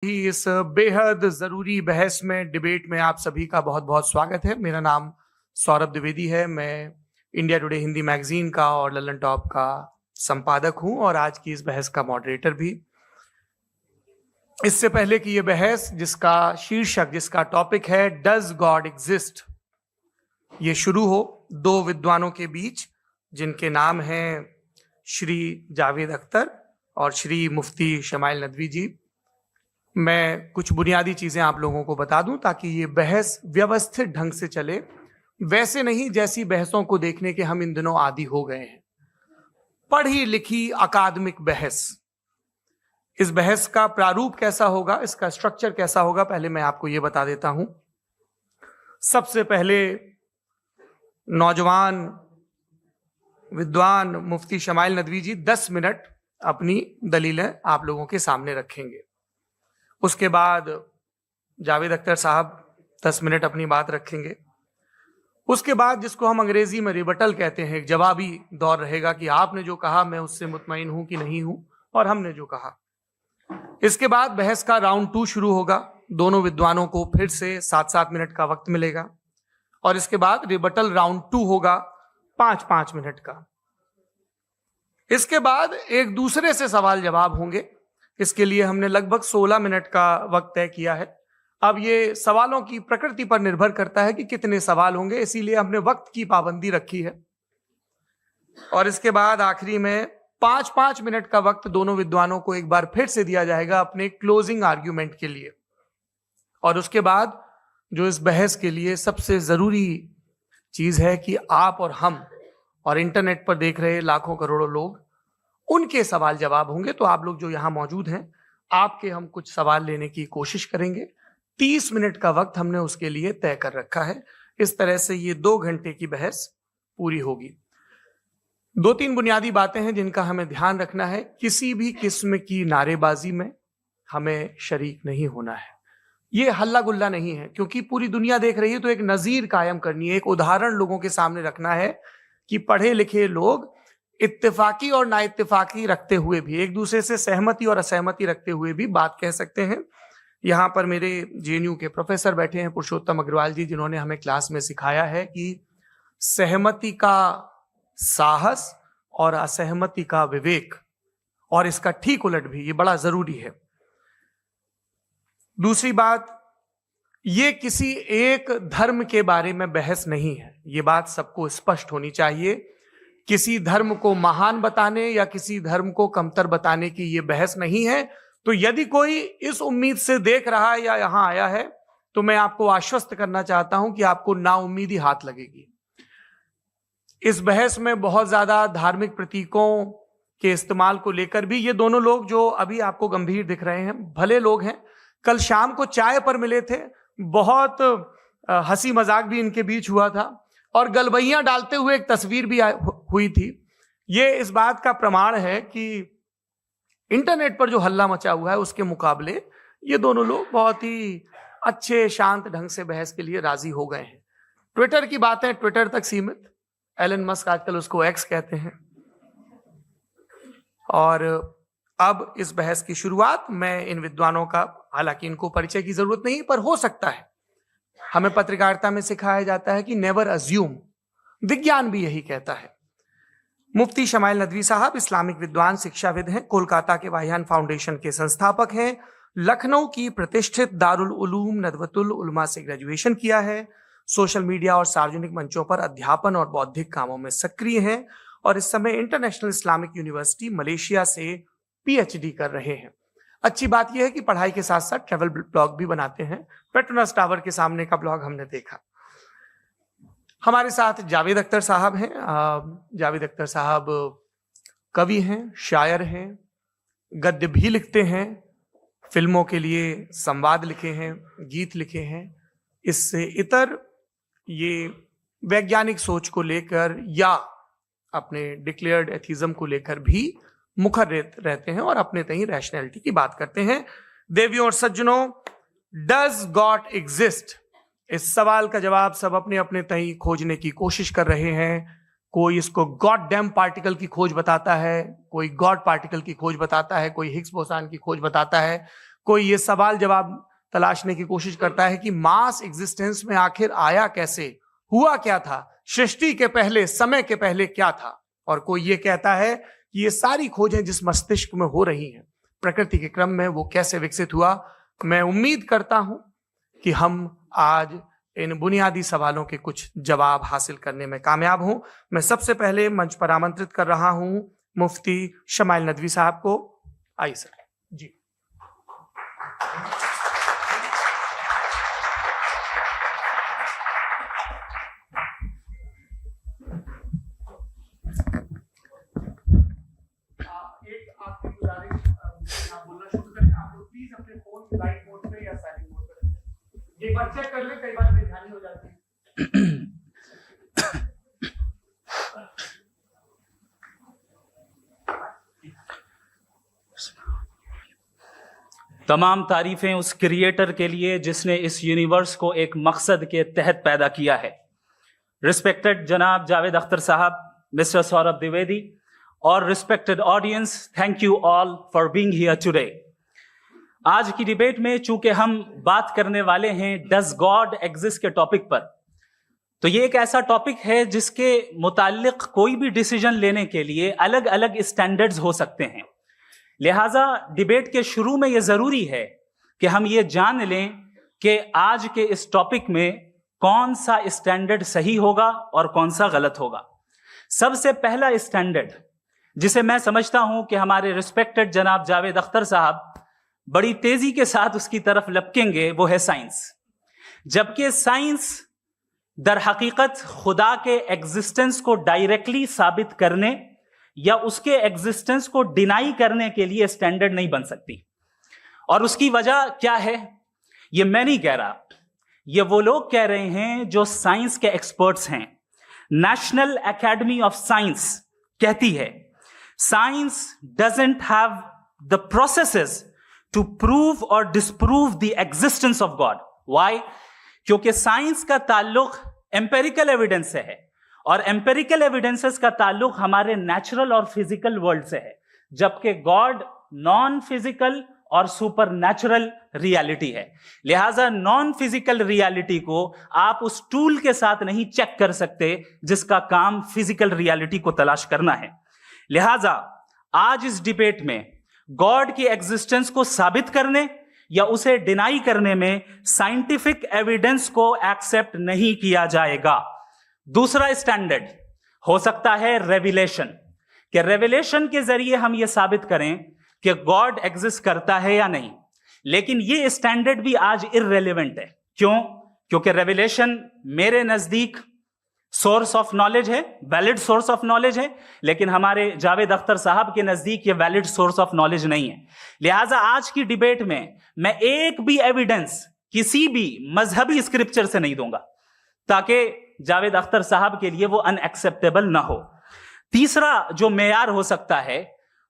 ही इस बेहद जरूरी बहस में डिबेट में आप सभी का बहुत बहुत स्वागत है। मेरा नाम सौरभ द्विवेदी है। मैं इंडिया टुडे हिंदी मैगजीन का और लल्लन टॉप का संपादक हूं और आज की इस बहस का मॉडरेटर भी। इससे पहले कि ये बहस जिसका शीर्षक जिसका टॉपिक है डज गॉड एग्जिस्ट, ये शुरू हो दो विद्वानों के बीच जिनके नाम हैं श्री जावेद अख्तर और श्री मुफ्ती शमाइल नदवी जी, मैं कुछ बुनियादी चीजें आप लोगों को बता दूं ताकि ये बहस व्यवस्थित ढंग से चले, वैसे नहीं जैसी बहसों को देखने के हम इन दिनों आदी हो गए हैं। पढ़ी लिखी अकादमिक बहस। इस बहस का प्रारूप कैसा होगा, इसका स्ट्रक्चर कैसा होगा, पहले मैं आपको ये बता देता हूं। सबसे पहले नौजवान विद्वान मुफ्ती शमाइल नदवी जी 10 मिनट अपनी दलीलें आप लोगों के सामने रखेंगे। उसके बाद जावेद अख्तर साहब 10 मिनट अपनी बात रखेंगे। उसके बाद जिसको हम अंग्रेजी में रिबटल कहते हैं, एक जवाबी दौर रहेगा कि आपने जो कहा मैं उससे मुतमईन हूं कि नहीं हूं और हमने जो कहा। इसके बाद बहस का राउंड 2 शुरू होगा। दोनों विद्वानों को फिर से 7-7 मिनट का वक्त मिलेगा और इसके बाद रिबटल राउंड 2 होगा 5-5 मिनट का। इसके बाद एक दूसरे से सवाल जवाब होंगे। इसके लिए हमने लगभग 16 मिनट का वक्त तय किया है। अब ये सवालों की प्रकृति पर निर्भर करता है कि कितने सवाल होंगे, इसीलिए हमने वक्त की पाबंदी रखी है। और इसके बाद आखिरी में 5-5 मिनट का वक्त दोनों विद्वानों को एक बार फिर से दिया जाएगा अपने क्लोजिंग आर्ग्यूमेंट के लिए। और उसके बाद जो इस बहस के लिए सबसे जरूरी चीज है कि आप और हम और इंटरनेट पर देख रहे लाखों करोड़ों लोग, उनके सवाल जवाब होंगे। तो आप लोग जो यहां मौजूद हैं, आपके हम कुछ सवाल लेने की कोशिश करेंगे। 30 मिनट का वक्त हमने उसके लिए तय कर रखा है। इस तरह से ये 2 घंटे की बहस पूरी होगी। 2-3 बुनियादी बातें हैं जिनका हमें ध्यान रखना है। किसी भी किस्म की नारेबाजी में हमें शरीक नहीं होना है। ये हल्ला गुल्ला नहीं है, क्योंकि पूरी दुनिया देख रही है, तो एक नजीर कायम करनी है, एक उदाहरण लोगों के सामने रखना है कि पढ़े लिखे लोग इत्तेफाकी और ना इत्तेफाकी रखते हुए भी, एक दूसरे से सहमति और असहमति रखते हुए भी बात कह सकते हैं। यहां पर मेरे जेएनयू के प्रोफेसर बैठे हैं, पुरुषोत्तम अग्रवाल जी, जिन्होंने हमें क्लास में सिखाया है कि सहमति का साहस और असहमति का विवेक, और इसका ठीक उलट भी, ये बड़ा जरूरी है। दूसरी बात, ये किसी एक धर्म के बारे में बहस नहीं है, ये बात सबको स्पष्ट होनी चाहिए। किसी धर्म को महान बताने या किसी धर्म को कमतर बताने की ये बहस नहीं है। तो यदि कोई इस उम्मीद से देख रहा है या यहां आया है, तो मैं आपको आश्वस्त करना चाहता हूं कि आपको नाउम्मीदी हाथ लगेगी। इस बहस में बहुत ज्यादा धार्मिक प्रतीकों के इस्तेमाल को लेकर भी ये दोनों लोग जो अभी आपको गंभीर दिख रहे हैं, भले लोग हैं। कल शाम को चाय पर मिले थे, बहुत हंसी मजाक भी इनके बीच हुआ था और गलबैयां डालते हुए एक तस्वीर भी हुई थी। ये इस बात का प्रमाण है कि इंटरनेट पर जो हल्ला मचा हुआ है उसके मुकाबले ये दोनों लोग बहुत ही अच्छे शांत ढंग से बहस के लिए राजी हो गए हैं। ट्विटर की बातें ट्विटर तक सीमित, एलन मस्क आजकल उसको एक्स कहते हैं। और अब इस बहस की शुरुआत मैं इन विद्वानों का, हालांकि इनको परिचय की जरूरत नहीं, पर हो सकता है, हमें पत्रकारिता में सिखाया जाता है कि नेवर अज्यूम, विज्ञान भी यही कहता है। मुफ्ती शमाइल नदवी साहब इस्लामिक विद्वान, शिक्षाविद हैं, कोलकाता के वाहियान फाउंडेशन के संस्थापक हैं, लखनऊ की प्रतिष्ठित दारुल उलूम नदवतुल उलमा से ग्रेजुएशन किया है, सोशल मीडिया और सार्वजनिक मंचों पर अध्यापन और बौद्धिक कामों में सक्रिय हैं और इस समय इंटरनेशनल इस्लामिक यूनिवर्सिटी मलेशिया से पीएचडी कर रहे हैं। अच्छी बात यह है कि पढ़ाई के साथ साथ ट्रैवल ब्लॉग भी बनाते हैं। पेट्रोनस टावर के सामने का ब्लॉग हमने देखा। हमारे साथ जावेद अख्तर साहब हैं। जावेद अख्तर साहब कवि हैं, शायर हैं, गद्य भी लिखते हैं, फिल्मों के लिए संवाद लिखे हैं, गीत लिखे हैं। इससे इतर ये वैज्ञानिक सोच को लेकर या अपने डिक्लेयर्ड एथिज्म को लेकर भी मुखर रहते हैं और अपने तहीं रैशनैलिटी की बात करते हैं। देवियों और सज्जनों, डज गॉड एग्जिस्ट, इस सवाल का जवाब सब अपने अपने तहीं खोजने की कोशिश कर रहे हैं। कोई इसको गॉड डैम पार्टिकल की खोज बताता है, कोई गॉड पार्टिकल की खोज बताता है, कोई हिग्स बोसान की खोज बताता है, कोई ये सवाल जवाब तलाशने की कोशिश करता है कि मास एग्जिस्टेंस में आखिर आया कैसे, हुआ क्या था, सृष्टि के पहले, समय के पहले क्या था। और कोई ये कहता है कि ये सारी खोजें जिस मस्तिष्क में हो रही हैं प्रकृति के क्रम में, वो कैसे विकसित हुआ। मैं उम्मीद करता हूं कि हम आज इन बुनियादी सवालों के कुछ जवाब हासिल करने में कामयाब हों। मैं सबसे पहले मंच पर आमंत्रित कर रहा हूं मुफ्ती शमाइल नदवी साहब को। आइए सर जी। एक आपकी गुजारिश, आप बोलना शुरू करें। आप लोग प्लीज अपने फोन फ्लाइट मोड पे या साइलेंट मोड पे रखें। एक बार चेक कर ले, कई बार बेध्यानी हो जाती है। तमाम तारीफें उस क्रिएटर के लिए जिसने इस यूनिवर्स को एक मकसद के तहत पैदा किया है। रिस्पेक्टेड जनाब जावेद अख्तर साहब, मिस्टर सौरभ द्विवेदी और respected audience, thank you all for being here today. आज की डिबेट में चूंकि हम बात करने वाले हैं डज गॉड एग्जिस्ट के टॉपिक पर, तो ये एक ऐसा टॉपिक है जिसके मुताल्लिक कोई भी डिसीजन लेने के लिए अलग अलग स्टैंडर्ड्स हो सकते हैं। लिहाजा डिबेट के शुरू में यह जरूरी है कि हम ये जान लें कि आज के इस टॉपिक में कौन सा स्टैंडर्ड सही होगा और कौन सा गलत होगा। सबसे पहला स्टैंडर्ड जिसे मैं समझता हूं कि हमारे रिस्पेक्टेड जनाब जावेद अख्तर साहब बड़ी तेजी के साथ उसकी तरफ लपकेंगे, वो है साइंस। जबकि साइंस दर हकीकत खुदा के एग्जिस्टेंस को डायरेक्टली साबित करने या उसके एग्जिस्टेंस को डिनाई करने के लिए स्टैंडर्ड नहीं बन सकती। और उसकी वजह क्या है ये मैं नहीं कह रहा, ये वो लोग कह रहे हैं जो साइंस के एक्सपर्ट्स हैं। नेशनल एकेडमी ऑफ साइंस कहती है science doesn't have the processes to prove और disprove the existence of God. Why? क्योंकि साइंस का ताल्लुक एम्पेरिकल एविडेंस से है और एम्पेरिकल एविडेंसेस का ताल्लुक हमारे नेचुरल और फिजिकल वर्ल्ड से है, जबकि गॉड नॉन फिजिकल और सुपर नेचुरल रियलिटी है। लिहाजा नॉन फिजिकल रियलिटी को आप उस टूल के साथ नहीं चेक कर सकते जिसका काम फिजिकल रियलिटी को तलाश करना है। लिहाजा आज इस डिबेट में गॉड की एग्जिस्टेंस को साबित करने या उसे डिनाई करने में साइंटिफिक एविडेंस को एक्सेप्ट नहीं किया जाएगा। दूसरा स्टैंडर्ड हो सकता है रेविलेशन, कि रेविलेशन के जरिए हम यह साबित करें कि गॉड एग्जिस्ट करता है या नहीं। लेकिन यह स्टैंडर्ड भी आज इररेलेवेंट है। क्यों? क्योंकि रेविलेशन मेरे नजदीक सोर्स ऑफ नॉलेज है, वैलिड सोर्स ऑफ नॉलेज है, लेकिन हमारे जावेद अख्तर साहब के नजदीक ये वैलिड सोर्स ऑफ नॉलेज नहीं है। लिहाजा आज की डिबेट में मैं एक भी एविडेंस किसी भी मजहबी स्क्रिप्चर से नहीं दूंगा ताकि जावेद अख्तर साहब के लिए वो अनएक्सेप्टेबल ना हो। तीसरा जो मेयार हो सकता है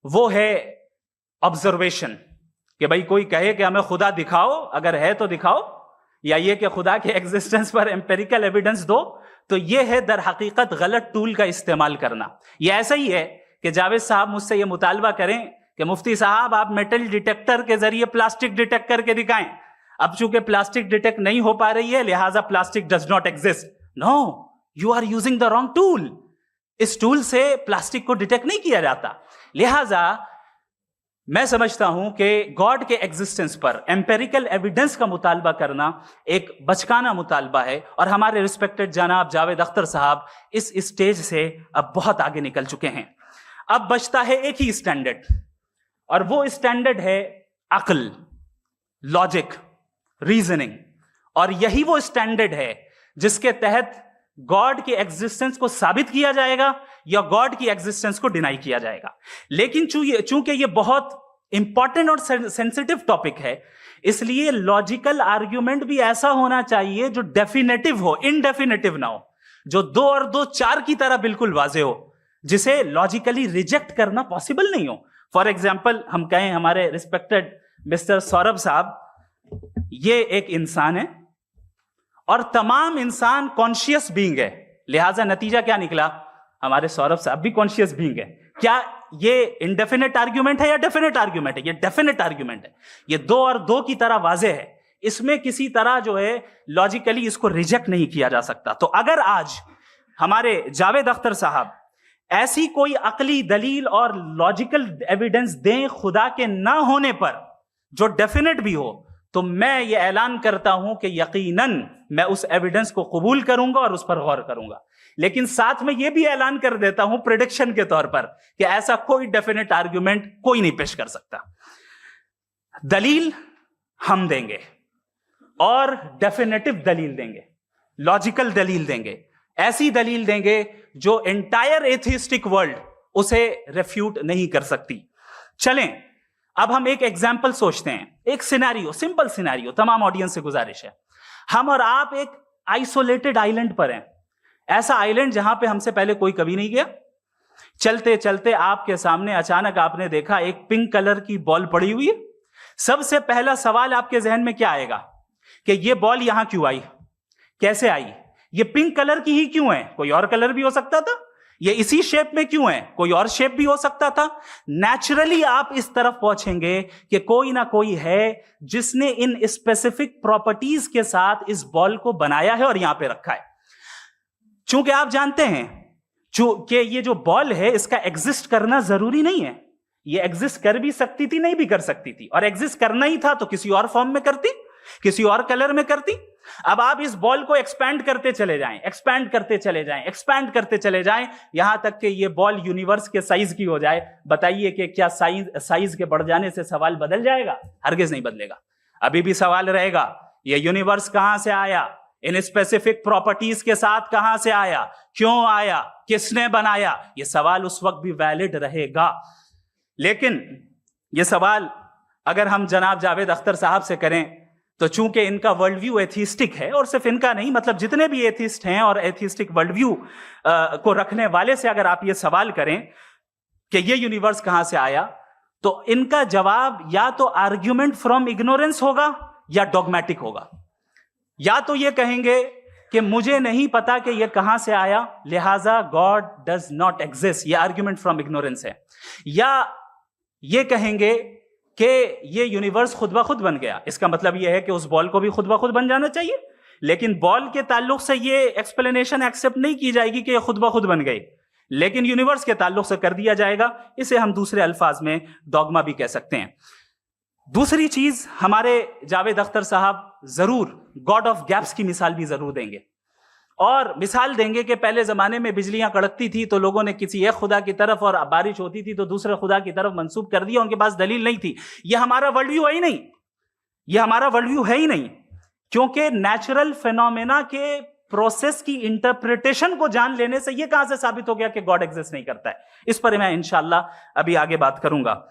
वो है ऑब्जर्वेशन, कि भाई कोई कहे कि हमें खुदा दिखाओ, अगर है तो दिखाओ, या ये कि खुदा के एग्जिस्टेंस पर एम्पेरिकल एविडेंस दो। तो ये है दर हकीकत गलत टूल का इस्तेमाल करना। ये ऐसा ही है कि जावेद साहब मुझसे ये मुतालबा करें कि मुफ्ती साहब आप मेटल डिटेक्टर के जरिए प्लास्टिक डिटेक्ट करके दिखाएं। अब चूंकि प्लास्टिक डिटेक्ट नहीं हो पा रही है लिहाजा plastic does not exist. No, you are using the wrong tool. इस टूल से प्लास्टिक को डिटेक्ट नहीं किया जाता। लिहाजा मैं समझता हूं कि गॉड के एग्जिस्टेंस पर एम्पेरिकल एविडेंस का मुतालबा करना एक बचकाना मुतालबा है और हमारे रिस्पेक्टेड जनाब जावेद अख्तर साहब इस स्टेज से अब बहुत आगे निकल चुके हैं। अब बचता है एक ही स्टैंडर्ड और वो स्टैंडर्ड है अक्ल, लॉजिक, रीजनिंग। और यही वो स्टैंडर्ड है जिसके तहत गॉड की एग्जिस्टेंस को साबित किया जाएगा या गॉड की एग्जिस्टेंस को डिनाई किया जाएगा। लेकिन चूंकि ये बहुत इंपॉर्टेंट और सेंसिटिव टॉपिक है, इसलिए लॉजिकल आर्ग्यूमेंट भी ऐसा होना चाहिए जो डेफिनेटिव हो, इनडेफिनेटिव ना हो, जो 2 और 2 4 की तरह बिल्कुल वाजे हो, जिसे लॉजिकली रिजेक्ट करना पॉसिबल नहीं हो। फॉर एग्जाम्पल हम कहें हमारे रिस्पेक्टेड मिस्टर सौरभ साहब ये एक इंसान है और तमाम इंसान कॉन्शियस बीइंग है। लिहाजा नतीजा क्या निकला? हमारे सौरभ साहब भी कॉन्शियस बीइंग है। क्या ये इंडेफिनेट आर्ग्यूमेंट है या डेफिनेट आर्ग्यूमेंट है? ये डेफिनेट आर्ग्यूमेंट है। ये 2 और 2 की तरह वाजे है, इसमें किसी तरह जो है लॉजिकली इसको रिजेक्ट नहीं किया जा सकता। तो अगर आज हमारे जावेद अख्तर साहब ऐसी कोई अकली दलील और लॉजिकल एविडेंस दें खुदा के ना होने पर जो डेफिनेट भी हो, तो मैं ये ऐलान करता हूं कि यकीनन मैं उस एविडेंस को कबूल करूंगा और उस पर गौर करूंगा। लेकिन साथ में यह भी ऐलान कर देता हूं प्रेडिक्शन के तौर पर कि ऐसा कोई डेफिनेट आर्ग्यूमेंट कोई नहीं पेश कर सकता। दलील हम देंगे और डेफिनेटिव दलील देंगे, लॉजिकल दलील देंगे, ऐसी दलील देंगे जो एंटायर एथिस्टिक वर्ल्ड उसे रेफ्यूट नहीं कर सकती। चलें अब हम एक एग्जाम्पल सोचते हैं, एक सिनेरियो, सिंपल सिनेरियो। तमाम ऑडियंस से गुजारिश है, हम और आप एक आइसोलेटेड आइलैंड पर हैं, ऐसा आइलैंड जहां पे हमसे पहले कोई कभी नहीं गया। चलते चलते आपके सामने अचानक आपने देखा एक पिंक कलर की बॉल पड़ी हुई है। सबसे पहला सवाल आपके जहन में क्या आएगा कि ये बॉल यहां क्यों आई, कैसे आई, ये पिंक कलर की ही क्यों है? कोई और कलर भी हो सकता था। ये इसी शेप में क्यों है? कोई और शेप भी हो सकता था। नेचुरली आप इस तरफ पहुंचेंगे कि कोई ना कोई है जिसने इन स्पेसिफिक प्रॉपर्टीज के साथ इस बॉल को बनाया है और यहां पे रखा है। चूंकि आप जानते हैं कि ये जो बॉल है इसका एग्जिस्ट करना जरूरी नहीं है, ये एग्जिस्ट कर भी सकती थी, नहीं भी कर सकती थी, और एग्जिस्ट करना ही था तो किसी और फॉर्म में करती, किसी और कलर में करती। अब आप इस बॉल को एक्सपैंड करते चले जाएं, एक्सपैंड करते चले जाएं, एक्सपैंड करते चले जाएं, यहां तक कि ये बॉल यूनिवर्स के साइज की हो जाए। बताइए कि क्या साइज के बढ़ जाने से सवाल बदल जाएगा? हरगिज नहीं बदलेगा। अभी भी सवाल रहेगा, ये यूनिवर्स कहां से आया, इन स्पेसिफिक प्रॉपर्टीज के साथ कहां से आया, क्यों आया, किसने बनाया? ये सवाल उस वक्त भी वैलिड रहेगा। लेकिन ये सवाल अगर हम जनाब जावेद अख्तर साहब से करें तो चूंकि इनका वर्ल्ड व्यू एथिस्टिक है, और सिर्फ इनका नहीं, मतलब जितने भी एथिस्ट हैं और एथिस्टिक वर्ल्ड व्यू को रखने वाले से अगर आप ये सवाल करें कि ये यूनिवर्स कहां से आया, तो इनका जवाब या तो आर्ग्यूमेंट फ्रॉम इग्नोरेंस होगा या डॉगमेटिक होगा। या तो ये कहेंगे कि मुझे नहीं पता कि ये कहां से आया, लिहाजा गॉड डज नॉट एग्जिस्ट, ये आर्ग्यूमेंट फ्रॉम इग्नोरेंस है। या ये कहेंगे कि ये यूनिवर्स खुद ब खुद बन गया, इसका मतलब ये है कि उस बॉल को भी खुद ब खुद बन जाना चाहिए। लेकिन बॉल के ताल्लुक से ये एक्सप्लेनेशन एक्सेप्ट नहीं की जाएगी कि ये खुद ब खुद बन गई, लेकिन यूनिवर्स के ताल्लुक से कर दिया जाएगा। इसे हम दूसरे अल्फाज में डॉगमा भी कह सकते हैं। दूसरी चीज, हमारे जावेद अख्तर साहब जरूर गॉड ऑफ गैप्स की मिसाल भी जरूर देंगे, और मिसाल देंगे कि पहले जमाने में बिजलियां कड़कती थी तो लोगों ने किसी एक खुदा की तरफ, और बारिश होती थी तो दूसरे खुदा की तरफ मंसूब कर दिया, उनके पास दलील नहीं थी। यह हमारा वर्ल्ड व्यू है ही नहीं, यह हमारा वर्ल्ड व्यू है ही नहीं, क्योंकि नेचुरल फेनोमेना के प्रोसेस की इंटरप्रिटेशन को जान लेने से यह कहां से साबित हो गया कि गॉड एग्जिस्ट नहीं करता है। इस पर मैं इंशाअल्लाह अभी आगे बात करूंगा।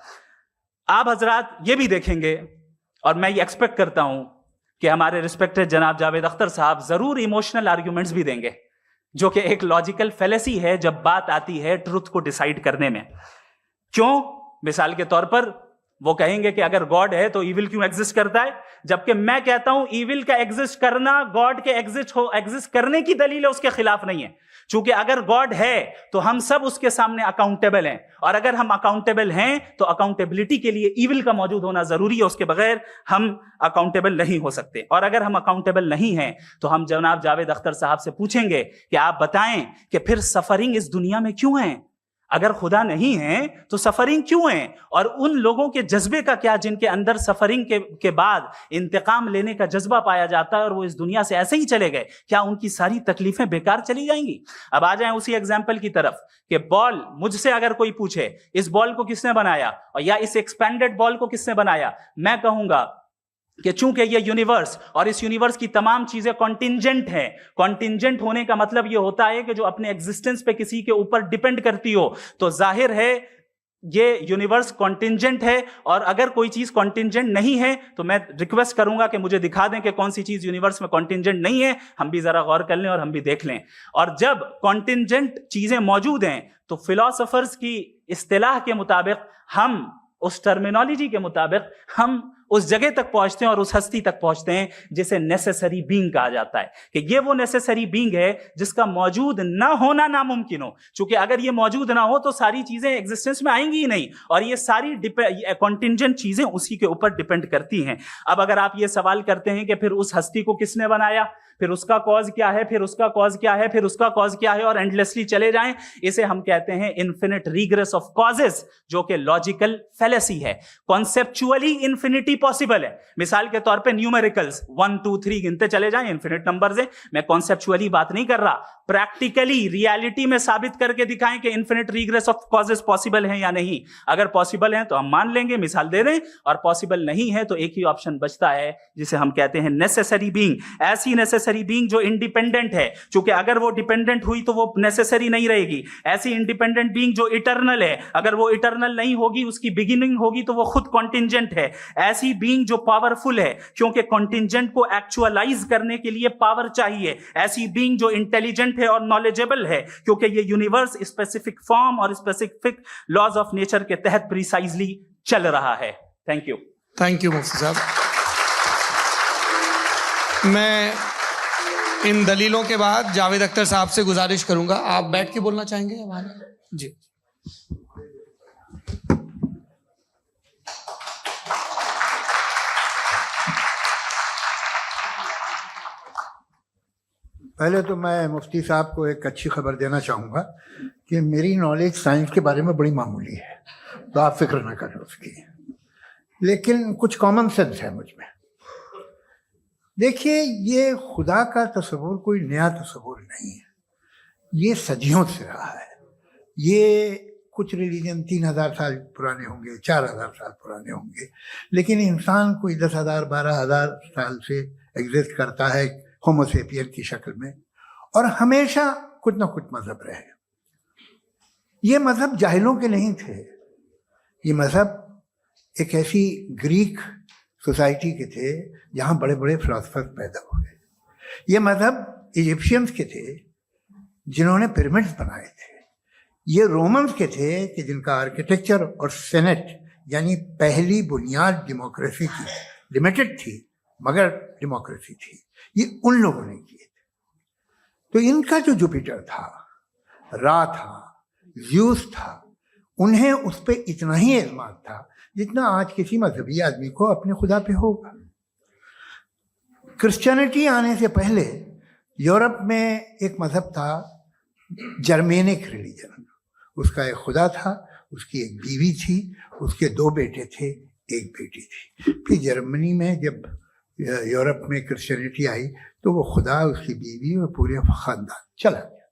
आप हजरात ये भी देखेंगे, और मैं ये एक्सपेक्ट करता हूं कि हमारे रिस्पेक्टेड जनाब जावेद अख्तर साहब जरूर इमोशनल आर्ग्यूमेंट्स भी देंगे, जो कि एक लॉजिकल फेलेसी है जब बात आती है ट्रुथ को डिसाइड करने में। क्यों? मिसाल के तौर पर वो कहेंगे कि अगर गॉड है तो ईविल क्यों एग्जिस्ट करता है, जबकि मैं कहता हूं ईविल का एग्जिस्ट करना गॉड के एग्जिस्ट करने की दलील है, उसके खिलाफ नहीं है। चूंकि अगर गॉड है तो हम सब उसके सामने अकाउंटेबल हैं, और अगर हम अकाउंटेबल हैं तो अकाउंटेबिलिटी के लिए ईविल का मौजूद होना जरूरी है, उसके बगैर हम अकाउंटेबल नहीं हो सकते। और अगर हम अकाउंटेबल नहीं हैं तो हम जनाब जावेद अख्तर साहब से पूछेंगे कि आप बताएं कि फिर सफरिंग इस दुनिया में क्यों है? अगर खुदा नहीं है तो सफरिंग क्यों है? और उन लोगों के जज्बे का क्या जिनके अंदर सफरिंग के बाद इंतकाम लेने का जज्बा पाया जाता है और वो इस दुनिया से ऐसे ही चले गए, क्या उनकी सारी तकलीफें बेकार चली जाएंगी? अब आ जाएं उसी एग्जाम्पल की तरफ कि बॉल, मुझसे अगर कोई पूछे इस बॉल को किसने बनाया, और या इस एक्सपेंडेड बॉल को किसने बनाया, मैं कहूंगा कि चूंकि ये यूनिवर्स और इस यूनिवर्स की तमाम चीजें कॉन्टिंजेंट है। कॉन्टिंजेंट होने का मतलब ये होता है कि जो अपने एग्जिस्टेंस पे किसी के ऊपर डिपेंड करती हो, तो जाहिर है ये यूनिवर्स कॉन्टिंजेंट है। और अगर कोई चीज कॉन्टिंजेंट नहीं है तो मैं रिक्वेस्ट करूंगा कि मुझे दिखा दें कि कौन सी चीज यूनिवर्स में कॉन्टिंजेंट नहीं है, हम भी जरा गौर कर लें और हम भी देख लें। और जब कॉन्टिंजेंट चीजें मौजूद हैं तो फिलोसोफर्स की इस्तिलाह के मुताबिक, हम उस टर्मिनोलॉजी के मुताबिक, हम उस जगह तक पहुंचते हैं और उस हस्ती तक पहुंचते हैं जिसे नेसेसरी बीइंग कहा जाता है, कि ये वो नेसेसरी बीइंग है जिसका मौजूद ना होना नामुमकिन हो। क्योंकि अगर ये मौजूद ना हो तो सारी चीजें एग्जिस्टेंस में आएंगी ही नहीं, और ये सारी कॉन्टिंजेंट चीजें उसी के ऊपर डिपेंड करती हैं। अब अगर आप ये सवाल करते हैं कि फिर उस हस्ती को किसने बनाया, फिर उसका कॉज क्या है, फिर उसका कॉज क्या है, फिर उसका कॉज क्या है, और एंडलेसली चले जाएं, इसे हम कहते हैं इन्फिनिट रिग्रेस ऑफ कॉजेस, जो कि लॉजिकल फैलेसी है। कॉन्सेप्चुअली इंफिनिटी पॉसिबल है। मिसाल के तौर पे न्यूमेरिकल्स 1 2 3 गिनते चले जाएं, इन्फिनिट नंबर्स है। मैं कॉन्सेप्चुअली बात नहीं कर रहा, प्रैक्टिकली रियलिटी में साबित करके दिखाएं कि infinite regress of causes possible है या नहीं। अगर पॉसिबल है तो हम मान लेंगे, मिसाल दे दें, और पॉसिबल नहीं है तो एक ही ऑप्शन बचता है जिसे हम कहते हैं नेसेसरी बीइंग। ऐसी नेसेसरी बीइंग जो इंडिपेंडेंट है, क्योंकि अगर वो डिपेंडेंट हुई तो वो नेसेसरी नहीं रहेगी। ऐसी इंडिपेंडेंट बीइंग जो इटर्नल है, अगर वो इटर्नल नहीं होगी, उसकी बिगिनिंग होगी तो वो खुद कॉन्टिंजेंट है। ऐसी बीइंग जो पावरफुल है, क्योंकि कॉन्टिंजेंट को एक्चुअलाइज करने के लिए पावर चाहिए। ऐसी बीइंग जो इंटेलिजेंट है और नॉलेजेबल है, क्योंकि ये यूनिवर्स स्पेसिफिक फॉर्म और स्पेसिफिक लॉज ऑफ नेचर के तहत प्रिसाइजली चल रहा है। थैंक यू मुफ्ती साहब। मैं इन दलीलों के बाद जावेद अख्तर साहब से गुजारिश करूंगा, आप बैठ के बोलना चाहेंगे हमारे? जी। पहले तो मैं मुफ्ती साहब को एक अच्छी खबर देना चाहूँगा कि मेरी नॉलेज साइंस के बारे में बड़ी मामूली है, तो आप फिक्र ना करें उसकी, लेकिन कुछ कॉमन सेंस है मुझ में। देखिए, ये खुदा का तस्वुर कोई नया तस्वुर नहीं है, ये सदियों से रहा है। ये कुछ रिलीजन 3000 साल पुराने होंगे, 4000 साल पुराने होंगे, लेकिन इंसान कोई 10,000 12,000 साल से एग्जिस्ट करता है होमो सेपियन की शक्ल में, और हमेशा कुछ ना कुछ मजहब रहे। ये मजहब जाहिलों के नहीं थे, ये मजहब एक ऐसी ग्रीक सोसाइटी के थे जहाँ बड़े बड़े फिलोसफर पैदा हुए। ये मजहब इजिप्शियंस के थे जिन्होंने पिरामिड्स बनाए थे। ये रोमन्स के थे कि जिनका आर्किटेक्चर और सेनेट यानी पहली बुनियाद डेमोक्रेसी की, लिमिटेड थी मगर डेमोक्रेसी थी, ये उन लोगों ने किए थे। तो इनका जो जुपिटर था, रा था, ज़्यूस था, उन्हें उस पर इतना ही एतमाद था जितना आज किसी मजहबी आदमी को अपने खुदा पे होगा। क्रिश्चियनिटी आने से पहले यूरोप में एक मजहब था, जर्मेनिक रिलीजन। उसका एक खुदा था, उसकी एक बीवी थी, उसके 2 बेटे थे, एक बेटी थी। फिर जर्मनी में जब यूरोप में क्रिश्चियनिटी आई तो वो खुदा, उसकी बीवी और पूरे ख़ानदान चला गया।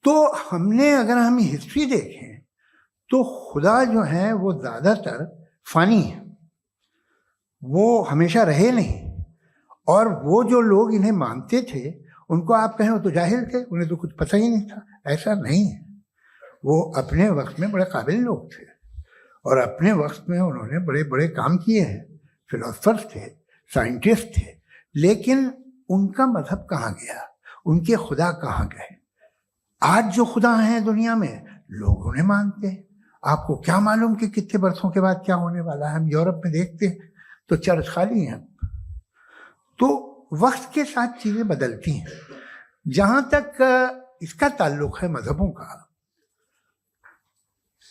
तो हमने, अगर हम हिस्ट्री देखें तो खुदा जो है वो ज़्यादातर फ़ानी है, वो हमेशा रहे नहीं। और वो जो लोग इन्हें मानते थे उनको आप कहें वो तो जाहिल थे, उन्हें तो कुछ पता ही नहीं था, ऐसा नहीं है। वो अपने वक्त में बड़े काबिल लोग थे और अपने वक्त में उन्होंने बड़े बड़े काम किए हैं, फिलोसफर्स थे, साइंटिस्ट थे, लेकिन उनका मजहब कहाँ गया, उनके खुदा कहाँ गए? आज जो खुदा हैं दुनिया में लोग उन्हें मानते हैं। आपको क्या मालूम कि कितने बरसों के बाद क्या होने वाला है? हम यूरोप में देखते हैं तो चर्च खाली हैं। तो वक्त के साथ चीज़ें बदलती हैं। जहाँ तक इसका ताल्लुक है मजहबों का,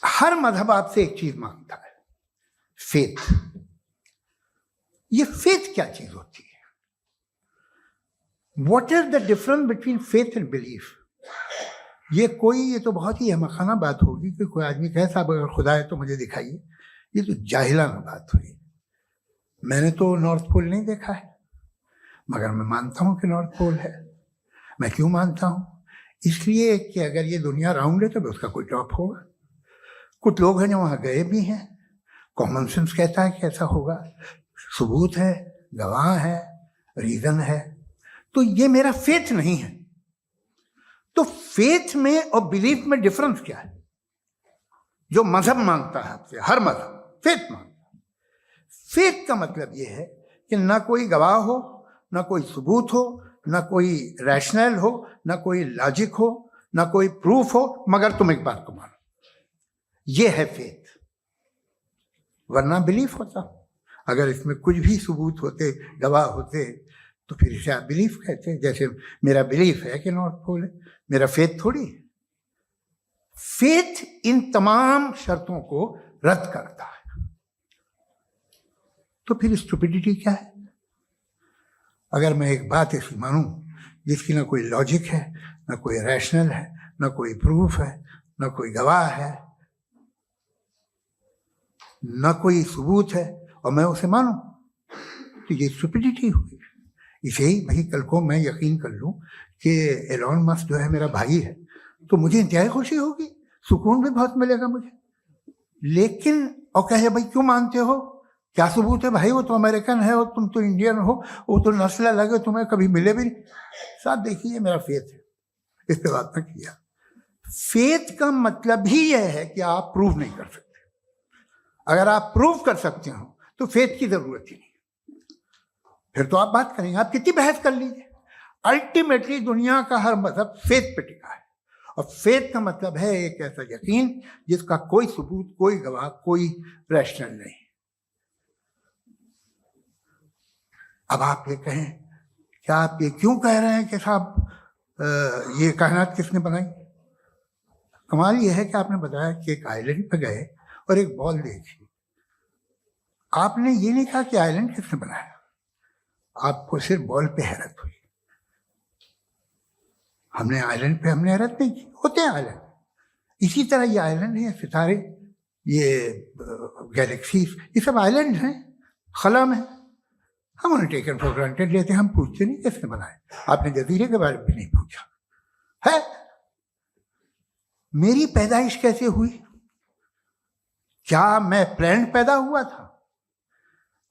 हर मजहब आपसे एक चीज़ मांगता है, फेथ। ये फेथ क्या चीज़ होती है? What is the difference between faith and belief? ये तो बहुत ही अहमकाना बात होगी कि कोई आदमी कहे साहब अगर खुदा है तो मुझे दिखाइए। ये तो जाहिलाना बात हुई। मैंने तो नॉर्थ पोल नहीं देखा है, मगर मैं मानता हूँ कि नॉर्थ पोल है। मैं क्यों मानता हूँ? इसलिए कि अगर ये दुनिया राउंड है तो उसका कोई टॉप होगा। कुछ लोग हैं जो वहाँ गए भी हैं, कॉमन सेंस कहता है कि ऐसा होगा, सबूत है, गवाह है, रीज़न है। तो ये मेरा फेथ नहीं है। तो फेथ में और बिलीफ में डिफरेंस क्या है? जो मजहब मांगता है आपसे, हर मजहब फेथ मांगता है। फेथ का मतलब ये है कि ना कोई गवाह हो, ना कोई सबूत हो, ना कोई रैशनल हो, ना कोई लॉजिक हो, ना कोई प्रूफ हो, मगर तुम एक बात को मानो। ये है फेथ। वरना बिलीफ होता। अगर इसमें कुछ भी सबूत होते, गवाह होते, तो फिर इसे आप बिलीफ कहते हैं। जैसे मेरा बिलीफ है कि नॉर्थ पोल है, मेरा फेथ थोड़ी है। फेथ इन तमाम शर्तों को रद्द करता है। तो फिर स्टुपिडिटी क्या है? अगर मैं एक बात ऐसी मानूं जिसकी ना कोई लॉजिक है, ना कोई रैशनल है, ना कोई प्रूफ है, ना कोई गवाह है, ना कोई सबूत है, और मैं उसे मानूं, तो ये स्टुपिडिटी हुई। इसे ही भाई कल को मैं यकीन कर लूं कि एलॉन मस्क जो है मेरा भाई है, तो मुझे इंतहाई खुशी होगी, सुकून भी बहुत मिलेगा मुझे। लेकिन और कहे भाई क्यों मानते हो, क्या सबूत है भाई, वो तो अमेरिकन है और तुम तो इंडियन हो, वो तो नस्ल अलग है, तुम्हें कभी मिले भी नहीं। साहब देखिए मेरा फेथ है, इस पे बात न किया। फेथ का मतलब ही यह है कि आप प्रूव नहीं कर सकते। अगर आप प्रूव कर सकते हो तो फेथ की जरूरत ही नहीं, फिर तो आप बात करेंगे, आप कितनी बहस कर लीजिए। अल्टीमेटली दुनिया का हर मजहब फेथ पे टिका है, और फेथ का मतलब है एक ऐसा यकीन जिसका कोई सबूत, कोई गवाह, कोई रैशनल नहीं। अब आप ये कहें, क्या आप ये क्यों कह रहे हैं कि साहब ये कायनात किसने बनाई? कमाल ये है कि आपने बताया कि एक आइलैंड पे गए और एक बॉल देखी। आपने ये नहीं कहा कि आइलैंड किसने बनाया, आपको सिर्फ बॉल पे हैरत हुई। हमने आइलैंड पे हमने हैरत नहीं की, होते हैं आइलैंड। इसी तरह ये आइलैंड है, सितारे, ये गैलेक्सीज, ये सब आइलैंड हैं, खला में। हम उन्हें टेकन फॉर ग्रांटेड लेते हैं, हम पूछते नहीं किसने बनाए। आपने जजीरे के बारे में भी नहीं पूछा है। मेरी पैदाइश कैसे हुई? क्या मैं प्लान पैदा हुआ था?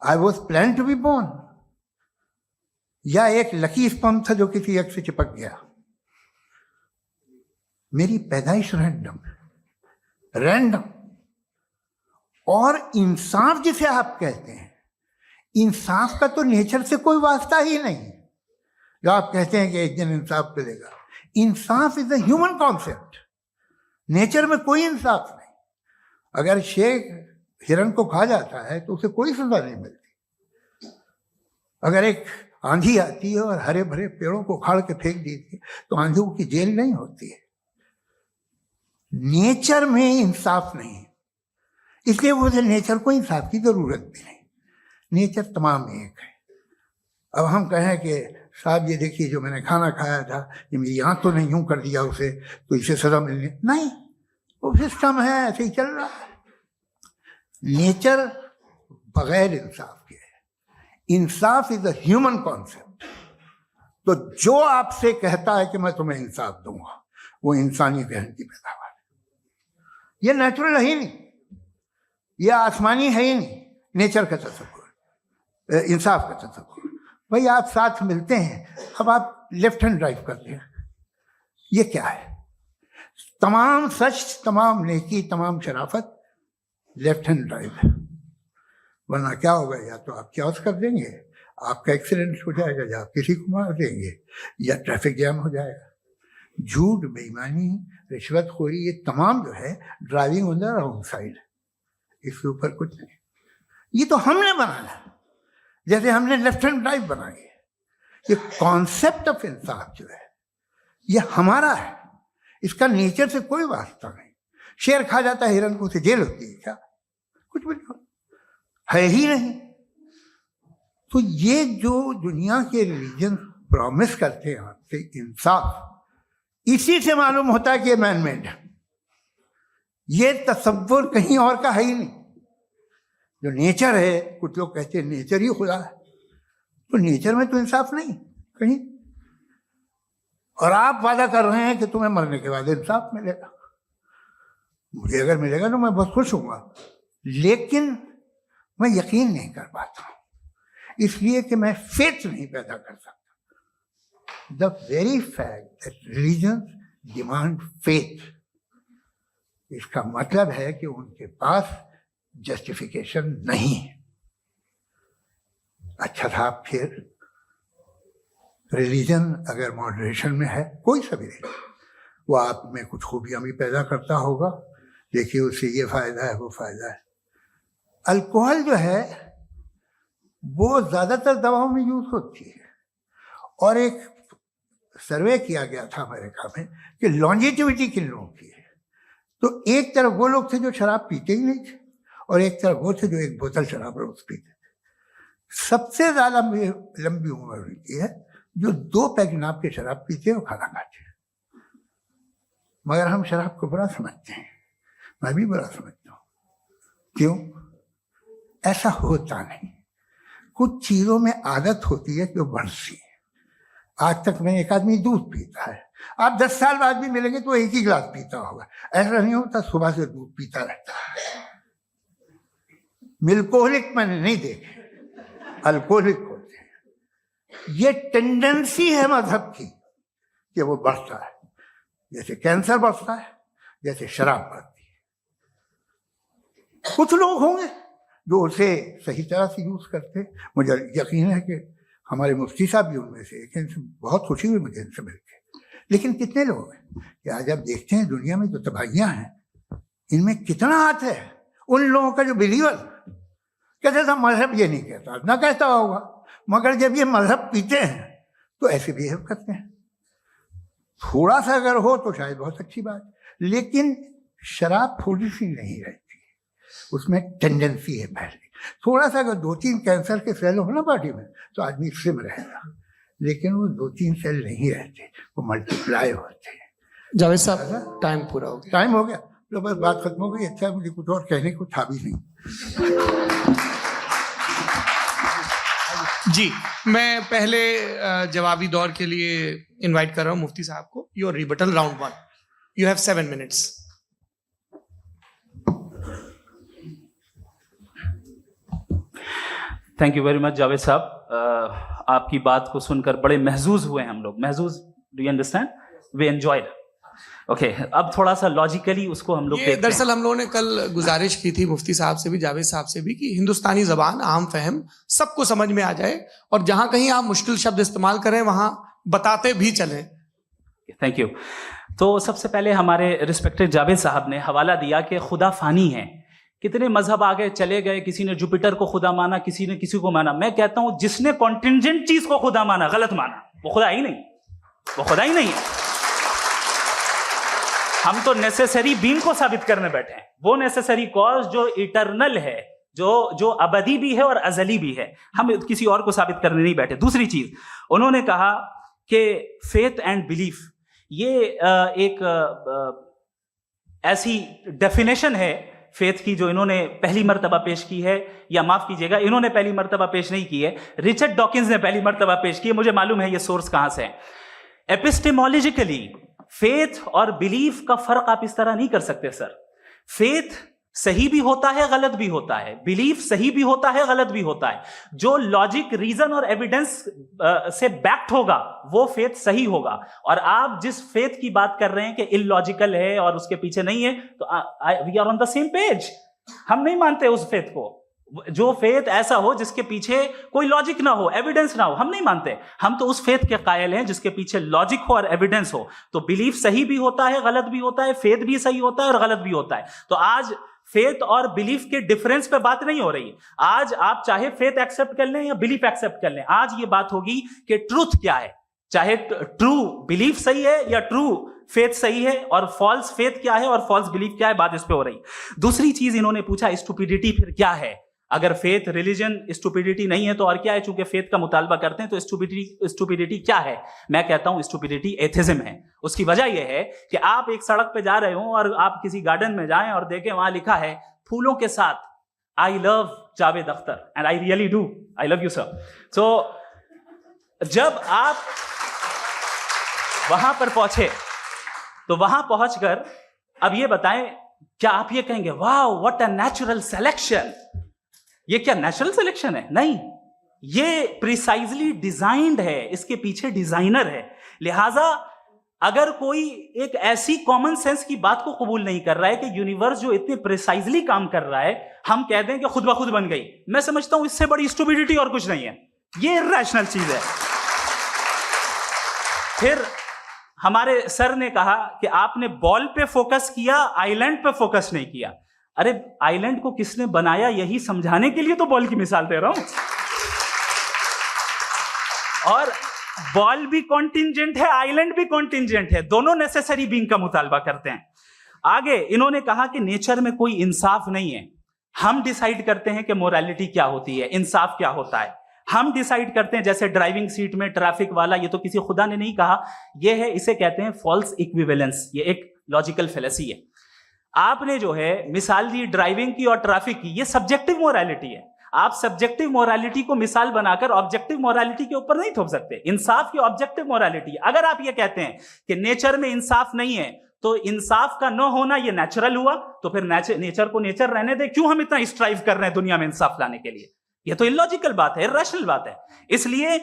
I was plan to be born, या एक लकी स्पर्म था जो किसी एक से चिपक गया? मेरी पैदाइश रैंडम। और इंसाफ जिसे आप कहते हैं, इंसाफ का तो नेचर से कोई वास्ता ही नहीं। जो आप कहते हैं कि एक दिन इंसाफ मिलेगा, इंसाफ is a human concept, nature में कोई इंसाफ नहीं। अगर शेर हिरन को खा जाता है तो उसे कोई सजा नहीं मिलती। अगर एक आंधी आती है और हरे भरे पेड़ों को उखाड़ के फेंक देती है तो आंधियों की जेल नहीं होती है। नेचर में इंसाफ नहीं है, इसलिए मुझे नेचर को इंसाफ की जरूरत भी नहीं। नेचर तमाम एक है। अब हम कहें कि साहब ये देखिए जो मैंने खाना खाया था, ये मेरी आंख तो नहीं यूं कर दिया उसे, तो इसे सजा मिलनी नहीं, वो सिस्टम है, ऐसे ही चल रहा है। नेचर बगैर इंसाफ के है। इंसाफ इज अ ह्यूमन कॉन्सेप्ट। तो जो आपसे कहता है कि मैं तुम्हें इंसाफ दूंगा, वो इंसानी जहन की पैदावार है। ये नेचुरल है ही नहीं, ये आसमानी है ही नहीं। नेचर का तसव्वुर, इंसाफ का तसव्वुर। भाई आप साथ मिलते हैं, अब आप लेफ्ट हैंड ड्राइव करते हैं, ये क्या है? तमाम सच, तमाम नेकी, तमाम शराफत लेफ्ट हैंड ड्राइव है। वरना क्या होगा, या तो आप क्रॉस कर देंगे, आपका एक्सीडेंट हो जाएगा, या आप किसी को मार देंगे, या ट्रैफिक जैम हो जाएगा। झूठ, बेईमानी, रिश्वतखोरी, ये तमाम जो है driving on the wrong side, इसके ऊपर कुछ नहीं। ये तो हमने बनाया, जैसे हमने लेफ्ट हैंड ड्राइव बनाई है। ये कॉन्सेप्ट ऑफ इंसाफ जो है ये हमारा है, इसका नेचर से कोई वास्ता नहीं। शेर खा जाता है हिरन को, उसे जेल होती है क्या? कुछ भी नहीं, है ही नहीं। तो ये जो दुनिया के रिलीजन प्रॉमिस करते हैं आपसे इंसाफ, इसी से मालूम होता है कि ये मैन मेड है। ये तसव्वुर कहीं और का है ही नहीं। जो नेचर है, कुछ लोग कहते हैं नेचर ही खुदा है, तो नेचर में तो इंसाफ नहीं कहीं। और आप वादा कर रहे हैं कि तुम्हें मरने के बाद इंसाफ मिलेगा। मुझे अगर मिलेगा तो मैं बहुत खुश होऊंगा, लेकिन मैं यकीन नहीं कर पाता हूं, इसलिए कि मैं फेथ नहीं पैदा कर सकता। The very fact that religion demand faith, इसका मतलब है कि उनके पास जस्टिफिकेशन नहीं है। अच्छा था, फिर रिलीजन अगर मॉडरेशन में है, कोई सा भी नहीं, वो आप में कुछ खूबियां भी पैदा करता होगा। देखिए उससे ये फायदा है, वो फायदा है। अल्कोहल जो है वो ज़्यादातर दवाओं में यूज़ होती है। और एक सर्वे किया गया था अमेरिका में कि लॉन्जेटिविटी किन लोगों की है, तो एक तरफ वो लोग थे जो शराब पीते ही नहीं थे और एक तरफ वो थे जो एक बोतल शराब रोज पीते थे। सबसे ज़्यादा लंबी उम्र उनकी है जो 2 पैक नाप के शराब पीते हैं और खाना खाते हैं। मगर हम शराब को बुरा समझते हैं, मैं भी बुरा समझता हूँ। क्यों? ऐसा होता नहीं। कुछ चीज़ों में आदत होती है जो बढ़ती है। आज तक में एक आदमी दूध पीता है, आप 10 साल बाद भी मिलेंगे तो एक ही गिलास पीता होगा। ऐसा नहीं होता, सुबह से दूध पीता रहता है। मिल्कोहलिक मैंने नहीं देखे, अल्कोहलिक होते हैं। ये टेंडेंसी है मजहब की कि वो बढ़ता है, जैसे कैंसर बढ़ता है, जैसे शराब बढ़ती है। कुछ लोग होंगे जो उसे सही तरह से यूज करते। मुझे यकीन है कि हमारे मुफ्ती साहब भी उनमें से एक, इनसे बहुत खुशी हुई मुझे इनसे मिलकर। लेकिन कितने लोग हैं कि आज आप देखते हैं दुनिया में जो तबाहियां हैं, इनमें कितना हाथ है उन लोगों का जो बिलीवर कहते था मजहब ये नहीं कहता, ना कहता होगा, मगर जब ये मजहब पीते हैं तो ऐसे बिहेव करते हैं। थोड़ा सा अगर हो तो शायद बहुत अच्छी बात, लेकिन शराब थोड़ी सी नहीं रहती, उसमें टेंडेंसी है पहले। थोड़ा सा अगर 2-3 कैंसर के सेल हो ना बॉडी में तो आदमी स्लिम रहेगा, लेकिन वो 2-3 सेल नहीं रहते, वो मल्टीप्लाई होते हैं। जावेद साहब टाइम पूरा हो गया। टाइम हो गया तो बस बात खत्म हो गई। अच्छा, मुझे कुछ और कहने को था भी नहीं। जी, मैं पहले जवाबी दौर के लिए इनवाइट कर रहा हूं मुफ्ती साहब को। Your rebuttal round 1, you have 7 minutes. Thank you very much Javed साहब। आपकी बात को सुनकर बड़े महजूज हुए हम लोग। महजूज, do you understand? We enjoyed. Okay, अब थोड़ा सा लॉजिकली उसको हम लोग देखते हैं। दरअसल हम लोगों ने कल गुजारिश की थी मुफ्ती साहब से भी, जावेद साहब से भी, कि हिंदुस्तानी जबान आम फहम सबको समझ में आ जाए और जहां कहीं आप मुश्किल शब्द इस्तेमाल करें वहां बताते भी चलें। Thank you. तो सबसे पहले हमारे रिस्पेक्टेड जावेद साहब ने हवाला दिया कि खुदा फानी है। कितने मजहब आगे चले गए, किसी ने जुपिटर को खुदा माना, किसी ने किसी को माना। मैं कहता हूं जिसने कॉन्टिंजेंट चीज को खुदा माना, गलत माना, वो खुदा ही नहीं, वो खुदा ही नहीं है। हम तो नेसेसरी बीन को साबित करने बैठे हैं, वो नेसेसरी कॉज जो इटरनल है, जो अबदी भी है और अजली भी है। हम किसी और को साबित करने नहीं बैठे। दूसरी चीज उन्होंने कहा कि फेथ एंड बिलीफ, ये एक ऐसी डेफिनेशन है फेथ की जो इन्होंने पहली मर्तबा पेश की है, या माफ कीजिएगा, इन्होंने पहली मर्तबा पेश नहीं की है, रिचर्ड डॉकिंस ने पहली मर्तबा पेश की है। मुझे मालूम है ये सोर्स कहां से है। एपिस्टेमोलॉजिकली फेथ और बिलीफ का फर्क आप इस तरह नहीं कर सकते सर। फेथ सही भी होता है, गलत भी होता है। बिलीफ सही भी होता है, गलत भी होता है। जो लॉजिक, रीजन और एविडेंस से बैक्ड होगा वो फेथ सही होगा। और आप जिस फेथ की बात कर रहे हैं कि इलॉजिकल है और उसके पीछे नहीं है, तो we are on the same page. हम नहीं मानते उस फेथ को। जो फेथ ऐसा हो जिसके पीछे कोई लॉजिक ना हो, एविडेंस ना हो, हम नहीं मानते। हम तो उस फेथ के कायल हैं जिसके पीछे लॉजिक हो और एविडेंस हो। तो बिलीफ सही भी होता है, गलत भी होता है, फेथ भी सही होता है और गलत भी होता है। तो आज फेथ और बिलीफ के डिफरेंस पे बात नहीं हो रही है। आज आप चाहे फेथ एक्सेप्ट कर लें या बिलीफ एक्सेप्ट कर लें, आज ये बात होगी कि ट्रूथ क्या है। चाहे ट्रू बिलीफ सही है या ट्रू फेथ सही है, और फॉल्स फेथ क्या है और फॉल्स बिलीफ क्या है, बात इस पे हो रही। दूसरी चीज इन्होंने पूछा, स्टुपिडिटी फिर क्या है? अगर फेथ, रिलीजन स्टुपिडिटी नहीं है तो और क्या है? चूंकि फेथ का मुतालबा करते हैं तो स्टुपिडिटी क्या है? मैं कहता हूं स्टुपिडिटी एथिज्म है। उसकी वजह यह है कि आप एक सड़क पे जा रहे हो और आप किसी गार्डन में जाएं और देखें वहां लिखा है फूलों के साथ, I love Javed Akhtar, and I really do, I love you sir. So जब आप वहां पर पहुंचे तो वहां पहुंचकर अब ये बताएं, क्या आप ये कहेंगे wow what a natural selection? ये क्या नेचुरल सिलेक्शन है? नहीं, ये प्रिसाइजली डिजाइंड है, इसके पीछे डिजाइनर है। लिहाजा अगर कोई एक ऐसी कॉमन सेंस की बात को कबूल नहीं कर रहा है कि यूनिवर्स जो इतने प्रिसाइजली काम कर रहा है, हम कह दें कि खुद ब खुद बन गई, मैं समझता हूं इससे बड़ी स्टुपिडिटी और कुछ नहीं है। ये इरैशनल चीज है। फिर हमारे सर ने कहा कि आपने बॉल पे फोकस किया, आइलैंड पे फोकस नहीं किया। अरे आइलैंड को किसने बनाया, यही समझाने के लिए तो बॉल की मिसाल दे रहा हूं। और बॉल भी कॉन्टिंजेंट है, आइलैंड भी कॉन्टिंजेंट है, दोनों नेसेसरी बीइंग का मुतालबा करते हैं। आगे इन्होंने कहा कि नेचर में कोई इंसाफ नहीं है, हम डिसाइड करते हैं कि मोरालिटी क्या होती है, इंसाफ क्या होता है, हम डिसाइड करते हैं। जैसे ड्राइविंग सीट में ट्रैफिक वाला, ये तो किसी खुदा ने नहीं कहा, ये है, इसे कहते हैं फॉल्स इक्विवेलेंस, ये एक लॉजिकल फेलेसी है। आपने जो है मिसाल दी ड्राइविंग की और ट्रैफिक की, ये सब्जेक्टिव मोरालिटी है। आप सब्जेक्टिव मोरालिटी को मिसाल बनाकर ऑब्जेक्टिव मोरालिटी के ऊपर नहीं थोप सकते। इंसाफ की ऑब्जेक्टिव मोरालिटी। अगर आप ये कहते हैं कि नेचर में इंसाफ नहीं है, तो इंसाफ का न होना ये नेचुरल हुआ, तो फिर नेचर को नेचर रहने दे, क्यों हम इतना स्ट्राइव कर रहे हैं दुनिया में इंसाफ लाने के लिए? ये तो इलॉजिकल बात है, इरैशनल बात है। इसलिए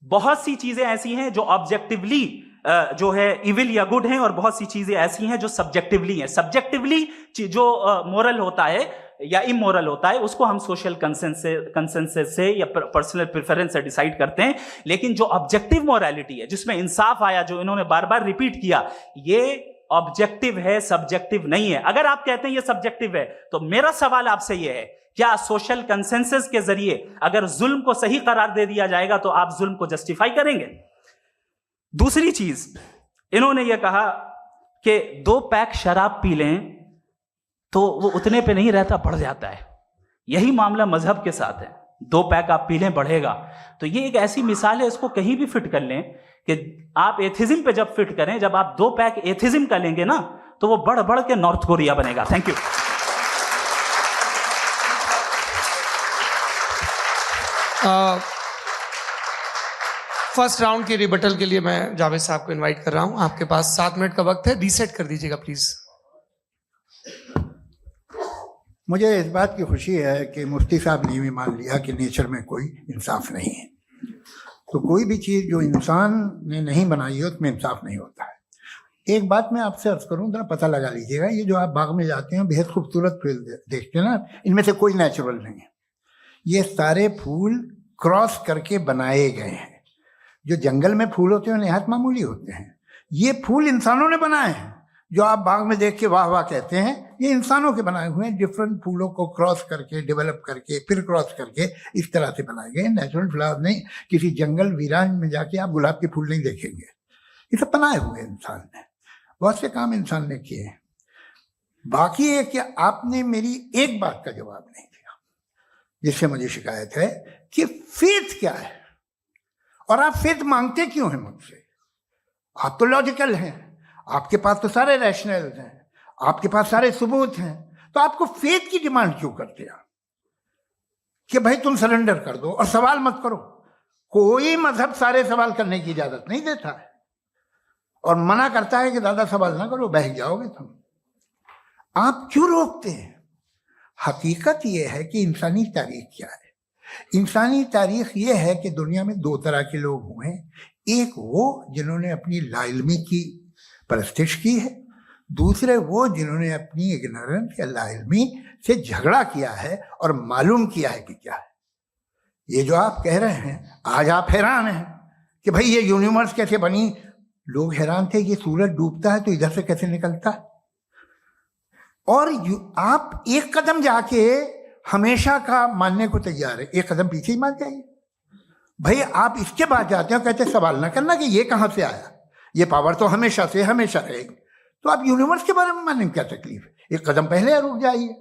बहुत सी चीजें ऐसी हैं जो ऑब्जेक्टिवली जो है इविल या गुड हैं, और बहुत सी चीजें ऐसी हैं जो सब्जेक्टिवली हैं। सब्जेक्टिवली जो मोरल होता है या इमोरल होता है, उसको हम सोशल कंसेंसस से या पर्सनल प्रेफरेंस से डिसाइड करते हैं। लेकिन जो ऑब्जेक्टिव मोरालिटी है, जिसमें इंसाफ आया, जो इन्होंने बार बार रिपीट किया, ये ऑब्जेक्टिव है, सब्जेक्टिव नहीं है। अगर आप कहते हैं ये सब्जेक्टिव है, तो मेरा सवाल आपसे ये है, क्या सोशल कंसेंसस के जरिए अगर जुल्म को सही करार दे दिया जाएगा तो आप जुल्म को जस्टिफाई करेंगे? दूसरी चीज इन्होंने ये कहा कि 2 पैक शराब पी लें तो वो उतने पे नहीं रहता, बढ़ जाता है। यही मामला मजहब के साथ है। 2 पैक आप पी लें, बढ़ेगा। तो ये एक ऐसी मिसाल है, इसको कहीं भी फिट कर लें कि आप एथिज्म पे जब फिट करें, जब आप 2 पैक एथिज्म का लेंगे ना, तो वो बढ़ बढ़ के नॉर्थ कोरिया बनेगा। Thank you. फर्स्ट राउंड के रिबटल के लिए मैं जावेद साहब को इनवाइट कर रहा हूं। आपके पास 7 मिनट का वक्त है, रीसेट कर दीजिएगा प्लीज। मुझे इस बात की खुशी है कि मुफ्ती साहब ने भी मान लिया कि नेचर में कोई इंसाफ नहीं है। तो कोई भी चीज़ जो इंसान ने नहीं बनाई है उसमें इंसाफ नहीं होता है। एक बात मैं आपसे अर्ज करूं, जरा पता लगा लीजिएगा, ये जो आप बाग में जाते हैं बेहद खूबसूरत फूल देखते हैं ना, इनमें से कोई नेचुरल नहीं है। ये सारे फूल क्रॉस करके बनाए गए हैं। जो जंगल में फूल होते हैं निहायत मामूली होते हैं। ये फूल इंसानों ने बनाए हैं। जो आप बाग में देख के वाह वाह कहते हैं, ये इंसानों के बनाए हुए हैं। डिफरेंट फूलों को क्रॉस करके, डेवलप करके, फिर क्रॉस करके इस तरह से बनाए गए। नेचुरल फ्लावर नहीं। किसी जंगल वीरान में जाके आप गुलाब के फूल नहीं देखेंगे। ये सब बनाए हुए इंसान ने, बहुत से काम इंसान ने किए हैं। बाकी है कि आपने मेरी एक बात का जवाब नहीं दिया, जिससे मुझे शिकायत है कि फेथ क्या है और आप फेथ मांगते क्यों हैं मुझसे? आप तो लॉजिकल हैं, आपके पास तो सारे रैशनल हैं, आपके पास सारे सबूत हैं, तो आपको फेथ की डिमांड क्यों करते हैं कि भाई तुम सरेंडर कर दो और सवाल मत करो? कोई मजहब सारे सवाल करने की इजाजत नहीं देता है और मना करता है कि ज्यादा सवाल ना करो, बह जाओगे तुम। आप क्यों रोकते हैं? हकीकत यह है कि इंसानी तारीख क्या है। इंसानी तारीख ये है कि दुनिया में 2 तरह के लोग हुए हैं। एक वो जिन्होंने अपनी लाइल्मी की परस्तिश की है, दूसरे वो जिन्होंने अपनी इग्नोरेंस या लाइल्मी से झगड़ा किया है और मालूम किया है कि क्या है। ये जो आप कह रहे हैं, आज आप हैरान हैं कि भाई ये यूनिवर्स कैसे बनी। लोग हैरान थे कि सूरज डूबता है तो इधर से कैसे निकलता है। और आप एक कदम जाके हमेशा का मानने को तैयार है, एक कदम पीछे ही मान जाइए। भाई आप इसके बाद जाते हो, कहते सवाल ना करना कि ये कहाँ से आया, ये पावर तो हमेशा से हमेशा रहेगी। तो आप यूनिवर्स के बारे में मानने में क्या तकलीफ है? एक कदम पहले रुक जाइए।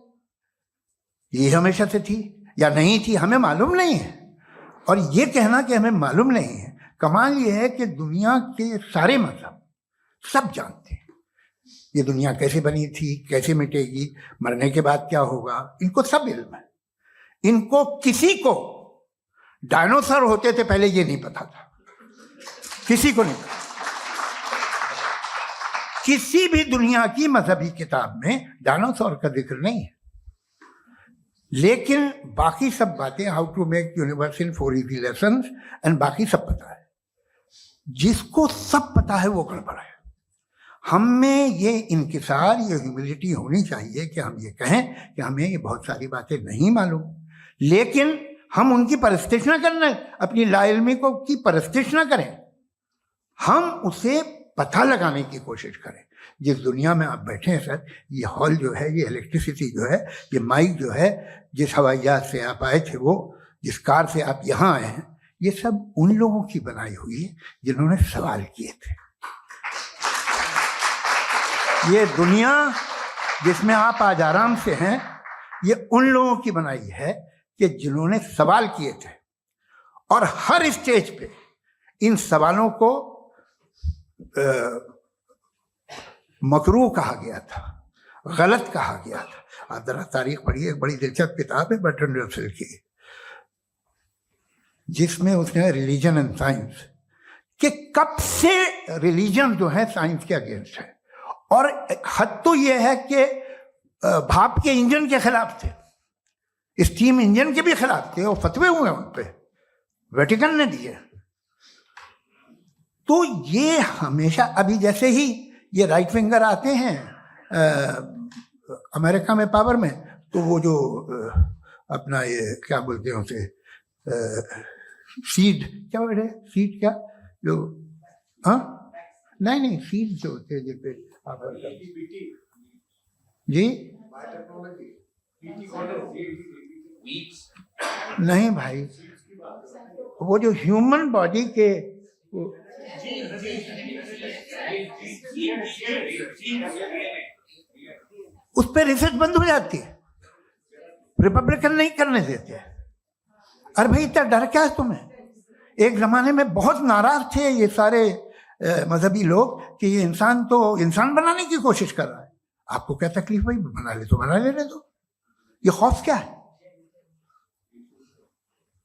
ये हमेशा से थी या नहीं थी, हमें मालूम नहीं है। और ये कहना कि हमें मालूम नहीं है, कमाल ये है कि दुनिया के सारे मजहब सब जानते हैं ये दुनिया कैसे बनी थी, कैसे मिटेगी, मरने के बाद क्या होगा, इनको सब इल्म है। इनको किसी को डायनासोर होते थे पहले ये नहीं पता था, किसी को नहीं पता। किसी भी दुनिया की मजहबी किताब में डायनासोर का जिक्र नहीं है। लेकिन बाकी सब बातें, how to make universe in 4 easy lessons and बाकी सब पता है। जिसको सब पता है वो गड़बड़ है। हम में ये इंकिसार, ये ह्यूमिलिटी होनी चाहिए कि हम ये कहें कि हमें ये बहुत सारी बातें नहीं मालूम, लेकिन हम उनकी परस्तिश ना करना, अपनी लाइल्मी को की परस्तिश ना करें, हम उसे पता लगाने की कोशिश करें। जिस दुनिया में आप बैठे हैं सर, ये हॉल जो है, ये इलेक्ट्रिसिटी जो है, ये माइक जो है, जिस हवाई जहाज से आप आए थे, वो जिस कार से आप यहाँ आए हैं, ये सब उन लोगों की बनाई हुई है जिन्होंने सवाल किए थे। ये दुनिया जिसमें आप आज आराम से हैं, ये उन लोगों की बनाई है कि जिन्होंने सवाल किए थे, और हर स्टेज पे इन सवालों को मकरूह कहा गया था, गलत कहा गया था। आप जरा तारीख पढ़िए, एक बड़ी दिलचस्प किताब है बर्ट्रैंड रसेल की, जिसमें उसने रिलीजन एंड साइंस कि कब से रिलीजन जो है साइंस के अगेंस्ट है, और हद तो ये है कि भाप के इंजन के खिलाफ थे, स्टीम इंजन के भी खिलाफ थे, और फतवे हुए उन पे, वेटिकन ने दिए। तो ये हमेशा, अभी जैसे ही ये राइट विंगर आते हैं अमेरिका में पावर में, तो वो जो अपना ये क्या बोलते हैं उसे, सीड क्या वर्ड है, सीड क्या जो, हाँ नहीं सीड जो होते हैं जिसपे जी नहीं भाई, वो जो ह्यूमन बॉडी के उस पर रिसर्च बंद हो जाती है, रिपब्लिकन नहीं करने देते। अरे भाई इतना डर क्या है तुम्हें? एक जमाने में बहुत नाराज थे ये सारे मजहबी लोग कि ये इंसान तो इंसान बनाने की कोशिश कर रहा है, आपको क्या तकलीफ भाई, बना ले तो बना लेने दो, ये खौफ क्या है?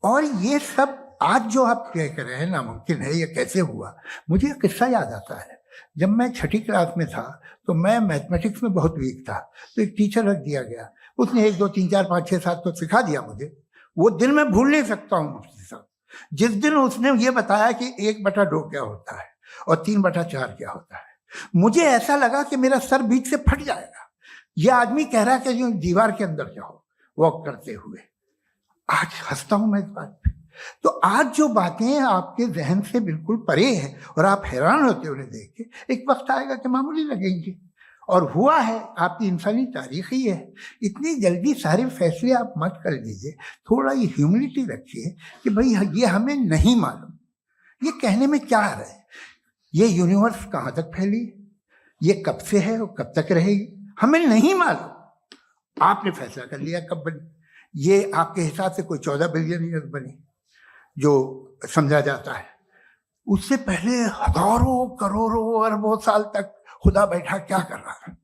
और ये सब आज जो आप कह रहे हैं नामुमकिन है, ये कैसे हुआ? मुझे एक किस्सा याद आता है। जब मैं छठी क्लास में था तो मैं मैथमेटिक्स में बहुत वीक था, तो एक टीचर रख दिया गया, उसने 1 2 3 4 5 6 7 तो सिखा दिया मुझे। वो दिन मैं भूल नहीं सकता हूँ मुफ्ती साहब, जिस दिन उसने ये बताया कि 1/2 क्या होता है और 3/4 क्या होता है, मुझे ऐसा लगा कि मेरा सर बीच से फट जाएगा। ये आदमी कह रहा है कि जो दीवार के अंदर जाओ वॉक करते हुए। आज हंसता हूं मैं इस बात पे। तो आज जो बातें आपके जहन से बिल्कुल परे हैं और आप हैरान होते हो उन्हें देख के, एक वक्त आएगा कि मामूली लगेंगे, और हुआ है। आपकी इंसानी तारीख ही है। इतनी जल्दी सारे फैसले आप मत कर लीजिए, थोड़ा ये ह्यूमिलिटी रखिए कि भाई ये हमें नहीं मालूम। ये कहने में क्या आ रहा है? ये यूनिवर्स कहाँ तक फैली, ये कब से है और कब तक रहेगी, हमें नहीं मालूम। आपने फैसला कर लिया कब बनी। ये आपके हिसाब से कोई 14 बिलियन ईयर बनी जो समझा जाता है। उससे पहले हजारों करोड़ों अरबों साल तक खुदा बैठा क्या कर रहा था?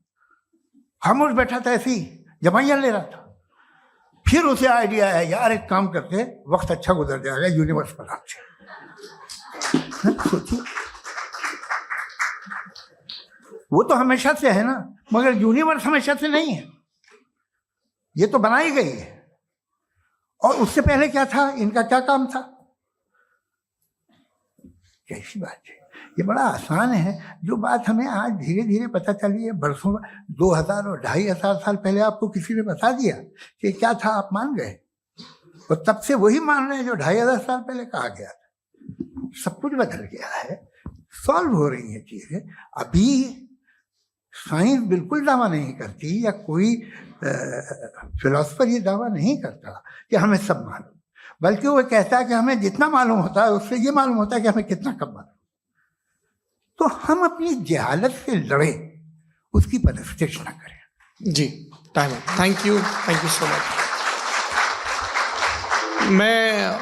खामोश बैठा था, ऐसी जमाइयां ले रहा था। फिर उसे आइडिया है, यार एक काम करते, वक्त अच्छा गुजर जाएगा, यूनिवर्स बना दे। सोचिए, वो तो हमेशा से है ना, मगर यूनिवर्स हमेशा से नहीं है, ये तो बनाई गई है। और उससे पहले क्या था, इनका क्या काम था? कैसी बात है, ये बड़ा आसान है। जो बात हमें आज धीरे धीरे पता चली है, बरसों 2000 और 2500 साल पहले आपको किसी ने बता दिया कि क्या था, आप मान गए, और तब से वही मान रहे हैं जो 2500 साल पहले कहा गया था। सब कुछ बदल गया है, सॉल्व हो रही है चीजें। अभी साइंस बिल्कुल दावा नहीं करती, या कोई फिलोसफर ये दावा नहीं करता कि हमें सब मालूम, बल्कि वो कहता है कि हमें जितना मालूम होता है उससे ये मालूम होता है कि हमें कितना कम मालूम। तो हम अपनी जहालत से लड़े, उसकी परस्तिश ना करें। जी, टाइम है। Thank you so much. मैं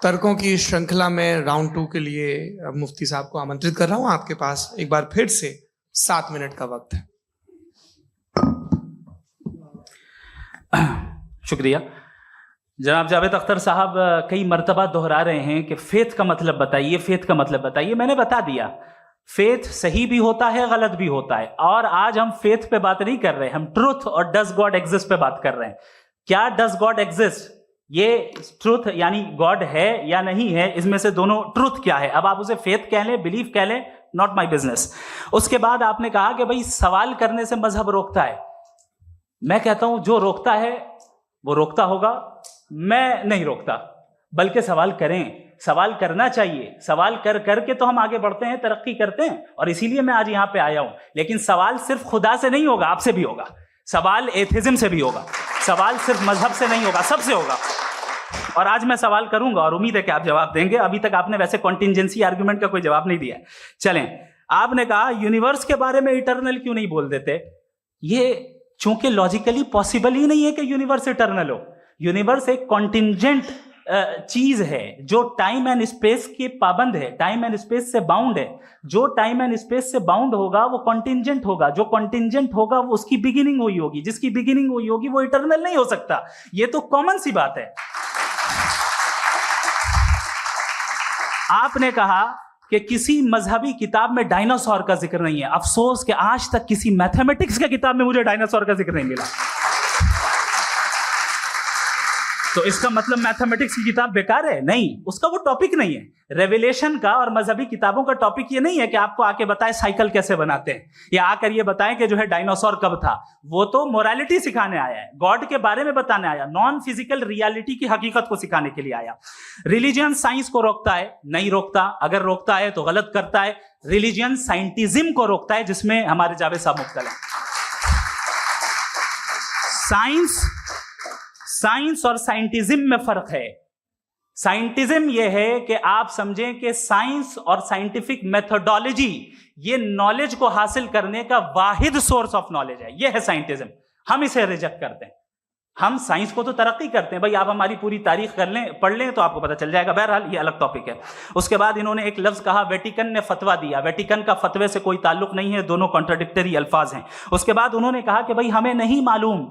तर्कों की श्रृंखला में राउंड 2 के लिए मुफ्ती साहब को आमंत्रित कर रहा हूं। आपके पास एक बार फिर से 7 मिनट का वक्त है। शुक्रिया। जनाब जावेद अख्तर साहब कई मर्तबा दोहरा रहे हैं कि फेथ का मतलब बताइए, फेथ का मतलब बताइए। मैंने बता दिया, फेथ सही भी होता है, गलत भी होता है। और आज हम फेथ पे बात नहीं कर रहे, हम ट्रूथ और डज गॉड एग्जिस्ट पे बात कर रहे हैं। क्या डज गॉड एग्जिस्ट, ये ट्रूथ यानी गॉड है या नहीं है, इसमें से दोनों ट्रूथ क्या है। अब आप उसे फेथ कह लें, बिलीफ कह लें, नॉट माई बिजनेस। उसके बाद आपने कहा कि भाई सवाल करने से मजहब रोकता है। मैं कहता हूं जो रोकता है वो रोकता होगा, मैं नहीं रोकता, बल्कि सवाल करें, सवाल करना चाहिए। सवाल कर करके तो हम आगे बढ़ते हैं, तरक्की करते हैं, और इसीलिए मैं आज यहां पे आया हूं। लेकिन सवाल सिर्फ खुदा से नहीं होगा, आपसे भी होगा। सवाल एथिज्म से भी होगा, सवाल सिर्फ मजहब से नहीं होगा, सबसे होगा। और आज मैं सवाल करूंगा और उम्मीद है कि आप जवाब देंगे। अभी तक आपने वैसे कॉन्टिंजेंसी आर्गुमेंट का कोई जवाब नहीं दिया। चलें, आपने कहा यूनिवर्स के बारे में इटर्नल क्यों नहीं बोल देते। ये चूंकि लॉजिकली पॉसिबल ही नहीं है कि यूनिवर्स इटर्नल हो। यूनिवर्स एक कॉन्टिंजेंट चीज है जो टाइम एंड स्पेस के पाबंद है, टाइम एंड स्पेस से बाउंड है। जो टाइम एंड स्पेस से बाउंड होगा वो कॉन्टिंजेंट होगा, जो कॉन्टिंजेंट होगा वो उसकी बिगिनिंग हुई होगी, जिसकी बिगिनिंग हुई होगी वो इटर्नल नहीं हो सकता। ये तो कॉमन सी बात है। आपने कहा कि किसी मजहबी किताब में डायनासोर का जिक्र नहीं है। अफसोस कि आज तक किसी मैथमेटिक्स की किताब में मुझे डायनासोर का जिक्र नहीं मिला। तो इसका मतलब मैथमेटिक्स की किताब बेकार है? नहीं, उसका वो टॉपिक नहीं है। रेवलेशन का और मजहबी किताबों का टॉपिक ये नहीं है कि आपको आके बताए साइकिल कैसे बनाते हैं, या आकर ये बताएं कि जो है डायनासोर कब था। वो तो मोरालिटी सिखाने आया है, गॉड के बारे में बताने आया, नॉन फिजिकल रियलिटी की हकीकत को सिखाने के लिए आया। रिलीजियन साइंस को रोकता है? नहीं रोकता। अगर रोकता है तो गलत करता है। रिलीजियन साइंटिज्म को रोकता है, जिसमें हमारे जावेद साहब मुब्तला हैं। साइंस और साइंटिज्म में फर्क है। साइंटिज्म यह है कि आप समझें कि साइंस और साइंटिफिक मेथोडोलॉजी ये नॉलेज को हासिल करने का वाहिद सोर्स ऑफ नॉलेज है। यह है साइंटिज्म। हम इसे रिजेक्ट करते हैं। हम साइंस को तो तरक्की करते हैं। भाई आप हमारी पूरी तारीख कर लें, पढ़ लें तो आपको पता चल जाएगा। बहरहाल ये अलग टॉपिक है। उसके बाद इन्होंने एक लफ्ज कहा, वेटिकन ने फतवा दिया। वेटिकन का फतवे से कोई ताल्लुक नहीं है, दोनों कॉन्ट्राडिक्टरी अल्फाज हैं। उसके बाद उन्होंने कहा कि भाई हमें नहीं मालूम।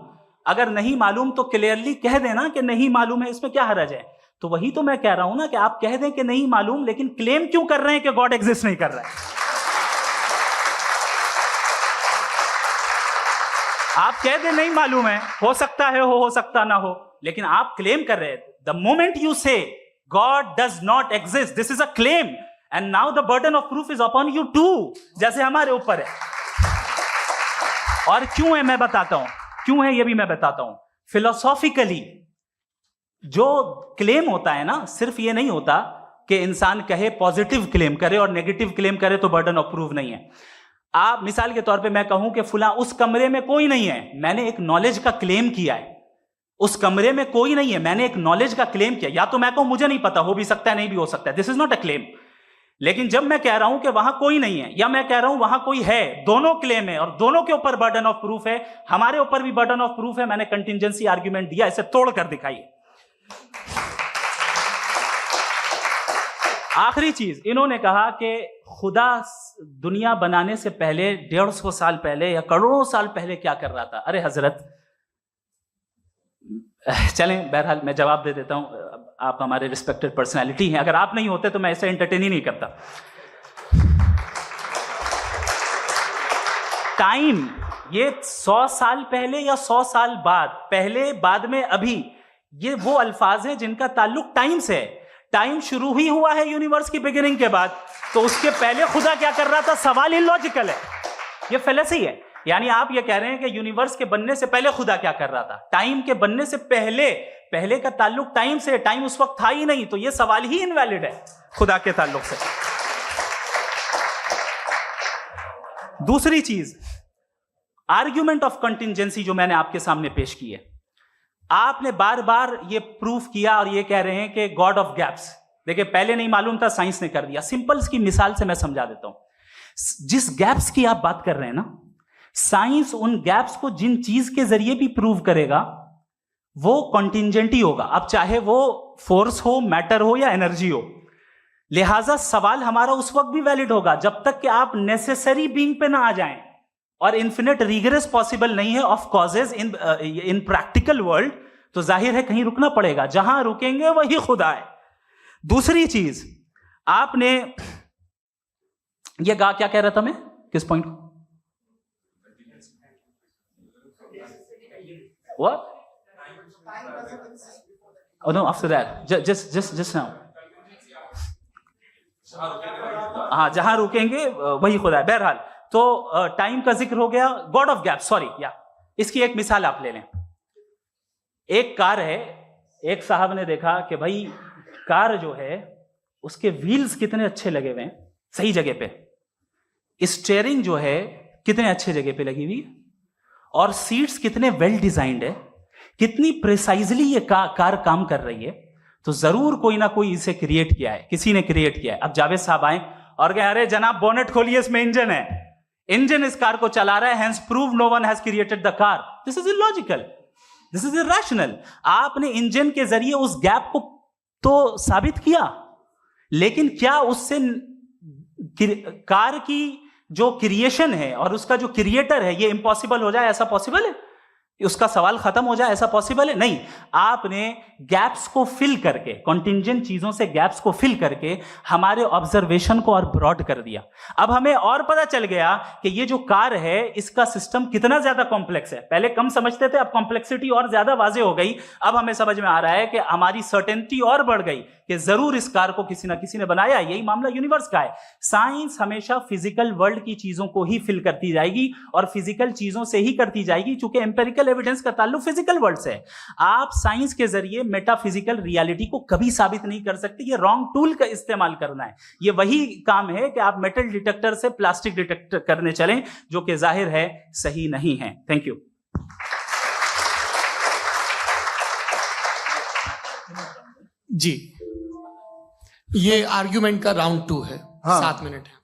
अगर नहीं मालूम तो क्लियरली कह देना कि नहीं मालूम है, इसमें क्या हर्ज है। तो वही तो मैं कह रहा हूं ना कि आप कह दें कि नहीं मालूम, लेकिन क्लेम क्यों कर रहे हैं कि गॉड एग्जिस्ट नहीं कर रहा है। आप कह दें नहीं मालूम है, हो सकता है हो सकता ना हो, लेकिन आप क्लेम कर रहे हैं। The moment you say God does not exist, this is a claim, and now the burden of proof is upon you too, जैसे हमारे ऊपर है। और क्यों है मैं बताता हूं, क्यों है ये भी मैं बताता हूं। फिलोसॉफिकली जो क्लेम होता है ना, सिर्फ ये नहीं होता कि इंसान कहे पॉजिटिव क्लेम करे और नेगेटिव क्लेम करे तो बर्डन ऑफ प्रूफ नहीं है। आप मिसाल के तौर पे मैं कहूं कि फुला उस कमरे में कोई नहीं है, मैंने एक नॉलेज का क्लेम किया है। उस कमरे में कोई नहीं है, मैंने एक नॉलेज का क्लेम किया। या तो मैं कहूं मुझे नहीं पता, हो भी सकता है नहीं भी हो सकता है, this is not a claim. लेकिन जब मैं कह रहा हूं कि वहां कोई नहीं है, या मैं कह रहा हूं वहां कोई है, दोनों क्लेम है और दोनों के ऊपर बर्डन ऑफ प्रूफ है। हमारे ऊपर भी बर्डन ऑफ प्रूफ है। मैंने कंटिंजेंसी आर्ग्यूमेंट दिया, इसे तोड़कर दिखाइए। आखिरी चीज, इन्होंने कहा कि खुदा दुनिया बनाने से पहले 150 साल पहले या करोड़ों साल पहले क्या कर रहा था। अरे हजरत, चलें बहरहाल मैं जवाब दे देता हूं। आप हमारे रिस्पेक्टेड पर्सनैलिटी हैं, अगर आप नहीं होते तो मैं ऐसे एंटरटेन ही नहीं करता। टाइम ये 100 साल पहले या 100 साल बाद, पहले बाद में अभी, ये वो अल्फाज हैं जिनका ताल्लुक टाइम से है। टाइम शुरू ही हुआ है यूनिवर्स की बिगिनिंग के बाद, तो उसके पहले खुदा क्या कर रहा था, सवाल इलॉजिकल है, ये फेलेसी है। यानी आप ये कह रहे हैं कि यूनिवर्स के बनने से पहले खुदा क्या कर रहा था। टाइम के बनने से पहले, पहले का ताल्लुक टाइम से, टाइम उस वक्त था ही नहीं, तो ये सवाल ही इनवैलिड है खुदा के ताल्लुक से। दूसरी चीज, आर्ग्यूमेंट ऑफ कंटिंजेंसी जो मैंने आपके सामने पेश की है, आपने बार बार ये प्रूफ किया और ये कह रहे हैं कि गॉड ऑफ गैप्स। देखिए पहले नहीं मालूम था, साइंस ने कर दिया। सिंपल्स की मिसाल से मैं समझा देता हूं। जिस गैप्स की आप बात कर रहे हैं ना, साइंस उन गैप्स को जिन चीज के जरिए भी प्रूव करेगा वो कॉन्टिंजेंट ही होगा। अब चाहे वो फोर्स हो, मैटर हो या एनर्जी हो। लिहाजा सवाल हमारा उस वक्त भी वैलिड होगा जब तक कि आप नेसेसरी बीइंग पे ना आ जाएं। और इन्फिनिट रिग्रेस पॉसिबल नहीं है of causes in practical world, तो जाहिर है कहीं रुकना पड़ेगा, जहां रुकेंगे वही खुदा है। दूसरी चीज, आपने ये गा क्या कह रहा था मैं, किस पॉइंट को? What? Oh no, after that, just now. हाँ, जहां रुकेंगे वही खुदा है। बहरहाल, तो टाइम का जिक्र हो गया, गॉड ऑफ गैप, सॉरी, या इसकी एक मिसाल आप ले लें। एक कार है, एक साहब ने देखा कि भाई कार जो है उसके व्हील्स कितने अच्छे लगे हुए हैं सही जगह पे, स्टीयरिंग जो है कितने अच्छे जगह पे लगी हुई, और सीट्स कितने वेल डिजाइंड है, कितनी प्रिसाइजली ये कार काम कर रही है। तो जरूर कोई ना कोई इसे क्रिएट किया है, किसी ने क्रिएट किया है। अब जावेद साहब आए और कहे अरे जनाब बोनेट खोलिए, इसमें इंजन है, इंजन इस कार को चला रहा है, hence prove no one has created the car. This is illogical, this is irrational. आपने इंजन के जरिए उस गैप को तो साबित किया, लेकिन क्या उससे कार की जो क्रिएशन है और उसका जो क्रिएटर है ये इम्पॉसिबल हो जाए? ऐसा पॉसिबल है? उसका सवाल खत्म हो जाए, ऐसा पॉसिबल है? नहीं। आपने गैप्स को फिल करके, कॉन्टिंजेंट चीजों से गैप्स को फिल करके हमारे ऑब्जर्वेशन को और ब्रॉड कर दिया। अब हमें और पता चल गया कि ये जो कार है इसका सिस्टम कितना ज्यादा कॉम्प्लेक्स है। पहले कम समझते थे, अब कॉम्प्लेक्सिटी और ज्यादा वाजे हो गई। अब हमें समझ में आ रहा है कि हमारी सर्टेनिटी और बढ़ गई कि जरूर इस कार को किसी ना किसी ने बनाया। यही मामला यूनिवर्स का है। साइंस हमेशा फिजिकल वर्ल्ड की चीजों को ही फिल करती जाएगी और फिजिकल चीजों से ही करती जाएगी, क्योंकि एम्पेरिकल एविडेंस का ताल्लुक फिजिकल वर्ल्ड से है। आप साइंस के जरिए मेटाफिजिकल रियलिटी को कभी साबित नहीं कर सकते। ये रॉन्ग टूल का इस्तेमाल करना है। ये वही काम है कि आप मेटल डिटेक्टर से प्लास्टिक डिटेक्टर करने चलें, जो कि जाहिर है सही नहीं है। Thank you. जी, ये आर्ग्यूमेंट का राउंड 2 है। हाँ। 7 मिनट है।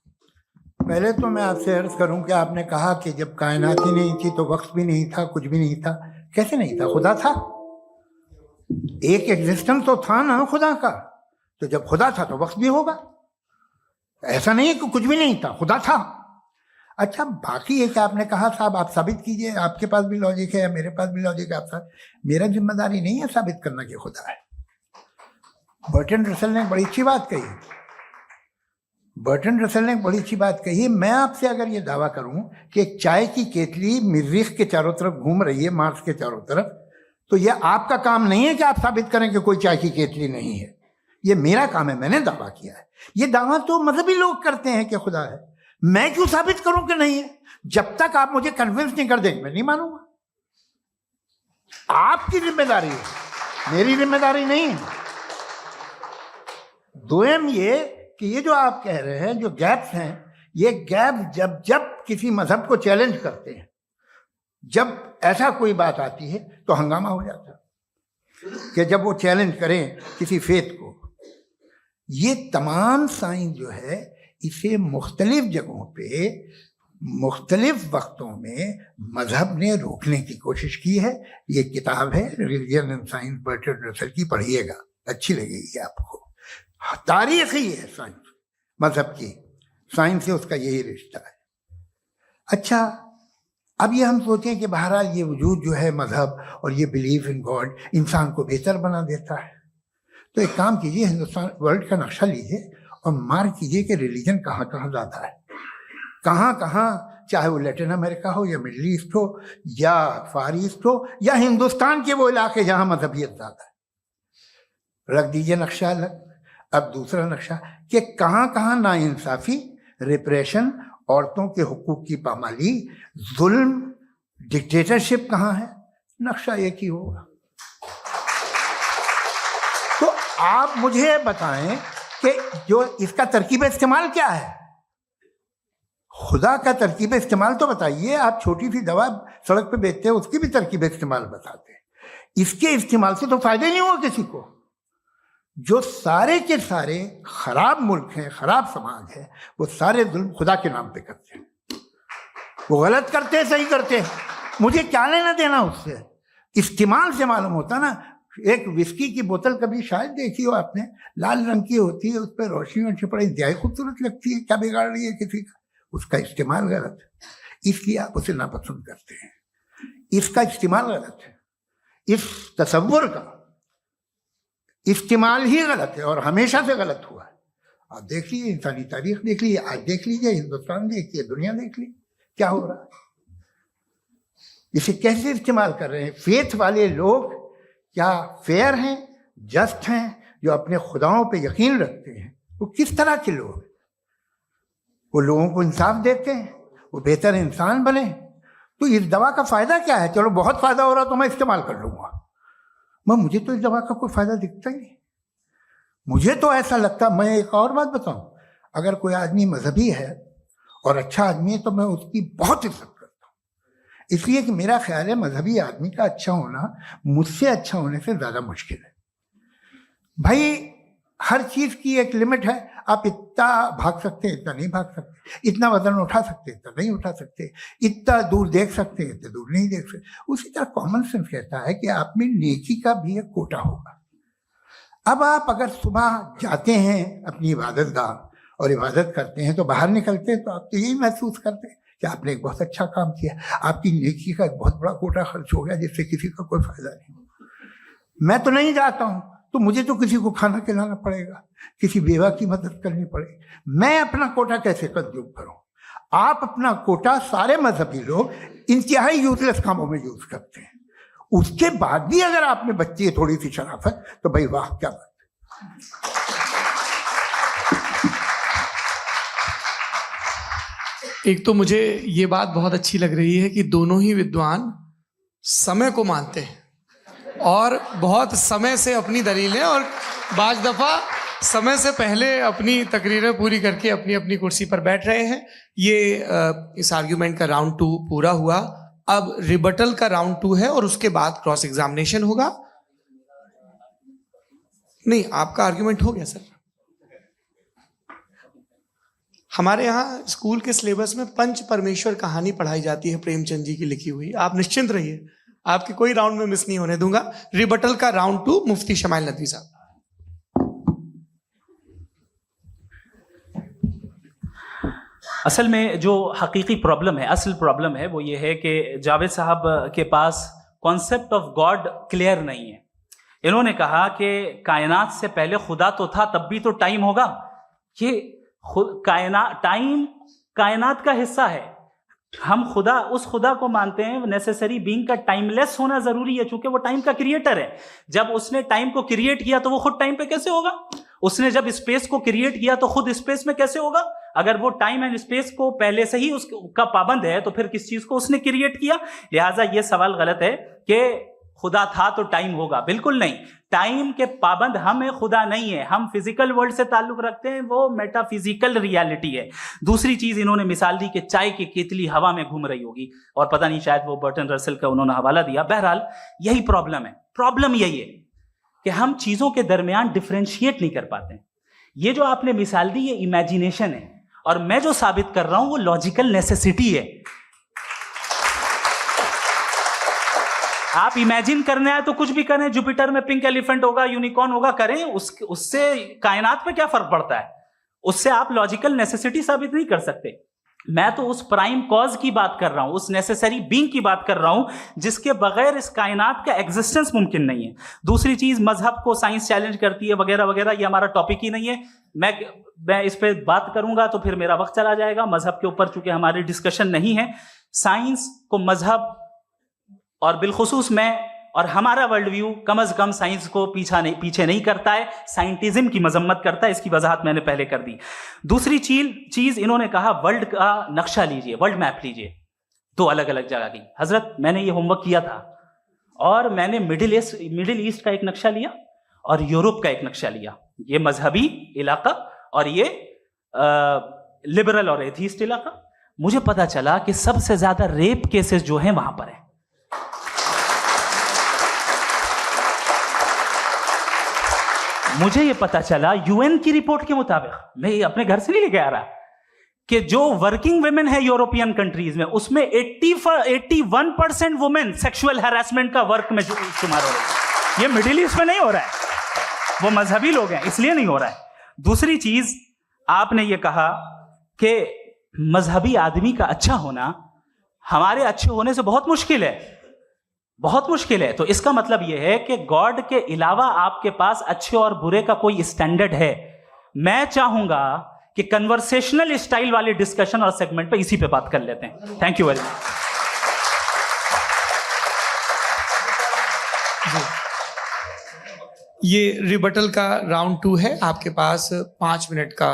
पहले तो मैं आपसे अर्ज करूं कि आपने कहा कि जब कायनात ही नहीं थी तो वक्त भी नहीं था, कुछ भी नहीं था। कैसे नहीं था? खुदा था, एक एग्जिस्टेंस तो था ना खुदा का। तो जब खुदा था तो वक्त भी होगा। ऐसा नहीं है कि कुछ भी नहीं था, खुदा था। अच्छा, बाकी एक आपने कहा साहब आप साबित कीजिए, आपके पास भी लॉजिक है या मेरे पास भी लॉजिक है। आप मेरा जिम्मेदारी नहीं है साबित करना कि खुदा है। बर्टन रसल ने बड़ी अच्छी बात कही। बर्टन रसल ने बड़ी अच्छी बात कही। मैं आपसे अगर ये दावा करूं कि एक चाय की केतली मरीख के चारों तरफ घूम रही है, मार्स के चारों तरफ, तो ये आपका काम नहीं है कि आप साबित करें कि कोई चाय की केतली नहीं है। ये मेरा काम है, मैंने दावा किया है। ये दावा तो मजहबी लोग करते हैं कि खुदा है। मैं क्यों साबित करूं कि नहीं है? जब तक आप मुझे कन्विंस नहीं कर देंगे मैं नहीं मानूंगा। आपकी जिम्मेदारी है, मेरी जिम्मेदारी नहीं है। दोयम ये कि ये जो आप कह रहे हैं, जो गैप्स हैं, ये गैप जब जब किसी मजहब को चैलेंज करते हैं, जब ऐसा कोई बात आती है तो हंगामा हो जाता है कि जब वो चैलेंज करें किसी फेथ को। ये तमाम साइंस जो है इसे मुख्तलिफ जगहों पे मुख्तलिफ वक्तों में मजहब ने रोकने की कोशिश की है। ये किताब है religion and science, Burton Russell की, पढ़िएगा, अच्छी लगेगी आपको। तारीख ही है साइंस, मजहब की साइंस से उसका यही रिश्ता है। अच्छा, अब ये हम सोचें कि बहरहाल ये वजूद जो है मजहब और ये बिलीव इन गॉड इंसान को बेहतर बना देता है। तो एक काम कीजिए, हिंदुस्तान वर्ल्ड का नक्शा लीजिए और मार्क कीजिए कि रिलीजन कहाँ कहाँ ज़्यादा है, कहाँ कहाँ, चाहे वो लैटिन अमेरिका हो या मिडल ईस्ट हो या फार ईस्ट हो या हिंदुस्तान के वो इलाके जहाँ मजहबियत ज़्यादा है। रख दीजिए नक्शा अलग। अब दूसरा नक्शा कि कहाँ कहाँ नाइंसाफ़ी, रिप्रेशन, औरतों के हुकूक की पामाली, जुल्म, डिक्टेटरशिप कहाँ है। नक्शा एक ही होगा। तो आप मुझे बताएं कि जो इसका तरकीब इस्तेमाल क्या है। खुदा का तरकीब इस्तेमाल तो बताइए। आप छोटी सी दवा सड़क पे बेचते हैं, उसकी भी तरकीब इस्तेमाल बताते हैं। इसके इस्तेमाल से तो फायदा नहीं हुआ किसी को। जो सारे के सारे खराब मुल्क हैं, खराब समाज है, वो सारे जुल्म खुदा के नाम पे करते हैं। वो गलत करते हैं, सही करते हैं, मुझे क्या लेना देना उससे। इस्तेमाल से मालूम होता ना। एक विस्की की बोतल कभी शायद देखी हो आपने, लाल रंग की होती है, उस पर रोशनी और छिपड़ा इंतहाई खूबसूरत लगती है, क्या बिगाड़ रही है किसी का। उसका इस्तेमाल गलत है, इसलिए आप उसे नापसंद करते हैं। इसका इस्तेमाल गलत है, इस तसव्वुर का इस्तेमाल ही गलत है और हमेशा से गलत हुआ है। आप देख लीजिए, इंसानी तारीख देख लीजिए, आज देख लीजिए, हिंदुस्तान देखिए, दुनिया देख लीजिए, क्या हो रहा है। इसे कैसे इस्तेमाल कर रहे हैं फेथ वाले लोग। क्या फेयर हैं, जस्ट हैं, जो अपने खुदाओं पे यकीन रखते हैं। वो किस तरह के लोग हैं? वो लोगों को इंसाफ देते हैं, वो बेहतर इंसान बने। तो इस दवा का फायदा क्या है? चलो बहुत फायदा हो रहा तो मैं इस्तेमाल कर लूंगा। मुझे तो इस दवा का कोई फायदा दिखता ही नहीं। मुझे तो ऐसा लगता, मैं एक और बात बताऊं, अगर कोई आदमी मजहबी है और अच्छा आदमी है तो मैं उसकी बहुत इज्जत करता हूं, इसलिए कि मेरा ख्याल है मजहबी आदमी का अच्छा होना मुझसे अच्छा होने से ज्यादा मुश्किल है। भाई हर चीज की एक लिमिट है। आप इतना भाग सकते हैं, इतना नहीं भाग सकते, इतना वजन उठा सकते हैं, इतना नहीं उठा सकते, इतना दूर देख सकते हैं, इतना दूर नहीं देख सकते। उसी तरह कॉमन सेंस कहता है कि आप में नेकी का भी एक कोटा होगा। अब आप अगर सुबह जाते हैं अपनी इबादत गाह और इबादत करते हैं, तो बाहर निकलते हैं तो आप तो यही महसूस करते हैं कि आपने एक बहुत अच्छा काम किया, आपकी नेकी का एक बहुत बड़ा कोटा खर्च हो गया जिससे किसी का कोई फायदा नहीं। मैं तो नहीं जाता हूँ तो मुझे तो किसी को खाना खिलाना पड़ेगा, किसी बेवा की मदद करनी पड़ेगी। मैं अपना कोटा कैसे कंज्यूम करूं? आप अपना कोटा, सारे मजहबी लोग इंतहाई यूजलेस कामों में यूज करते हैं। उसके बाद भी अगर आप में बच्ची है थोड़ी सी शराफत, तो भाई वाह क्या बात। एक तो मुझे ये बात बहुत अच्छी लग रही है कि दोनों ही विद्वान समय को मानते हैं और बहुत समय से अपनी दलीलें और बाज दफ़ा समय से पहले अपनी तकरीरें पूरी करके अपनी अपनी कुर्सी पर बैठ रहे हैं। ये इस आर्ग्यूमेंट का राउंड 2 पूरा हुआ। अब रिबटल का राउंड 2 है और उसके बाद क्रॉस एग्जामिनेशन होगा। नहीं, आपका आर्ग्यूमेंट हो गया सर। हमारे यहाँ स्कूल के सिलेबस में पंच परमेश्वर कहानी पढ़ाई जाती है, प्रेमचंद जी की लिखी हुई। आप निश्चिंत रहिए, आपके कोई राउंड में मिस नहीं होने दूंगा। रिबटल का राउंड 2 मुफ्ती शमाइल नदवी साहब। असल में जो हकीकी प्रॉब्लम है, असल प्रॉब्लम है, वो ये है कि जावेद साहब के पास कॉन्सेप्ट ऑफ गॉड क्लियर नहीं है। इन्होंने कहा कि कायनात से पहले खुदा तो था, तब भी तो टाइम होगा। ये टाइम कायनात का हिस्सा है। हम खुदा, उस खुदा को मानते हैं, नेसेसरी बीइंग का टाइमलेस होना जरूरी है, चूंकि वो टाइम का क्रिएटर है। जब उसने टाइम को क्रिएट किया तो वो खुद टाइम पे कैसे होगा? उसने जब स्पेस को क्रिएट किया तो खुद स्पेस में कैसे होगा? अगर वो टाइम एंड स्पेस को पहले से ही उसका पाबंद है तो फिर किस चीज को उसने क्रिएट किया? लिहाजा ये सवाल गलत है कि खुदा था तो टाइम होगा। बिल्कुल नहीं, टाइम के पाबंद हम है, खुदा नहीं है। हम फिजिकल वर्ल्ड से ताल्लुक रखते हैं, वो मेटाफिजिकल रियलिटी है। दूसरी चीज इन्होंने मिसाल दी कि चाय की केतली हवा में घूम रही होगी, और पता नहीं शायद वो बर्टन रसल का उन्होंने हवाला दिया। बहरहाल यही प्रॉब्लम है। प्रॉब्लम यही है कि हम चीजों के दरमियान डिफरेंशिएट नहीं कर पाते। ये जो आपने मिसाल दी ये इमेजिनेशन है, और मैं जो साबित कर रहा हूं वो लॉजिकल नेसेसिटी है। आप इमेजिन करने आए तो कुछ भी करें, जुपिटर में पिंक एलिफेंट होगा, यूनिकॉर्न होगा, करें, उससे कायनात पे क्या फर्क पड़ता है? उससे आप लॉजिकल नेसेसिटी साबित नहीं कर सकते। मैं तो उस प्राइम कॉज की बात कर रहा हूं, उस नेसेसरी बीइंग की बात कर रहा हूं जिसके बगैर इस कायनात का एग्जिस्टेंस मुमकिन नहीं है। दूसरी चीज, मजहब को साइंस चैलेंज करती है वगैरह वगैरह, ये हमारा टॉपिक ही नहीं है। मैं इस पे बात करूंगा तो फिर मेरा वक्त चला जाएगा। मजहब के ऊपर चूंकि हमारी डिस्कशन नहीं है, साइंस को मजहब और बिलखुसूस मैं और हमारा वर्ल्ड व्यू कम अज कम साइंस को पीछे नहीं करता है, साइंटिज्म की मजम्मत करता है। इसकी वजाहत मैंने पहले कर दी। दूसरी चीज इन्होंने कहा वर्ल्ड का नक्शा लीजिए, वर्ल्ड मैप लीजिए, 2 अलग अलग जगह की। हजरत, मैंने ये होमवर्क किया था और मैंने मिडिल ईस्ट का एक नक्शा लिया और यूरोप का एक नक्शा लिया। ये मजहबी इलाका और ये लिबरल और एथीस्ट इलाका। मुझे पता चला कि सबसे ज्यादा रेप केसेस जो हैं वहां पर है। मुझे ये पता चला यूएन की रिपोर्ट के मुताबिक, मैं ये अपने घर से नहीं लेके आ रहा, कि जो वर्किंग वुमेन है यूरोपियन कंट्रीज में, उसमें 81% वुमेन सेक्सुअल हैरेसमेंट का वर्क में शुमार हो रही है। ये मिडिल ईस्ट में नहीं हो रहा है, वो मजहबी लोग हैं इसलिए नहीं हो रहा है। दूसरी चीज, आपने ये कहा कि मजहबी आदमी का अच्छा होना हमारे अच्छे होने से बहुत मुश्किल है, बहुत मुश्किल है। तो इसका मतलब यह है कि गॉड के अलावा आपके पास अच्छे और बुरे का कोई स्टैंडर्ड है। मैं चाहूंगा कि कन्वर्सेशनल स्टाइल वाले डिस्कशन और सेगमेंट पे इसी पे बात कर लेते हैं। Thank you very much. ये रिबटल का राउंड 2 है। आपके पास 5 मिनट का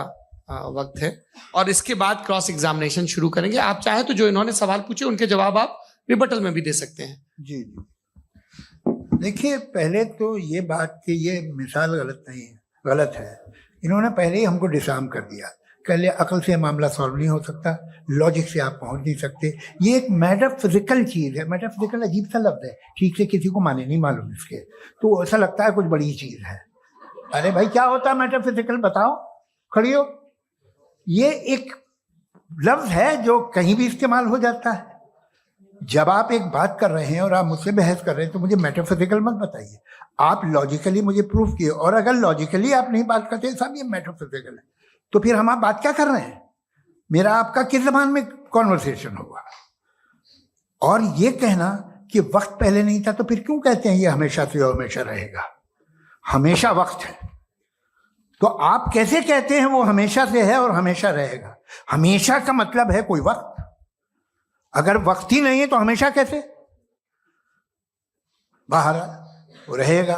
वक्त है और इसके बाद क्रॉस एग्जामिनेशन शुरू करेंगे। आप चाहें तो जो इन्होंने सवाल पूछे उनके जवाब आप रिबटल में भी दे सकते हैं। जी जी, देखिए, पहले तो ये बात कि ये मिसाल गलत नहीं है, गलत है। इन्होंने पहले ही हमको डिसार्म कर दिया। कह लिया अकल से मामला सॉल्व नहीं हो सकता, लॉजिक से आप पहुंच नहीं सकते। ये एक मेटाफिजिकल चीज़ है। मेटाफिजिकल अजीब सा लफ्ज़ है, ठीक से किसी को माने नहीं मालूम इसके, तो ऐसा लगता है कुछ बड़ी चीज़ है। अरे भाई क्या होता है मेटाफिजिकल, बताओ, खड़ी हो। ये एक लफ्ज है जो कहीं भी इस्तेमाल हो जाता है। जब आप एक बात कर रहे हैं और आप मुझसे बहस कर रहे हैं तो मुझे मेटाफिजिकल मत बताइए, आप लॉजिकली मुझे प्रूफ किए। और अगर लॉजिकली आप नहीं बात करते साहब ये मेटाफिजिकल है, तो फिर हम आप बात क्या कर रहे हैं? मेरा आपका किस जबान में कॉन्वर्सेशन होगा? और ये कहना कि वक्त पहले नहीं था, तो फिर क्यों कहते हैं ये हमेशा से और हमेशा रहेगा? हमेशा वक्त है, तो आप कैसे कहते हैं वो हमेशा से है और हमेशा रहेगा? हमेशा का मतलब है कोई वक्त, अगर वक्त ही नहीं है तो हमेशा कैसे? बाहर वो रहेगा।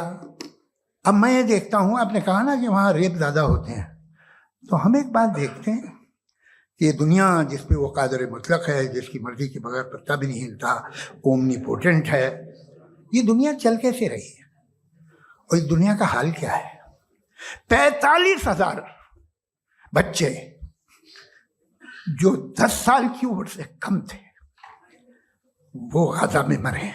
अब मैं ये देखता हूं, आपने कहा ना कि वहां रेप ज्यादा होते हैं, तो हम एक बात देखते हैं कि ये दुनिया जिसपे वो कादर मुतलक है, जिसकी मर्जी के बगैर पत्ता भी नहीं हिलता, ओमनीपोटेंट है, ये दुनिया चल कैसे रही है? और इस दुनिया का हाल क्या है? 45,000 बच्चे जो 10 साल की उम्र से कम थे वो गाजा में मरे।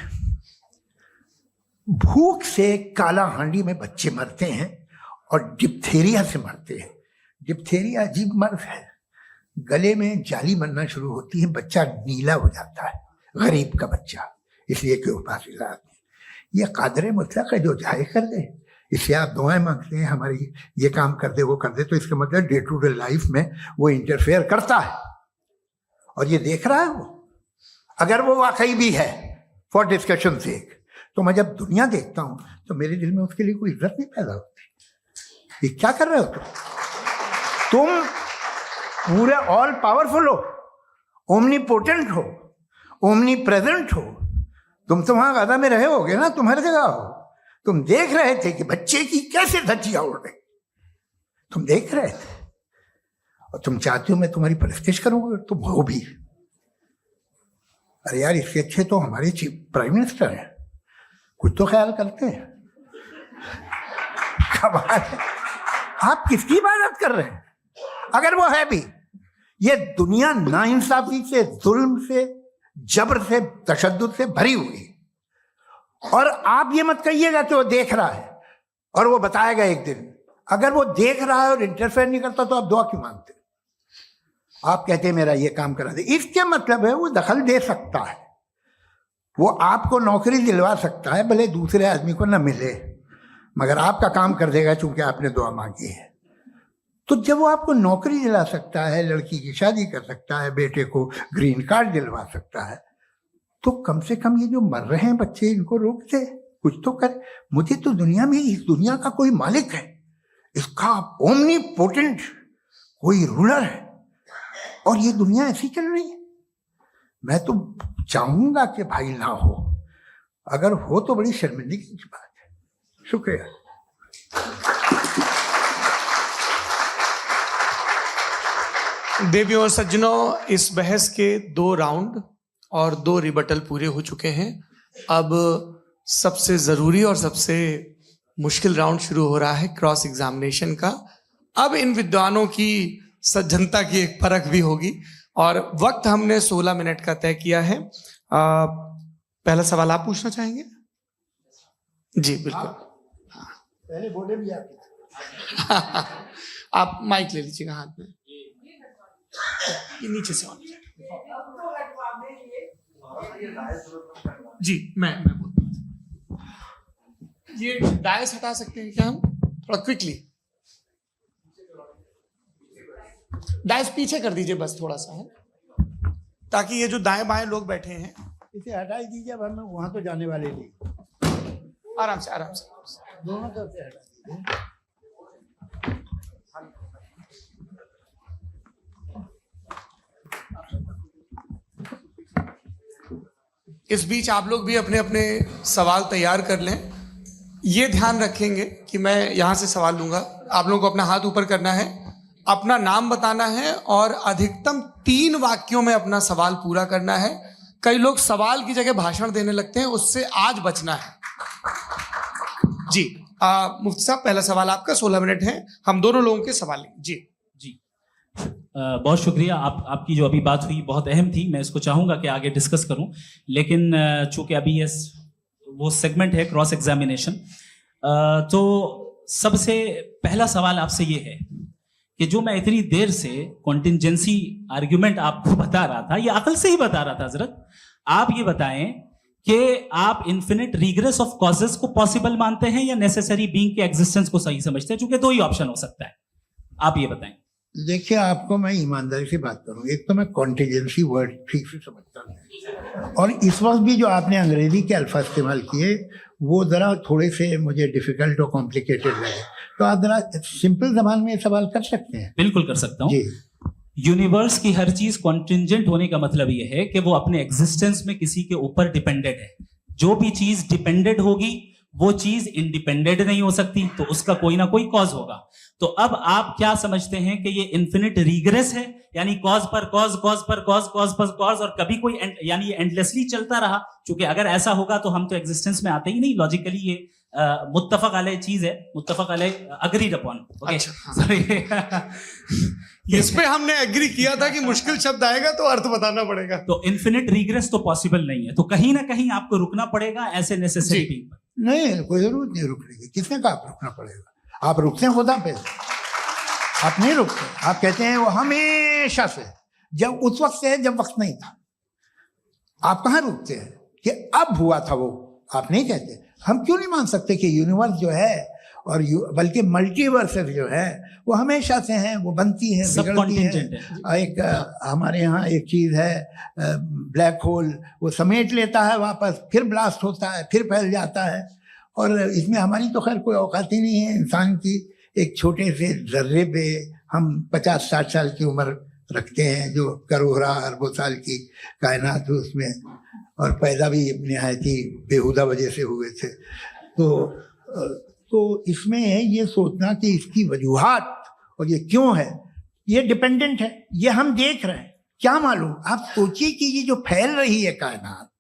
भूख से काला हांडी में बच्चे मरते हैं और डिप्थेरिया से मरते हैं। डिप्थेरिया अजीब मर्ज है, गले में जाली बनना शुरू होती है, बच्चा नीला हो जाता है, गरीब का बच्चा, इसलिए कि पास इलाज नहीं। ये कादर मुतलक है जो चाहे कर दे, इससे आप दुआएं मांगते हैं हमारी ये काम कर दे वो कर दे, तो इसका मतलब डे टू डे लाइफ में वो इंटरफेयर करता है और ये देख रहा है वो। अगर वो वाकई भी है फॉर डिस्कशन सेक, तो मैं जब दुनिया देखता हूं तो मेरे दिल में उसके लिए कोई इज्जत नहीं पैदा होती। ये क्या कर रहे हो तुम पूरे ऑल पावरफुल हो, ओमनीपोटेंट हो, ओमनी प्रेजेंट हो। तुम तो वहां गाजा में रहे होगे ना, तुम हर जगह हो। तुम देख रहे थे कि बच्चे की कैसे धज्जियां उड़ रही, तुम देख रहे थे और तुम चाहते हो मैं तुम्हारी परस्तिश करूंगा, तुम हो भी। अरे यार, इससे अच्छे तो हमारे चीफ प्राइम मिनिस्टर हैं, कुछ तो ख्याल करते हैं। कमाल है, आप किसकी इबादत कर रहे हैं? अगर वो है भी, ये दुनिया नाइंसाफी से, जुल्म से, जबर से, तशद्दुद से भरी हुई। और आप ये मत कहिएगा कि वो देख रहा है और वो बताएगा एक दिन। अगर वो देख रहा है और इंटरफेयर नहीं करता तो आप दुआ क्यों मांगते? आप कहते हैं मेरा ये काम करा दे, इसके मतलब है वो दखल दे सकता है, वो आपको नौकरी दिलवा सकता है, भले दूसरे आदमी को न मिले, मगर आपका काम कर देगा चूंकि आपने दुआ मांगी है। तो जब वो आपको नौकरी दिला सकता है, लड़की की शादी कर सकता है, बेटे को ग्रीन कार्ड दिलवा सकता है, तो कम से कम ये जो मर रहे हैं बच्चे, इनको रोक दे, कुछ तो करे। मुझे तो दुनिया में इस दुनिया का कोई मालिक है, इसका ओमनीपोटेंट कोई रूलर है, और ये दुनिया ऐसी चल रही है। मैं तो चाहूंगा कि भाई ना हो, अगर हो तो बड़ी शर्मिंदगी की बात है। शुक्रिया। देवियों और सज्जनों, इस बहस के 2 राउंड और 2 रिबटल पूरे हो चुके हैं। अब सबसे जरूरी और सबसे मुश्किल राउंड शुरू हो रहा है, क्रॉस एग्जामिनेशन का। अब इन विद्वानों की सज्जनता की एक परख भी होगी और वक्त हमने 16 मिनट का तय किया है। पहला सवाल आप पूछना चाहेंगे? जी बिल्कुल। पहले बोले भी आप माइक ले लीजिएगा हाथ में, ये नीचे से ऑन जी। मैं बोलता हूँ, ये डायस हटा सकते हैं क्या हम थोड़ा क्विकली? डायस पीछे कर दीजिए बस थोड़ा सा, है ताकि ये जो दाएं बाएं लोग बैठे हैं इसे हटा ही दीजिए, वरना वहां तो जाने वाले नहीं। आराम से आराम से दोनों तरफ से हटा दीजिए। इस बीच आप लोग भी अपने अपने सवाल तैयार कर लें। ये ध्यान रखेंगे कि मैं यहाँ से सवाल लूंगा, आप लोगों को अपना हाथ ऊपर करना है, अपना नाम बताना है और अधिकतम 3 वाक्यों में अपना सवाल पूरा करना है। कई लोग सवाल की जगह भाषण देने लगते हैं, उससे आज बचना है। जी मुफ्ती साहब, पहला सवाल आपका, 16 मिनट है, हम दोनों लोगों के सवाल लेंगे। जी जी बहुत शुक्रिया। आपकी जो अभी बात हुई बहुत अहम थी, मैं इसको चाहूँगा कि आगे डिस्कस करूँ, लेकिन चूँकि अभी ये वो सेगमेंट है क्रॉस एग्जामिनेशन, तो सबसे पहला सवाल आपसे ये है कि जो मैं इतनी देर से कॉन्टिंजेंसी आर्ग्यूमेंट आपको बता रहा था, ये अकल से ही बता रहा था हजरत, आप ये बताएं कि आप इन्फिनिट रिग्रेस ऑफ कॉजेस को पॉसिबल मानते हैं या नेसेसरी बीइंग के एग्जिस्टेंस को सही समझते हैं, क्योंकि दो ही ऑप्शन हो सकता है, आप ये बताएं। देखिए, आपको मैं ईमानदारी से बात करूं, एक तो मैं कॉन्टिजेंसी वर्ड ठीक से समझता नहीं, और इस वक्त भी जो आपने अंग्रेजी के अल्फाज इस्तेमाल किए वो ज़रा थोड़े से मुझे डिफिकल्ट और कॉम्प्लिकेटेड लगे, तो आप ज़रा सिंपल जबान में सवाल कर सकते हैं। बिल्कुल कर सकता हूँ जी। यूनिवर्स की हर चीज कॉन्टिंजेंट होने का मतलब यह है कि वो अपने एग्जिस्टेंस में किसी के ऊपर डिपेंडेंट है। जो भी चीज डिपेंडेंट होगी वो चीज इंडिपेंडेंट नहीं हो सकती, तो उसका कोई ना कोई कॉज होगा। तो अब आप क्या समझते हैं कि ये इन्फिनिट रिग्रेस है, यानी कॉज पर कॉज, कॉज पर कॉज, कॉज पर कॉज, और कभी कोई यानी ये एंडलेसली चलता रहा? क्योंकि अगर ऐसा होगा तो हम तो एग्जिस्टेंस में आते ही नहीं, लॉजिकली ये मुत्तफक अलैह चीज है, मुत्तफक अलैह अग्रीड अपॉन। इस पे हमने एग्री किया था कि मुश्किल शब्द आएगा तो अर्थ बताना पड़ेगा। तो इन्फिनिट रिग्रेस तो पॉसिबल नहीं है, तो कहीं ना कहीं आपको रुकना पड़ेगा ऐसे नेसेसरी बीइंग पर। नहीं, कोई जरूरत नहीं रुकने की। किसने कहा आप रुकना पड़ेगा? आप रुकते हैं खुदा पे, आप नहीं रुकते। आप कहते हैं वो हमेशा से, जब उस वक्त से है जब वक्त नहीं था। आप कहाँ रुकते हैं कि अब हुआ था वो? आप नहीं कहते। हम क्यों नहीं मान सकते कि यूनिवर्स जो है और बल्कि मल्टीवर्सेस जो है वो हमेशा से हैं, वो बनती है, बिगड़ती है। एक हमारे यहाँ एक चीज है ब्लैक होल, वो समेट लेता है वापस, फिर ब्लास्ट होता है, फिर फैल जाता है। और इसमें हमारी तो खैर कोई औकात ही नहीं है इंसान की। एक छोटे से जर्रे पे हम 50-60 साल की उम्र रखते हैं, जो करोड़ों अरबों साल की कायनात है उसमें, और पैदा भी निहायत ही बेहुदा वजह से हुए थे। तो इसमें है ये सोचना कि इसकी वजूहात और ये क्यों है, ये डिपेंडेंट है, ये हम देख रहे हैं। क्या मालूम, आप सोचिए कि ये जो फैल रही है कायनात,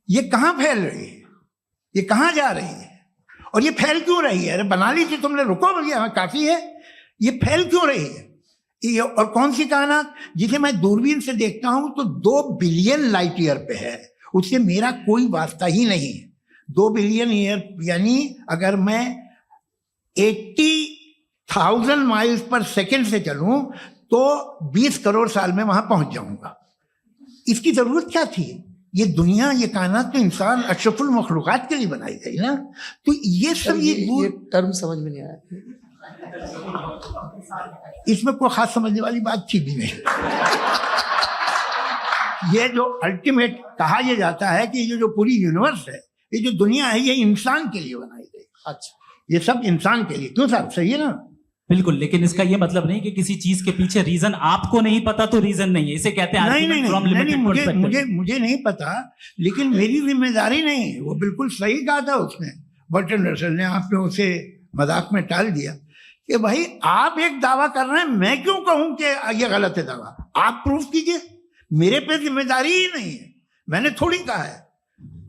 ये कहाँ फैल रही है, ये कहाँ जा रही है, और ये फैल क्यों रही है? अरे बना ली थी तुमने, रुको भैया, काफी है। ये फैल क्यों रही है? ये और कौन सी कायनात जिसे मैं दूरबीन से देखता हूं तो 2 बिलियन लाइट ईयर पे है, उससे मेरा कोई वास्ता ही नहीं है। 2 बिलियन ईयर यानी अगर मैं 80,000 माइल्स पर सेकेंड से चलूं तो 20 करोड़ साल में वहां पहुंच जाऊंगा। इसकी जरूरत क्या थी? ये दुनिया, ये कायनात तो इंसान अशरफुल मखलूकात के लिए बनाई गई ना। तो ये सब ये टर्म समझ में नहीं आया, इसमें कोई खास समझने वाली बात थी भी नहीं। ये जो अल्टीमेट कहा यह जाता है कि ये जो पूरी यूनिवर्स है, ये जो दुनिया है, ये इंसान के लिए बनाई गई। अच्छा, ये सब इंसान के लिए। क्यों साहब, सही है ना? बिल्कुल, लेकिन इसका ये मतलब नहीं कि किसी चीज के पीछे रीजन आपको नहीं पता तो रीजन नहीं है, इसे कहते हैं नहीं, मुझे नहीं पता, लेकिन मेरी जिम्मेदारी नहीं। वो बिल्कुल सही कहा था उसने, बर्टन रसल ने। आपने उसे मजाक में टाल दिया कि भाई आप एक दावा कर रहे हैं, मैं क्यों कहूं कि ये गलत है दावा? आप प्रूफ कीजिए, मेरे पे जिम्मेदारी ही नहीं है, मैंने थोड़ी कहा है।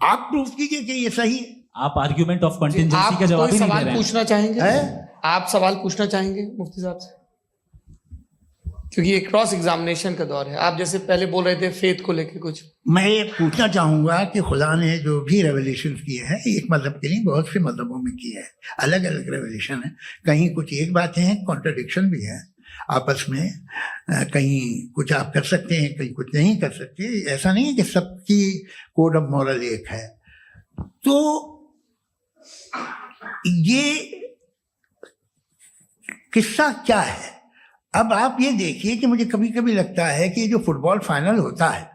आप प्रूफ कीजिए कि ये सही है। आप आर्ग्यूमेंट ऑफ कंटिंजेंसी का जवाब ही नहीं दे रहे हैं। सवाल पूछना चाहेंगे? आप सवाल पूछना चाहेंगे मुफ्ती साहब से? क्योंकि ये क्रॉस एग्जामिनेशन का दौर है। आप जैसे पहले बोल रहे थे फेथ को लेके कुछ, मैं ये पूछना चाहूंगा कि खुदा ने जो भी रेवल्यूशन किए हैं, एक मजहब के नहीं बहुत से मजहबों में किए हैं, अलग अलग रेवल्यूशन है। कहीं कुछ एक बातें हैं, कॉन्ट्रडिक्शन भी है आपस में, कहीं कुछ आप कर सकते हैं, कहीं कुछ नहीं कर सकते। ऐसा नहीं है कि सबकी कोड ऑफ मॉरल एक है। तो ये किस्सा क्या है? अब आप ये देखिए कि मुझे कभी कभी लगता है कि जो फुटबॉल फाइनल होता है,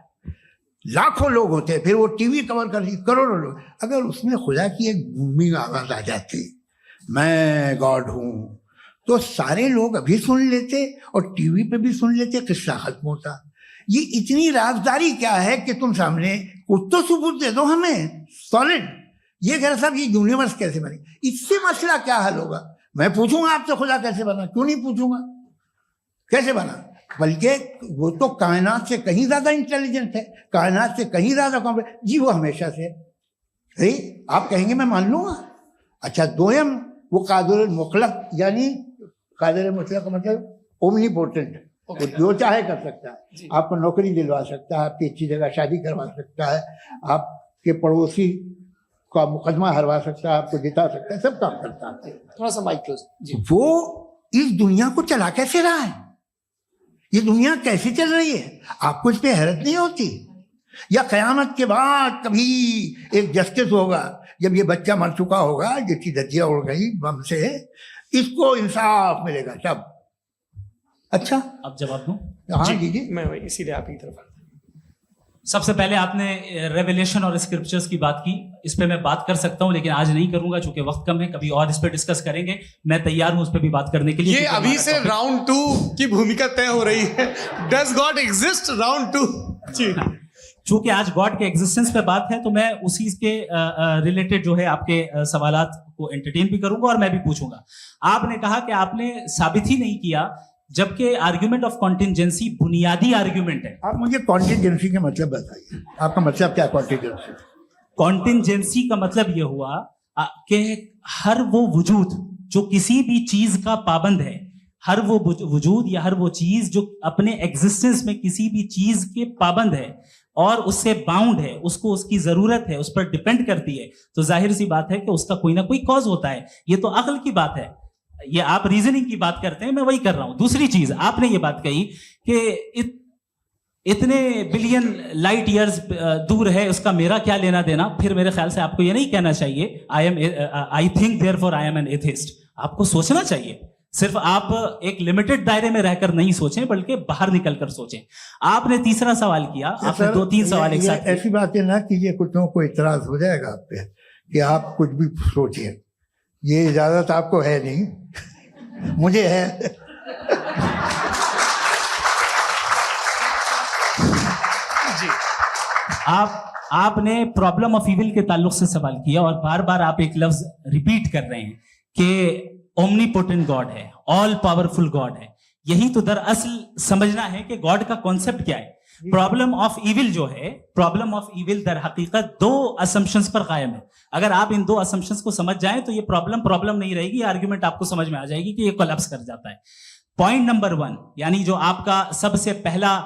लाखों लोग होते हैं, फिर वो टीवी कवर कर करोड़ों लोग, अगर उसमें खुदा की एक बूमिंग आवाज आ जाती, मैं गॉड हूं, तो सारे लोग अभी सुन लेते और टीवी पे भी सुन लेते, किस्सा खत्म होता। ये इतनी राजदारी क्या है कि तुम सामने कुछ तो सबूत दे दो हमें सॉलिड। ये कह रहे साहब ये यूनिवर्स कैसे बनी, इससे मसला क्या हल होगा? मैं पूछूंगा आपसे खुदा कैसे बना? क्यों नहीं पूछूंगा कैसे बना? बल्कि वो तो कायनात से कहीं ज्यादा इंटेलिजेंट है, कायनात से कहीं ज्यादा कॉम्प्लेक्स। जी वो हमेशा से है। आप कहेंगे मैं मान लूंगा। अच्छा, दोयम वो कादिर मुतलक, यानी कादिर मुतलक का मतलब ओमनीपोटेंट, वो जो चाहे कर सकता है। आपको नौकरी दिलवा सकता है, आपकी अच्छी जगह शादी करवा सकता है, आपके पड़ोसी आपका मुकदमा हरवा सकता है, आपको जिता सकता है, सब काम करता है। थोड़ा सा माइक क्लोज जी। वो इस दुनिया को चला कैसे रहा है, ये दुनिया कैसे चल रही है, आपको इस पे हैरत नहीं होती? या कयामत के बाद कभी एक जस्टिस होगा, जब ये बच्चा मर चुका होगा, जिसकी धज्जियां उड़ गई बम से, इसको इंसाफ मिलेगा तब? अच्छा, अब जवाब दूं? हाँ जी, मैं वही इसीलिए आप की तरफ। सबसे पहले आपने रेवलेशन और स्क्रिप्चर्स की बात की, इस पे मैं बात कर सकता हूं लेकिन आज नहीं करूंगा चूंकि वक्त कम है, कभी और इस पे डिस्कस करेंगे। मैं तैयार हूं उस पे भी बात करने के लिए। ये अभी से राउंड 2 की भूमिका तय हो रही है। डज गॉड एग्जिस्ट राउंड 2 जी। चूंकि आज गॉड के एग्जिस्टेंस पे बात है तो मैं उसी के रिलेटेड जो है आपके सवालात को एंटरटेन भी करूंगा और मैं भी पूछूंगा। आपने कहा कि आपने साबित ही नहीं किया, जबकि आर्ग्यूमेंट ऑफ कॉन्टिजेंसी बुनियादी आर्ग्यूमेंट है। आप मुझे कॉन्टिजेंसी का मतलब बताइए, आपका मतलब क्या कॉन्टिजेंसी? कॉन्टिजेंसी का मतलब यह हुआ कि हर वो वजूद जो किसी भी चीज का पाबंद है, हर वो वजूद या हर वो चीज जो अपने एग्जिस्टेंस में किसी भी चीज के पाबंद है और उससे बाउंड है, उसको उसकी जरूरत है, उस पर डिपेंड करती है, तो जाहिर सी बात है कि उसका कोई ना कोई कॉज होता है। ये तो अक्ल की बात है, ये आप रीजनिंग की बात करते हैं, मैं वही कर रहा हूं। दूसरी चीज आपने ये बात कही कि इतने बिलियन लाइट ईयर्स दूर है, उसका मेरा क्या लेना देना। फिर मेरे ख्याल से आपको ये नहीं कहना चाहिए I think therefore I am an atheist. आपको सोचना चाहिए, सिर्फ आप एक लिमिटेड दायरे में रहकर नहीं सोचें बल्कि बाहर निकलकर सोचें। आपने तीसरा सवाल किया, आपने 2-3 सवाल एक साथ। ऐसी बातें ना कीजिए, कुछ को इतराज हो जाएगा आप पे कि आप कुछ भी सोचिए, ये इजाजत आपको है नहीं, मुझे है। जी। आपने प्रॉब्लम ऑफ इविल के ताल्लुक से सवाल किया और बार बार आप एक लफ्ज रिपीट कर रहे हैं कि ओमनीपोटेंट गॉड है, ऑल पावरफुल गॉड है। यही तो दरअसल समझना है कि गॉड का कॉन्सेप्ट क्या है। प्रॉब्लम ऑफ इविल जो है, प्रॉब्लम ऑफ इविल दर हकीकत 2 असम्पशंस पर कायम है। अगर आप इन 2 असम्पशंस को समझ जाएं तो ये प्रॉब्लम नहीं रहेगी, आर्ग्यूमेंट आपको समझ में आ जाएगी कि ये कोलैप्स कर जाता है। पॉइंट नंबर 1, यानी जो आपका सबसे पहला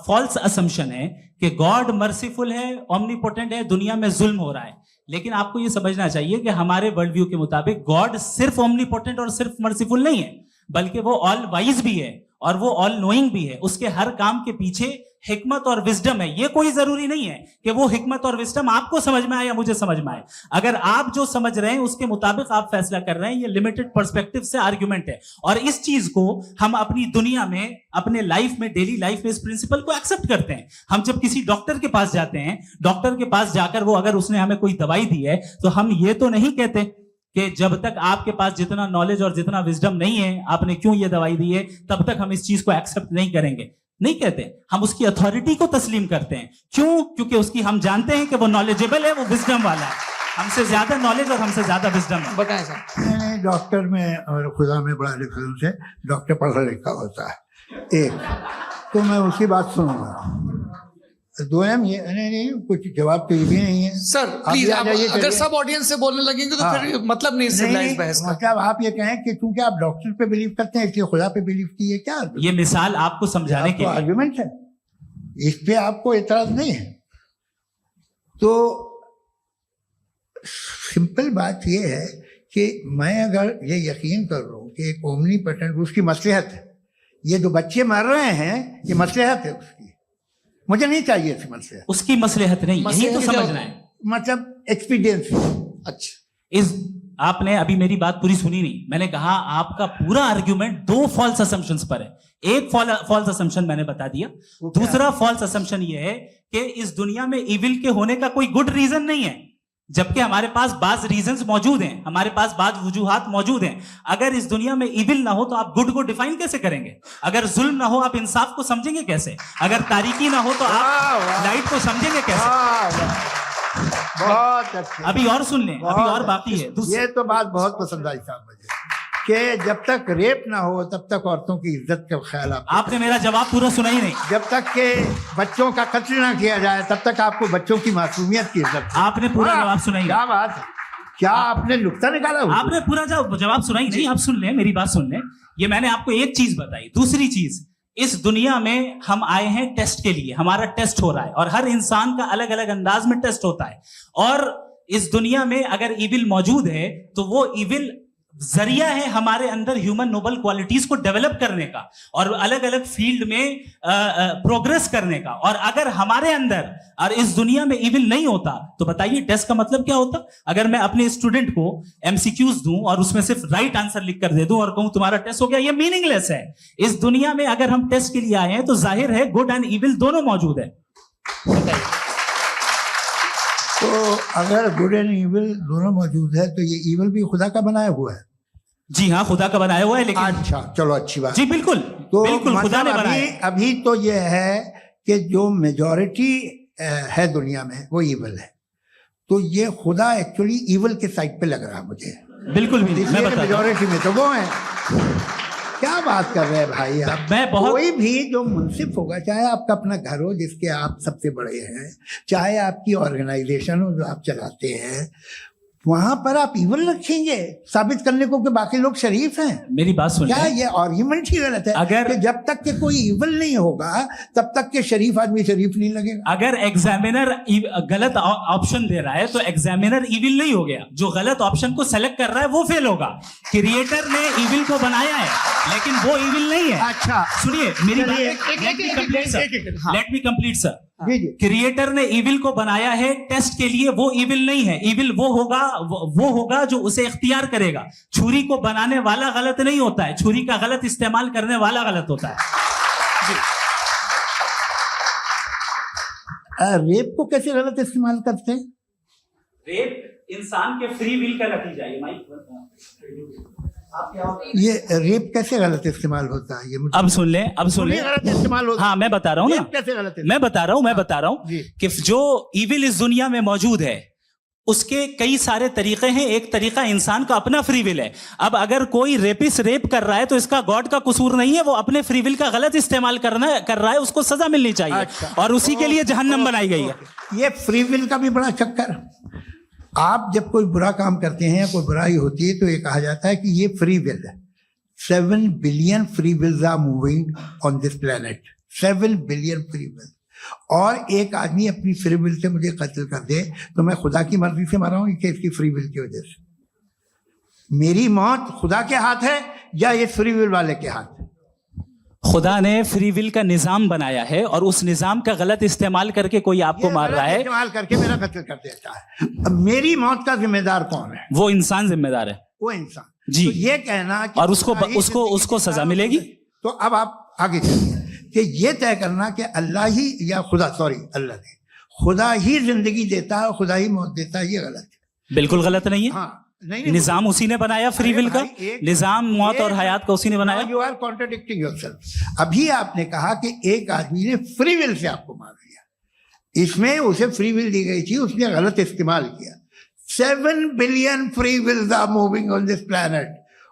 फॉल्स असम्पशन है कि गॉड मर्सीफुल है, ओमनीपोटेंट है, दुनिया में जुल्म हो रहा है। लेकिन आपको ये समझना चाहिए कि हमारे वर्ल्ड व्यू के मुताबिक गॉड सिर्फ ओमनीपोटेंट और सिर्फ मर्सीफुल नहीं है, बल्कि वो ऑल वाइज भी है और वो ऑल नोइंग भी है। उसके हर काम के पीछे हिकमत और विजडम है। ये कोई जरूरी नहीं है कि वो हिकमत और विजडम आपको समझ में आए या मुझे समझ में आए। अगर आप जो समझ रहे हैं उसके मुताबिक आप फैसला कर रहे हैं, ये लिमिटेड पर्सपेक्टिव से आर्ग्यूमेंट है। और इस चीज को हम अपनी दुनिया में, अपने लाइफ में, डेली लाइफ में इस प्रिंसिपल को एक्सेप्ट करते हैं। हम जब किसी डॉक्टर के पास जाते हैं, डॉक्टर के पास जाकर वो अगर उसने हमें कोई दवाई दी है तो हम ये तो नहीं कहते कि जब तक आपके पास जितना नॉलेज और जितना विजडम नहीं है, आपने क्यों ये दवाई दी है, तब तक हम इस चीज को एक्सेप्ट नहीं करेंगे। नहीं कहते, हम उसकी अथॉरिटी को तस्लीम करते हैं। क्यों? क्योंकि उसकी हम जानते हैं कि वो नॉलेजेबल है, वो विजडम वाला है, हमसे ज्यादा नॉलेज और हमसे ज्यादा विजडम है। बताएं सर। नहीं, डॉक्टर में और खुदा में बड़ा डिफरेंस है। डॉक्टर पढ़ा लिखा होता है, एक तो मैं उसकी बात सुनूंगा। 2 ये नहीं, कुछ जवाब तो ये भी नहीं है। सर प्लीज, आप अगर सब ऑडियंस से बोलने लगेंगे तो फिर मतलब नहीं सिविलाइज्ड बहस का। मतलब आप ये कहें कि क्योंकि आप डॉक्टर पे बिलीव करते हैं इसलिए खुदा पे बिलीव किए, क्या ये मिसाल आपको समझाने के लिए आर्गुमेंट है, इस पे आपको एतराज नहीं है। तो सिंपल बात ये है कि मैं अगर ये यकीन कर लूं कि एक ओमनीपोटेंट, उसकी मसलहत है, ये जो बच्चे मर रहे हैं ये मसलहत है उसकी, मुझे नहीं चाहिए थी मसलहत। उसकी मसलहत नहीं, यही तो समझना है, मतलब एक्सपीरियंस। अच्छा, इस आपने अभी मेरी बात पूरी सुनी नहीं। मैंने कहा आपका पूरा आर्ग्यूमेंट 2 फॉल्स असम्पशंस पर है। एक फॉल्स असम्पशन मैंने बता दिया, दूसरा फॉल्स असम्पशन ये है कि इस दुनिया में इविल के होने का कोई गुड रीजन नहीं है, जबकि हमारे पास बाज रीजंस मौजूद हैं, हमारे पास बाज वजूहात मौजूद हैं। अगर इस दुनिया में इविल ना हो तो आप गुड को डिफाइन कैसे करेंगे? अगर जुल्म ना हो आप इंसाफ को समझेंगे कैसे? अगर तारीकी ना हो तो आप लाइट को समझेंगे कैसे? बहुत अच्छे। अभी और सुन लें, अभी और बाकी है। ये तो बात बहुत पसंद आई साहब मुझे कि जब तक रेप ना हो तब तक औरतों की इज्जत का ख्याल आपने मेरा जवाब पूरा सुना ही नहीं। जब तक के बच्चों का कत्ल ना किया जाए तब तक आपको बच्चों की मासूमियत की इज्जत। आपने पूरा जवाब सुना ही नहीं। क्या बात है, क्या आपने नुक्ता निकाला? आपने पूरा जवाब सुना ही नहीं। आप सुन लें, मेरी बात सुन लें। ये मैंने आपको एक चीज बताई। दूसरी चीज, इस दुनिया में हम आए हैं टेस्ट के लिए, हमारा टेस्ट हो रहा है और हर इंसान का अलग अलग अंदाज में टेस्ट होता है। और इस दुनिया में अगर इविल मौजूद है तो वो इविल जरिया है हमारे अंदर ह्यूमन नोबल क्वालिटीज को डेवलप करने का और अलग अलग फील्ड में प्रोग्रेस करने का। और अगर हमारे अंदर और इस दुनिया में इविल नहीं होता तो बताइए टेस्ट का मतलब क्या होता? अगर मैं अपने स्टूडेंट को एमसीक्यूज दूं और उसमें सिर्फ राइट आंसर लिख कर दे दूं और कहूं तुम्हारा टेस्ट हो गया, ये मीनिंगलेस है। इस दुनिया में अगर हम टेस्ट के लिए आए हैं तो जाहिर है गुड एंड इविल दोनों मौजूद है। बताइए। तो अगर गुड एंड इविल दोनों मौजूद है तो ये इविल भी खुदा का बनाया हुआ है? जी हाँ, खुदा का बनाया हुआ है। लेकिन अच्छा, चलो अच्छी बात। जी बिल्कुल, तो बिल्कुल खुदा ने बनाया। अभी तो ये है कि जो मेजॉरिटी है दुनिया में वो इविल है, तो ये खुदा एक्चुअली इविल के साइड पे लग रहा है मुझे। बिल्कुल भी नहीं, मैं बता मेजॉरिटी में तो वो है। क्या बात कर रहे हैं भाई आप? मैं बहुत कोई भी जो मुंसिफ होगा, चाहे आपका अपना घर हो जिसके आप सबसे बड़े हैं, चाहे आपकी ऑर्गेनाइजेशन हो जो आप चलाते हैं, वहां पर आप इविल रखेंगे साबित करने को कि बाकी लोग शरीफ हैं? मेरी बात सुनिए। क्या ये आर्ग्यूमेंट ही गलत है? अगर कि जब तक के कोई इविल नहीं होगा तब तक के शरीफ आदमी शरीफ नहीं लगेगा। अगर एग्जामिनर गलत ऑप्शन दे रहा है तो एग्जामिनर इविल नहीं हो गया, जो गलत ऑप्शन को सेलेक्ट कर रहा है वो फेल होगा। क्रिएटर ने इविल को बनाया है लेकिन वो इविल नहीं है। अच्छा सुनिए मेरी बात, लेट मी कंप्लीट सर। जी जी। क्रिएटर ने इविल को बनाया है टेस्ट के लिए, वो इविल नहीं है। इविल वो होगा जो उसे इख्तियार करेगा। छुरी को बनाने वाला गलत नहीं होता है, छुरी का गलत इस्तेमाल करने वाला गलत होता है। रेप को कैसे गलत इस्तेमाल करते हैं? रेप इंसान के फ्री विल का नतीजा है। ये रेप कैसे गलत इस्तेमाल होता है? ये अब सुन ले, अब सुन ले। गलत इस्तेमाल होता है। हाँ मैं बता रहा हूँ ना, कैसे गलत? मैं बता रहा हूँ जी। कि जो इविल इस दुनिया में मौजूद है उसके कई सारे तरीके हैं। एक तरीका इंसान का अपना फ्री विल है। अब अगर कोई रेपिस्ट रेप कर रहा है तो इसका गॉड का कसूर नहीं है, वो अपने फ्री विल का गलत इस्तेमाल कर रहा है, उसको सजा मिलनी चाहिए। अच्छा। और उसी के लिए जहन्नम बनाई गई है। ये फ्री विल का भी बड़ा चक्कर। आप जब कोई बुरा काम करते हैं या कोई बुराई होती है तो ये कहा जाता है कि ये फ्री विल है। 7 billion free wills are moving on this planet. 7 billion free will. और एक आदमी अपनी फ्री विल से मुझे कत्ल कर दे तो मैं खुदा की मर्जी से मरा हूं कि इसकी फ्री विल की वजह से? मेरी मौत खुदा के हाथ है या ये फ्री विल वाले के हाथ है? खुदा ने फ्री विल का निजाम बनाया है और उस निजाम का गलत इस्तेमाल करके कोई आपको मार रहा है, इस्तेमाल करके मेरा कत्ल कर देता है। अब मेरी मौत का जिम्मेदार कौन है? वो इंसान जिम्मेदार है। वो इंसान। जी। तो ये कहना कि और उसको सजा मिलेगी। तो अब आप आगे चलिए कि ये तय करना कि अल्लाह ही या अल्लाह ने खुदा ही जिंदगी देता है, खुदा ही मौत देता है, ये गलत है। बिल्कुल गलत नहीं है। हाँ, नहीं, निजाम उसी ने बनाया फ्री विल का। निजाम मौत और हयात का उसी ने बनाया। You are contradicting yourself. अभी आपने कहा कि एक आदमी ने फ्री विल से आपको मार दिया, इसमें उसे फ्री विल दी गई थी, उसने गलत इस्तेमाल किया। 7 billion free wills are moving on this planet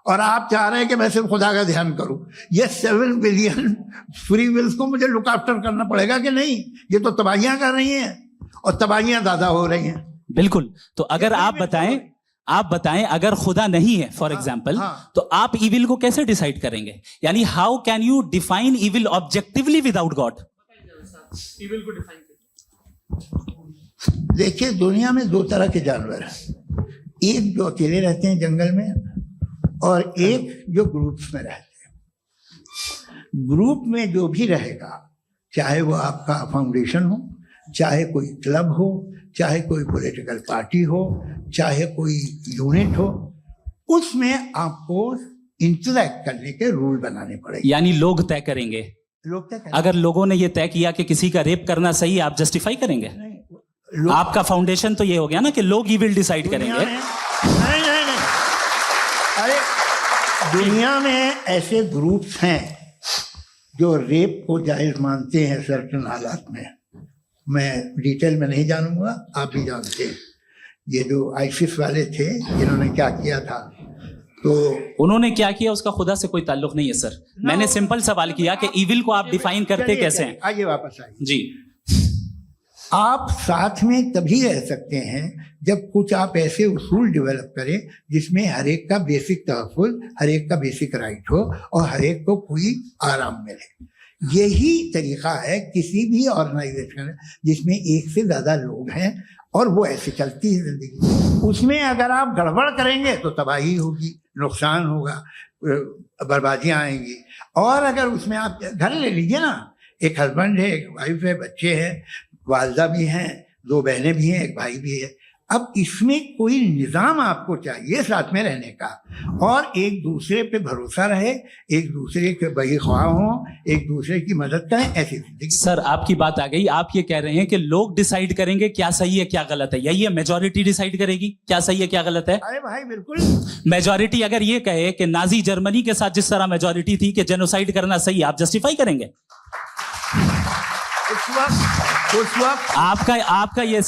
और आप चाह रहे हैं कि मैं सिर्फ खुदा का ध्यान करूं। ये 7 बिलियन फ्री विल्स को मुझे लुक आफ्टर करना पड़ेगा कि नहीं? ये तो तबाहियां कर रही हैं और तबाहियां ज्यादा हो रही हैं। बिल्कुल। तो अगर आप बताएं अगर खुदा नहीं है फॉर एग्जाम्पल, तो आप इविल को कैसे डिसाइड करेंगे? यानी how can you define evil objectively without God? Evil को डिफाइन देखिए, दुनिया में 2 तरह के जानवर हैं। एक जो अकेले रहते हैं जंगल में और एक जो ग्रुप्स में रहते हैं। ग्रुप में जो भी रहेगा, चाहे वो आपका फाउंडेशन हो, चाहे कोई क्लब हो, चाहे कोई पॉलिटिकल पार्टी हो, चाहे कोई यूनिट हो, उसमें आपको इंटरैक्ट करने के रूल बनाने पड़ेंगे। यानी लोग तय करेंगे। लोग तय करेंगे। अगर लोगों ने ये तय किया कि किसी का रेप करना सही है, आप जस्टिफाई करेंगे? आपका फाउंडेशन तो ये हो गया ना कि लोग ही विल डिसाइड करेंगे। नहीं। अरे दुनिया में ऐसे ग्रुप्स हैं जो रेप को जायज मानते हैं सर्टेन हालात में। मैं डिटेल में नहीं जानूंगा, आप भी जानते हैं। ये जो आईसिस वाले थे जिन्होंने क्या किया था, तो उन्होंने क्या किया उसका खुदा से कोई ताल्लुक नहीं है सर। मैंने सिंपल सवाल किया कि इविल को आप डिफाइन करते कैसे हैं? आइए वापस आइए जी। आप साथ में तभी रह सकते हैं जब कुछ आप ऐसे उसूल डेवलप करें जिसमें हर एक का बेसिक तहफ़्फ़ुज़, हर एक का बेसिक राइट हो और हर एक को कोई आराम मिले। यही तरीका है किसी भी ऑर्गेनाइजेशन जिसमें एक से ज़्यादा लोग हैं और वो ऐसे चलती है जिंदगी। उसमें अगर आप गड़बड़ करेंगे तो तबाही होगी, नुकसान होगा, बर्बादियाँ आएंगी। और अगर उसमें आप घर ले लीजिए ना, एक हस्बैंड है, एक वाइफ है, बच्चे हैं, वालदा भी हैं, 2 बहनें भी हैं, एक भाई भी है। अब इसमें कोई निज़ाम आपको चाहिए साथ में रहने का, और एक दूसरे पे भरोसा रहे, एक दूसरे के बहीख्वाह हों, एक दूसरे की मदद करें, ऐसी जिंदगी। सर आपकी बात आ गई, आप ये कह रहे हैं कि लोग डिसाइड करेंगे क्या सही है क्या गलत है, यही है मेजॉरिटी डिसाइड करेगी क्या सही है क्या गलत है? अरे भाई बिल्कुल। मेजॉरिटी अगर ये कहे कि नाजी जर्मनी के साथ जिस तरह मेजॉरिटी थी कि जेनोसाइड करना सही, आप जस्टिफाई करेंगे? उस वक्त आपका ये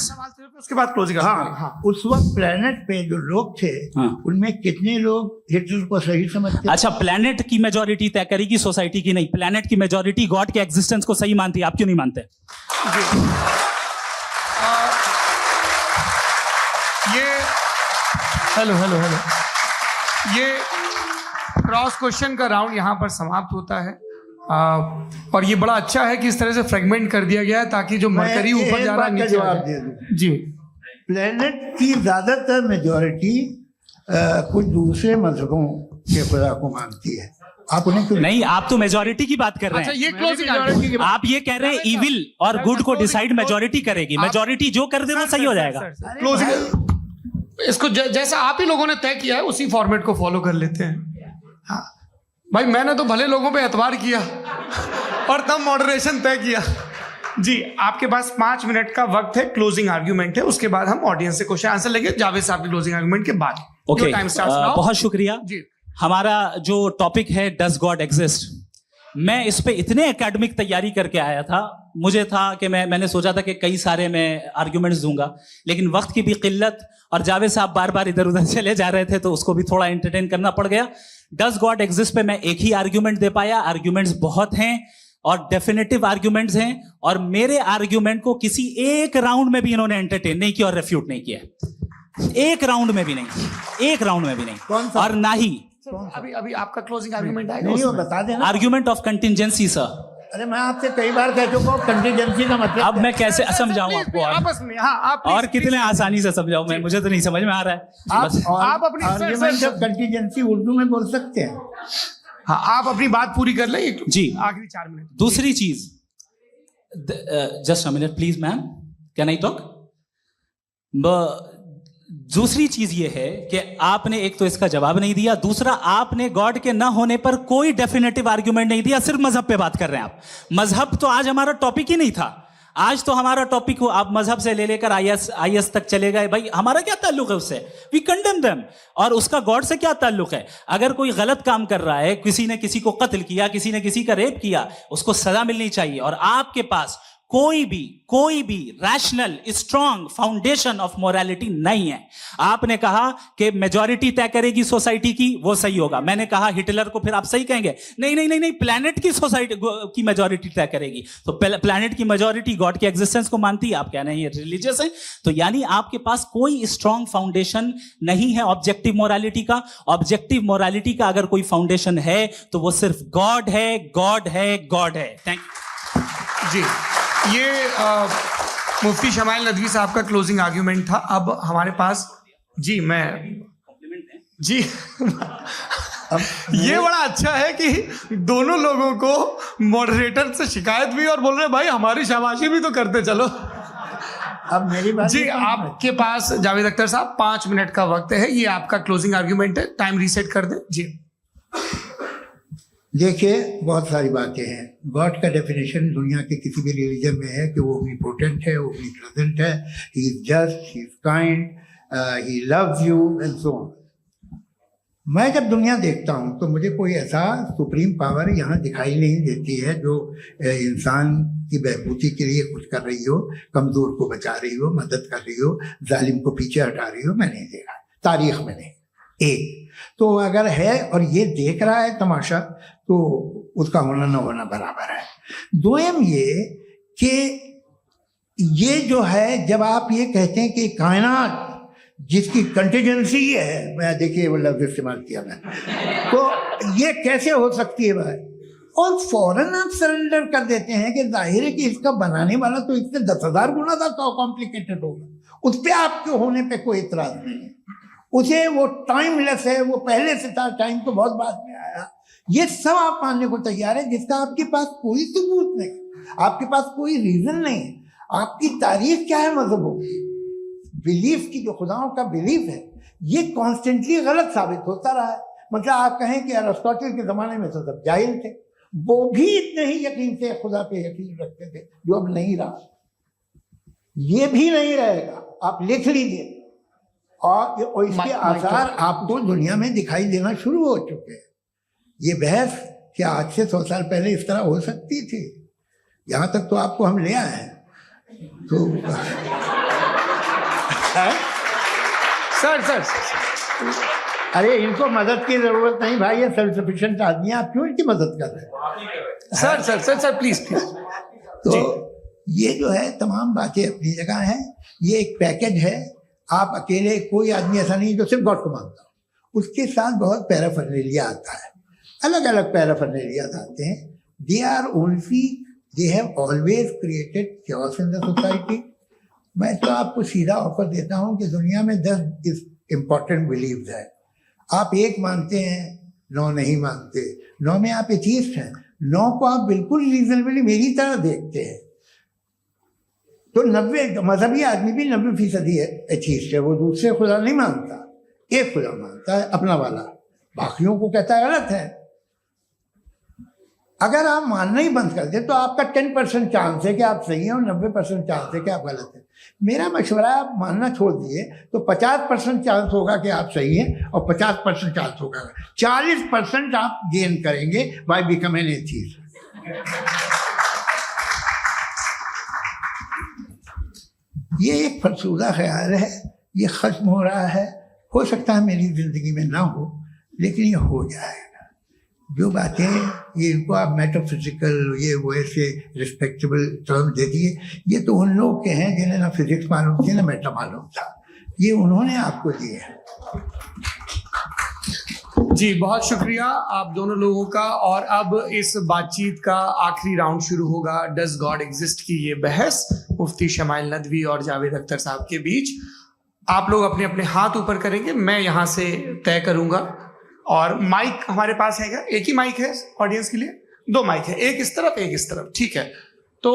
उसके बाद क्लोजिंग। हाँ, उस वक्त प्लेनेट पे जो लोग थे, हाँ। उनमें कितने लोग हिटलर को सही समझते? अच्छा, प्लेनेट की मेजॉरिटी तय करेगी, सोसाइटी की नहीं। प्लेनेट की मेजॉरिटी गॉड के एग्जिस्टेंस को सही मानती है, आप क्यों नहीं मानते? ये हेलो ये क्रॉस क्वेश्चन का राउंड यहाँ पर समाप्त होता है। और ये बड़ा अच्छा है कि इस तरह से फ्रेगमेंट कर दिया गया है ताकि जो मरकरी ऊपर जा रहा है नीचे जवाब दे दूं। जी, प्लेनेट की ज्यादातर मेजॉरिटी कुछ दूसरे मजहबों के खुदा को मानती है। आप उन्हें क्यों नहीं, आप तो मेजोरिटी की बात कर रहे अच्छा हैं। ये क्लोजिंग आप ये कह रहे हैं इविल और गुड को डिसाइड मेजोरिटी करेगी, मेजोरिटी जो कर दे वो सही हो जाएगा। क्लोजिंग इसको जैसा आप ही लोगों ने तय किया है उसी फॉर्मेट को फॉलो कर लेते हैं। हाँ भाई, मैंने तो भले लोगों पे एतबार किया और तब मॉडरेशन तय किया। जी, आपके पास 5 मिनट का वक्त है, क्लोजिंग आर्ग्यूमेंट है, उसके बाद हम ऑडियंस से क्वेश्चन आंसर लेंगे जावेद साहब की क्लोजिंग आर्ग्यूमेंट के बाद। Okay, time starts now. बहुत शुक्रिया जी। हमारा जो टॉपिक है डज गॉड एग्जिस्ट, मैं इस पे इतने एकेडमिक तैयारी करके आया था, मुझे था कि मैंने सोचा था कि कई सारे मैं आर्ग्यूमेंट्स दूंगा, लेकिन वक्त की भी किल्लत और जावेद साहब बार बार इधर उधर चले जा रहे थे तो उसको भी थोड़ा एंटरटेन करना पड़ गया। डज गॉड एग्जिस्ट पे मैं एक ही आर्ग्यूमेंट दे पाया। आर्ग्यूमेंट्स बहुत हैं और डेफिनेटिव आर्ग्यूमेंट्स हैं, और मेरे आर्ग्यूमेंट को किसी एक राउंड में भी इन्होंने एंटरटेन नहीं किया और रेफ्यूट नहीं किया। एक राउंड में भी नहीं, एक राउंड में भी नहीं। और ना ही अभी आपका क्लोजिंग आर्ग्यूमेंट आएगा, नहीं, वो बता देना। Argument of contingency sir. अरे मैं आपसे कई बार कह चुका हूँ कंटीजेंसी का मतलब। अब मैं कैसे समझाऊं आपको? आपस में हाँ, आप और कितने आसानी से समझाऊं मैं, मुझे तो नहीं समझ में आ रहा है। आप अपनी आर्ग्यूमेंट ऑफ कंटीजेंसी उर्दू में बोल सकते हैं। हाँ, आप अपनी बात पूरी कर लें जी, आखिरी 4 मिनट। दूसरी चीज, just a minute please ma'am, can I talk? दूसरी चीज ये है कि आपने एक तो इसका जवाब नहीं दिया, दूसरा आपने गॉड के ना होने पर कोई डेफिनेटिव आर्ग्यूमेंट नहीं दिया, सिर्फ मजहब पे बात कर रहे हैं आप। मजहब तो आज हमारा टॉपिक ही नहीं था। आज तो हमारा टॉपिक हो, आप मजहब से ले लेकर आईएस तक चले गए। भाई हमारा क्या ताल्लुक है उससे? We condemn them. और उसका गॉड से क्या ताल्लुक है? अगर कोई गलत काम कर रहा है, किसी ने किसी को कत्ल किया, किसी ने किसी का रेप किया, उसको सजा मिलनी चाहिए। और आपके पास कोई भी rational strong foundation of morality नहीं है। आपने कहा कि मेजॉरिटी तय करेगी सोसाइटी की, वो सही होगा। मैंने कहा हिटलर को फिर आप सही कहेंगे, नहीं, प्लैनेट की सोसाइटी की मेजॉरिटी तय करेगी। तो प्लैनेट की मेजॉरिटी गॉड के एग्जिस्टेंस को मानती है, आप कह रहे हैं ये रिलीजियस है। तो यानी आपके पास कोई स्ट्रॉन्ग फाउंडेशन नहीं है ऑब्जेक्टिव मोरालिटी का। ऑब्जेक्टिव मोरालिटी का अगर कोई फाउंडेशन है तो वो सिर्फ गॉड है, गॉड है, गॉड है। थैंक यू जी। ये मुफ्ती शमाइल नदवी साहब का क्लोजिंग आर्ग्यूमेंट था। अब हमारे पास जी ये बड़ा अच्छा है कि दोनों लोगों को मॉडरेटर से शिकायत भी और बोल रहे हैं भाई हमारी शाबाशी भी तो करते चलो। अब मेरी बात जी, आपके पास जावेद अख्तर साहब 5 मिनट का वक्त है, ये आपका क्लोजिंग आर्ग्यूमेंट है, टाइम रीसेट कर दें। जी देखिए, बहुत सारी बातें हैं। गॉड का डेफिनेशन दुनिया के किसी भी रिलीजन में है कि वो ओमनीपोटेंट है, वो ओमनीप्रेजेंट है, he is just, he is kind, he loves you and so on. मैं जब दुनिया देखता हूँ तो मुझे कोई ऐसा सुप्रीम पावर यहाँ दिखाई नहीं देती है जो इंसान की बहबूदी के लिए कुछ कर रही हो, कमज़ोर को बचा रही हो, मदद कर रही हो, जालिम को पीछे हटा रही हो। मैं नहीं देखा, तारीख में नहीं। एक तो अगर है और ये देख रहा है तमाशा, तो उसका होना न होना बराबर है। दोयम ये कि ये जो है, जब आप ये कहते हैं कि कायनात जिसकी कंटीजेंसी है, मैं देखिए वो लफ्ज़ इस्तेमाल किया मैं, तो ये कैसे हो सकती है भाई? और फौरन आप सरेंडर कर देते हैं कि जाहिर है कि इसका बनाने वाला तो इससे 10,000 गुना ज़्यादा कॉम्प्लिकेटेड होगा, उस पर आपके होने पे कोई इतराज नहीं है। उसे वो टाइमलेस है, वो पहले से था, टाइम तो बहुत बाद में आया, ये सब आप मानने को तैयार है, जिसका आपके पास कोई सबूत नहीं, आपके पास कोई रीजन नहीं है। आपकी तारीफ क्या है मजहबों की, बिलीफ की, जो खुदाओं का बिलीफ है, ये कॉन्स्टेंटली गलत साबित होता रहा है। मतलब आप कहें कि अरिस्टोटल के ज़माने में तो सब जाहिल थे, वो भी इतने ही यकीन से खुदा पे यकीन रखते थे, जो अब नहीं रहा, ये भी नहीं रहेगा, आप लिख लीजिए। और इसके आसार आपको दुनिया में दिखाई देना शुरू हो चुके हैं। ये बहस क्या आज से 100 साल पहले इस तरह हो सकती थी? यहाँ तक तो आपको हम ले आए हैं। तो सर अरे इनको मदद की जरूरत नहीं भाई, ये सेल्फ सफिशिएंट आदमी है, आप क्यों इनकी मदद कर रहे हैं? Sir please. तो ये जो है तमाम बातें अपनी जगह हैं, ये एक पैकेज है। आप अकेले, कोई आदमी ऐसा नहीं जो सिर्फ गॉड को मानता हो, उसके साथ बहुत पैराफर्नेलिया आता है, अलग अलग पैराफर्नेलिया आते हैं। They have always created chaos in the society. मैं तो आपको सीधा ऑफर देता हूँ कि दुनिया में 10 इम्पोर्टेंट बिलीव्स है, आप एक मानते हैं, 9 नहीं मानते, 9 में आप एथीस्ट हैं, 9 को आप बिल्कुल रीजनेबली मेरी तरह देखते हैं। तो 90 मजहबी आदमी भी 90% एथीस्ट है, वो दूसरे खुदा नहीं मानता, एक खुदा मानता है अपना वाला, बाकियों को कहता है गलत है। अगर आप मानना ही बंद कर दे तो आपका 10% चांस है कि आप सही हैं और 90% चांस है कि आप गलत हैं। मेरा मशवरा है आप मानना छोड़ दिए तो 50% चांस होगा कि आप सही हैं और 50% चांस होगा, 40% आप गेन करेंगे बाय बिकमिंग एथीस्ट। ये एक फरसूदा ख्याल है, ये खत्म हो रहा है। हो सकता है मेरी जिंदगी में ना हो, लेकिन ये हो जाएगा। जो बातें ये इनको आप मेटाफिजिकल, ये वो ऐसे रिस्पेक्टेबल टर्म दे दिए, ये तो उन लोग के हैं जिन्हें ना फिजिक्स मालूम थी ना मेटा मालूम था, ये उन्होंने आपको दिए हैं। जी बहुत शुक्रिया आप दोनों लोगों का। और अब इस बातचीत का आखिरी राउंड शुरू होगा, डज गॉड एग्जिस्ट की ये बहस मुफ्ती शमाइल नदवी और जावेद अख्तर साहब के बीच। आप लोग अपने अपने हाथ ऊपर करेंगे, मैं यहाँ से तय करूंगा। और माइक हमारे पास है क्या? एक ही माइक है ऑडियंस के लिए? 2 माइक है, एक इस तरफ एक इस तरफ, ठीक है। तो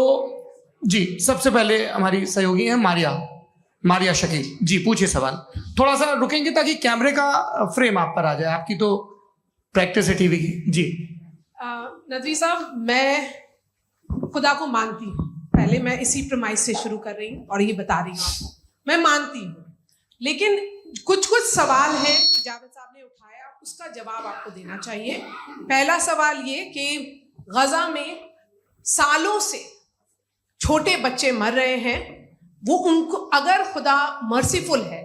जी सबसे पहले हमारी सहयोगी है मारिया शकील जी, पूछिए सवाल। थोड़ा सा रुकेंगे ताकि कैमरे का फ्रेम आप पर आ जाए, आपकी तो प्रैक्टिस है टीवी की। जी नदवी साहब, मैं खुदा को मानती हूँ, पहले मैं इसी प्रमाइस से शुरू कर रही हूँ और ये बता रही हूँ आपको, मैं मानती हूँ, लेकिन कुछ सवाल हैं जो जावेद साहब ने उठाया, उसका जवाब आपको देना चाहिए। पहला सवाल ये कि गजा में सालों से छोटे बच्चे मर रहे हैं, वो उनको, अगर खुदा मर्सीफुल है,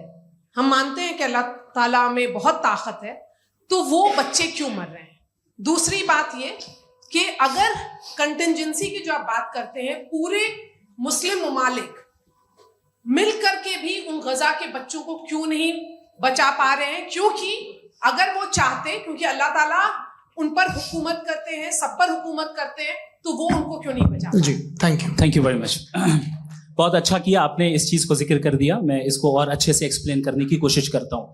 हम मानते हैं कि अल्लाह ताला में बहुत ताकत है, तो वो बच्चे क्यों मर रहे हैं? दूसरी बात ये कि अगर कंटिजेंसी की जो आप बात करते हैं, पूरे मुस्लिम ममालिक मिल करके भी उन गजा के बच्चों को क्यों नहीं बचा पा रहे हैं? क्योंकि अगर वो चाहते, क्योंकि अल्लाह ताला उन पर हुकूमत करते हैं, सब पर हुकूमत करते हैं, तो वो उनको क्यों नहीं बचा? जी थैंक यू वेरी मच। बहुत अच्छा किया आपने इस चीज को जिक्र कर दिया, मैं इसको और अच्छे से एक्सप्लेन करने की कोशिश करता हूं।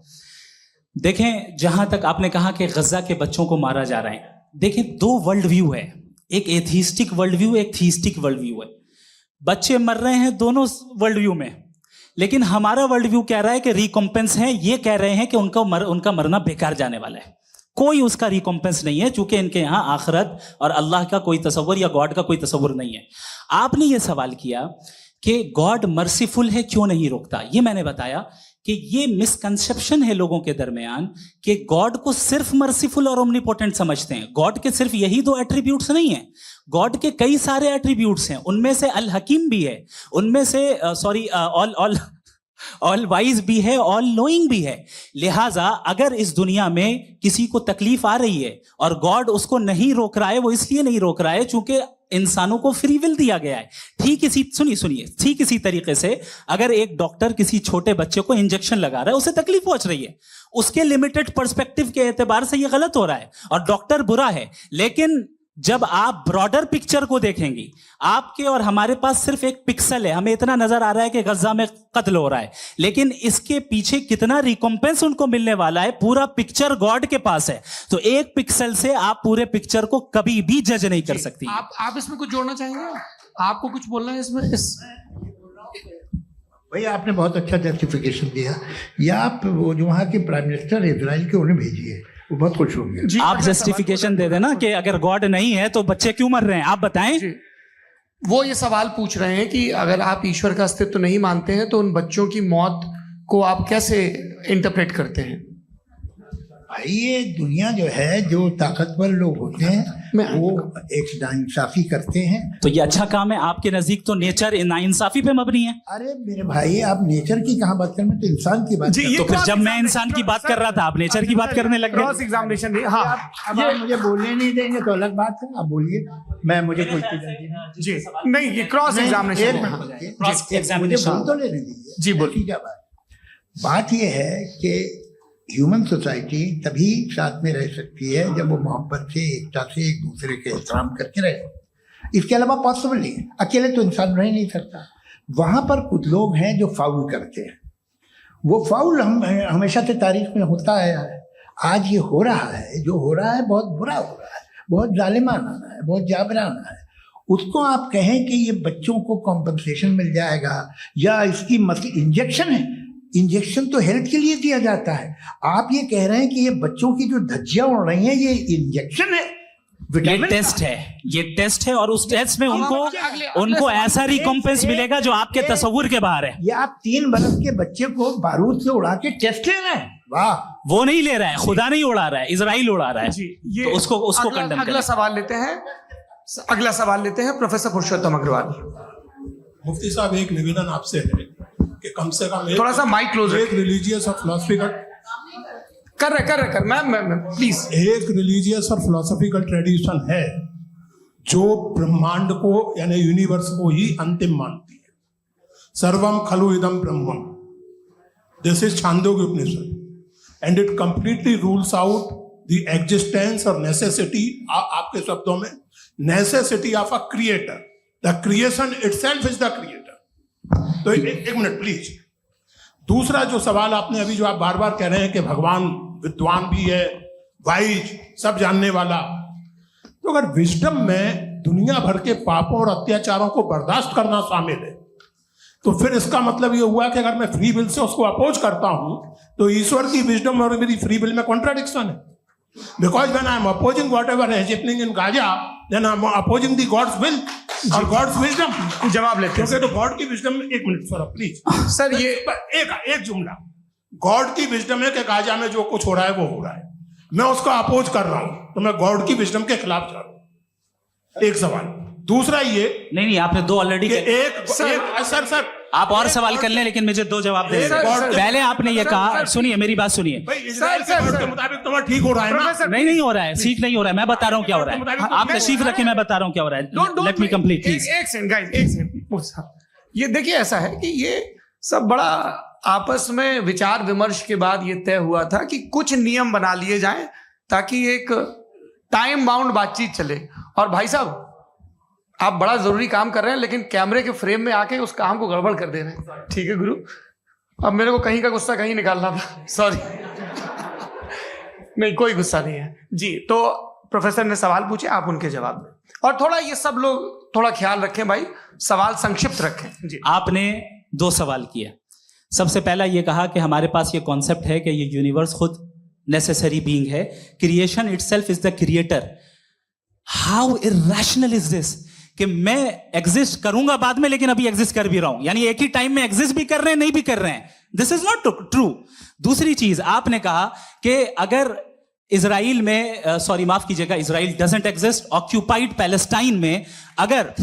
देखें, जहां तक आपने कहा कि गजा के बच्चों को मारा जा रहा है, देखें 2 वर्ल्ड व्यू है, एक एथीस्टिक वर्ल्ड व्यू, एक थीस्टिक वर्ल्ड व्यू है। बच्चे मर रहे हैं दोनों वर्ल्ड व्यू में, लेकिन हमारा वर्ल्ड व्यू कह रहा है कि रिकॉम्पेंस है, ये कह रहे हैं कि उनका मरना बेकार जाने वाला है, कोई उसका रिकॉम्पेंस नहीं है, चूंकि इनके यहाँ आखिरत और अल्लाह का कोई तसव्वुर या गॉड का कोई तसव्वुर नहीं है। आपने ये सवाल किया कि गॉड मर्सीफुल है, क्यों नहीं रोकता? ये मैंने बताया कि ये मिसकंसेप्शन है लोगों के दरमियान कि गॉड को सिर्फ मर्सीफुल और ओमनीपोटेंट समझते हैं। गॉड के सिर्फ यही 2 एट्रीब्यूट्स नहीं हैं, गॉड के कई सारे एट्रीब्यूट्स हैं, उनमें से अल हकीम भी है, उनमें से ऑल वाइज भी है, ऑल नोइंग भी है। लिहाजा अगर इस दुनिया में किसी को तकलीफ आ रही है और गॉड उसको नहीं रोक रहा है, वो इसलिए नहीं रोक रहा है चूंकि इंसानों को फ्री विल दिया गया है। ठीक इसी तरीके से अगर एक डॉक्टर किसी छोटे बच्चे को इंजेक्शन लगा रहा है, उसे तकलीफ पहुंच रही है, उसके लिमिटेड पर्सपेक्टिव के एतबार से ये गलत हो रहा है और डॉक्टर बुरा है, लेकिन जब आप ब्रॉडर पिक्चर को देखेंगी, आपके और हमारे पास सिर्फ एक पिक्सल है, हमें इतना नजर आ रहा है कि गजा में कत्ल हो रहा है, लेकिन इसके पीछे कितना रिकॉम्पेंस उनको मिलने वाला है, पूरा पिक्चर गॉड के पास है। तो एक पिक्सल से आप पूरे पिक्चर को कभी भी जज नहीं कर सकती। आप इसमें कुछ जोड़ना चाहेंगे? आपको कुछ बोलना है इसमें? भैया आपने बहुत अच्छा जस्टिफिकेशन दिया। या आप वो जो वहाँ के प्राइम मिनिस्टर इजराइल के उन्हें भेजिए, वो बहुत खुश होंगे। आप जस्टिफिकेशन दे देना कि अगर गॉड नहीं है तो बच्चे क्यों मर रहे हैं, आप बताएं। वो ये सवाल पूछ रहे हैं कि अगर आप ईश्वर का अस्तित्व नहीं मानते हैं तो उन बच्चों की मौत को आप कैसे इंटरप्रेट करते हैं? भाई ये दुनिया जो है, जो ताकतवर लोग होते हैं वो एक नाइंसाफी करते हैं। तो ये अच्छा काम है आपके नजदीक, तो नेचर नाइंसाफी पे मबनी है। अरे मेरे भाई, आप नेचर की कहाँ बात कर रहे हैं, तो इंसान की बात कर रहे हैं। तो फिर जब मैं इंसान की बात कर रहा था, आप नेचर की बात करने लग क्रॉस गए। एग्जामिनेशन। हाँ, अब आप मुझे बोलने नहीं देंगे तो अलग बात है, आप बोलिए, मैं मुझे कोई चीज़ नहीं। जी नहीं, ये क्रॉस एग्जामिनेशन। मुझे बोल तो लेने दीजिए। जी बोलिए। क्या बात ये है कि ह्यूमन सोसाइटी तभी साथ में रह सकती है जब वो मोहब्बत से, एकता से, एक दूसरे के एहतराम करके रहे। इसके अलावा पॉसिबल नहीं है, अकेले तो इंसान रह नहीं सकता। वहाँ पर कुछ लोग हैं जो फाउल करते हैं। वो फाउल हम हमेशा से तारीख में होता आया है। आज ये हो रहा है, जो हो रहा है बहुत बुरा हो रहा है, बहुत जालिमाना है, बहुत जाबराना है। उसको आप कहें कि ये बच्चों को कॉम्पनसेशन मिल जाएगा या इसकी इंजेक्शन है। इंजेक्शन तो हेल्थ के लिए दिया जाता है। आप ये कह रहे हैं कि ये बच्चों की जो धज्जियां उड़ रही हैं ये इंजेक्शन है, ये टेस्ट है, ये टेस्ट है, और उस टेस्ट में उनको ऐसा रिकॉम्पेंस मिलेगा जो आपके तस्वुर के बाहर है। ये आप 3 बरस के बच्चे को बारूद से उड़ा के टेस्ट ले रहे हैं। वाह, वो नहीं ले रहा है, खुदा नहीं उड़ा रहा है, इजराइल उड़ा रहा है। तो उसको कंडेम अगला सवाल लेते हैं। अगला सवाल लेते हैं प्रोफेसर पुरुषोत्तम अग्रवाल। मुफ्ती साहब, एक निवेदन आपसे है कि कम से कम थोड़ा सा माइक क्लोज एक रिलीजियस और फिलोसफिकल कर मैं प्लीज। एक रिलीजियस और फिलोसफिकल ट्रेडिशन है जो ब्रह्मांड को यानी यूनिवर्स को ही अंतिम मानती है। सर्वम खलु इदम ब्रह्मम, this is Chandogya Upanishad, and it completely rules out the existence और नेसेसिटी, आपके शब्दों में necessity of a creator. The creation itself is the creator. तो एक मिनट प्लीज। दूसरा जो सवाल आपने अभी, जो आप बार बार कह रहे हैं कि भगवान विद्वान भी है, वाइज, सब जानने वाला, तो अगर विजडम में दुनिया भर के पापों और अत्याचारों को बर्दाश्त करना शामिल है, तो फिर इसका मतलब ये हुआ कि अगर मैं फ्री विल से उसको अपोज करता हूं तो ईश्वर की विजडम और मेरी फ्री विल में कॉन्ट्राडिक्शन है। Because when I am opposing whatever is happening in Gaza, then I am opposing the God's will or God's wisdom. जवाब लेते हैं। क्योंकि तो गॉड की विजडम, एक मिनट सर प्लीज सर, ये एक जुमला, गॉड की विजडम है कि गाजा में जो कुछ हो रहा है वो हो रहा है, मैं उसका अपोज कर रहा हूं, तो मैं गॉड की विजडम के खिलाफ जा रहा हूं। एक सवाल। दूसरा ये नहीं, आपने 2 ऑलरेडी। सर आप और सवाल कर लें, लेकिन मुझे 2 जवाब दे। पहले आपने ये कहा, सुनिए मेरी बात सुनिए। इजराइल के गॉड के मुताबिक तुम्हारा ठीक हो रहा है ना? नहीं हो रहा है, ठीक नहीं हो रहा है। मैं बता रहा हूँ क्या हो रहा है, आप तशरीफ रखें, मैं बता रहा हूँ क्या हो रहा है। Let me complete please. एक सेकंड गाइस, एक सेकंड। ये देखिए, ऐसा है कि ये सब बड़ा आपस में विचार विमर्श के बाद ये तय हुआ था कि कुछ नियम बना लिए जाएं ताकि एक टाइम बाउंड बातचीत चले। और भाई साहब, आप बड़ा जरूरी काम कर रहे हैं लेकिन कैमरे के फ्रेम में आके उस काम को गड़बड़ कर दे रहे हैं। ठीक है गुरु, अब मेरे को कहीं का गुस्सा कहीं निकालना था, सॉरी। नहीं, कोई गुस्सा नहीं है जी। तो प्रोफेसर ने सवाल पूछे, आप उनके जवाब दें, और थोड़ा ये सब लोग थोड़ा ख्याल रखें भाई, सवाल संक्षिप्त रखें जी। आपने 2 सवाल किया। सबसे पहला ये कहा कि हमारे पास ये कॉन्सेप्ट है कि ये यूनिवर्स खुद नेसेसरी बीइंग है, creation itself is the creator. How irrational is this कि मैं एग्जिस्ट करूंगा बाद में, लेकिन अभी एग्जिस्ट कर भी रहा हूं, यानी एक ही टाइम में एग्जिस्ट भी कर रहे हैं, नहीं भी कर रहे हैं। This is not true. दूसरी चीज, आपने कहा कि अगर इजराइल में, सॉरी माफ कीजिएगा, Israel doesn't exist, occupied Palestine में अगर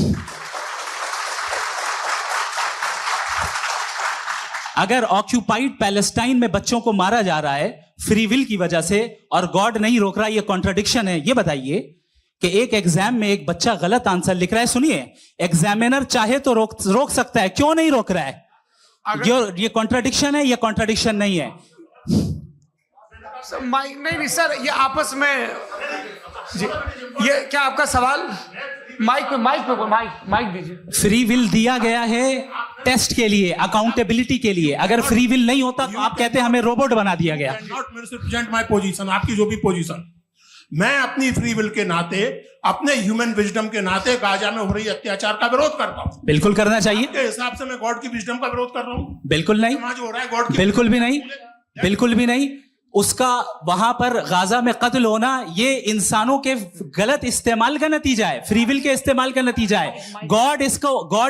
ऑक्यूपाइड पैलेस्टाइन में बच्चों को मारा जा रहा है फ्री विल की वजह से और गॉड नहीं रोक रहा, ये कॉन्ट्रडिक्शन है। ये बताइए कि एक एग्जाम में एक बच्चा गलत आंसर लिख रहा है, सुनिए, एग्जामिनर चाहे तो रोक सकता है, क्यों नहीं रोक रहा है? ये कॉन्ट्रडिक्शन है, ये कॉन्ट्रडिक्शन नहीं है। नहीं सर, ये आपस में जी, ये क्या आपका सवाल? माइक दीजिए। फ्री विल दिया गया है टेस्ट के लिए, अकाउंटेबिलिटी के लिए। अगर फ्री विल नहीं होता तो आप कहते हैं हमें रोबोट बना दिया गया। नॉट मिसरिप्रेजेंट माय पोजीशन, आपकी जो भी पोजीशन, मैं अपनी फ्री विल के नाते, अपने ह्यूमन विजडम के नाते गाजा में हो रही अत्याचार का विरोध करता हूं। बिल्कुल करना चाहिए। के हिसाब से मैं गॉड की विजडम का विरोध कर रहा हूं? बिल्कुल नहीं, समाज हो रहा है गॉड की, बिल्कुल भी नहीं, बिल्कुल भी नहीं। उसका वहां पर गाजा में कत्ल होना ये इंसानों के गलत इस्तेमाल का नतीजा है, फ्री विल के इस्तेमाल का नतीजा है। गॉड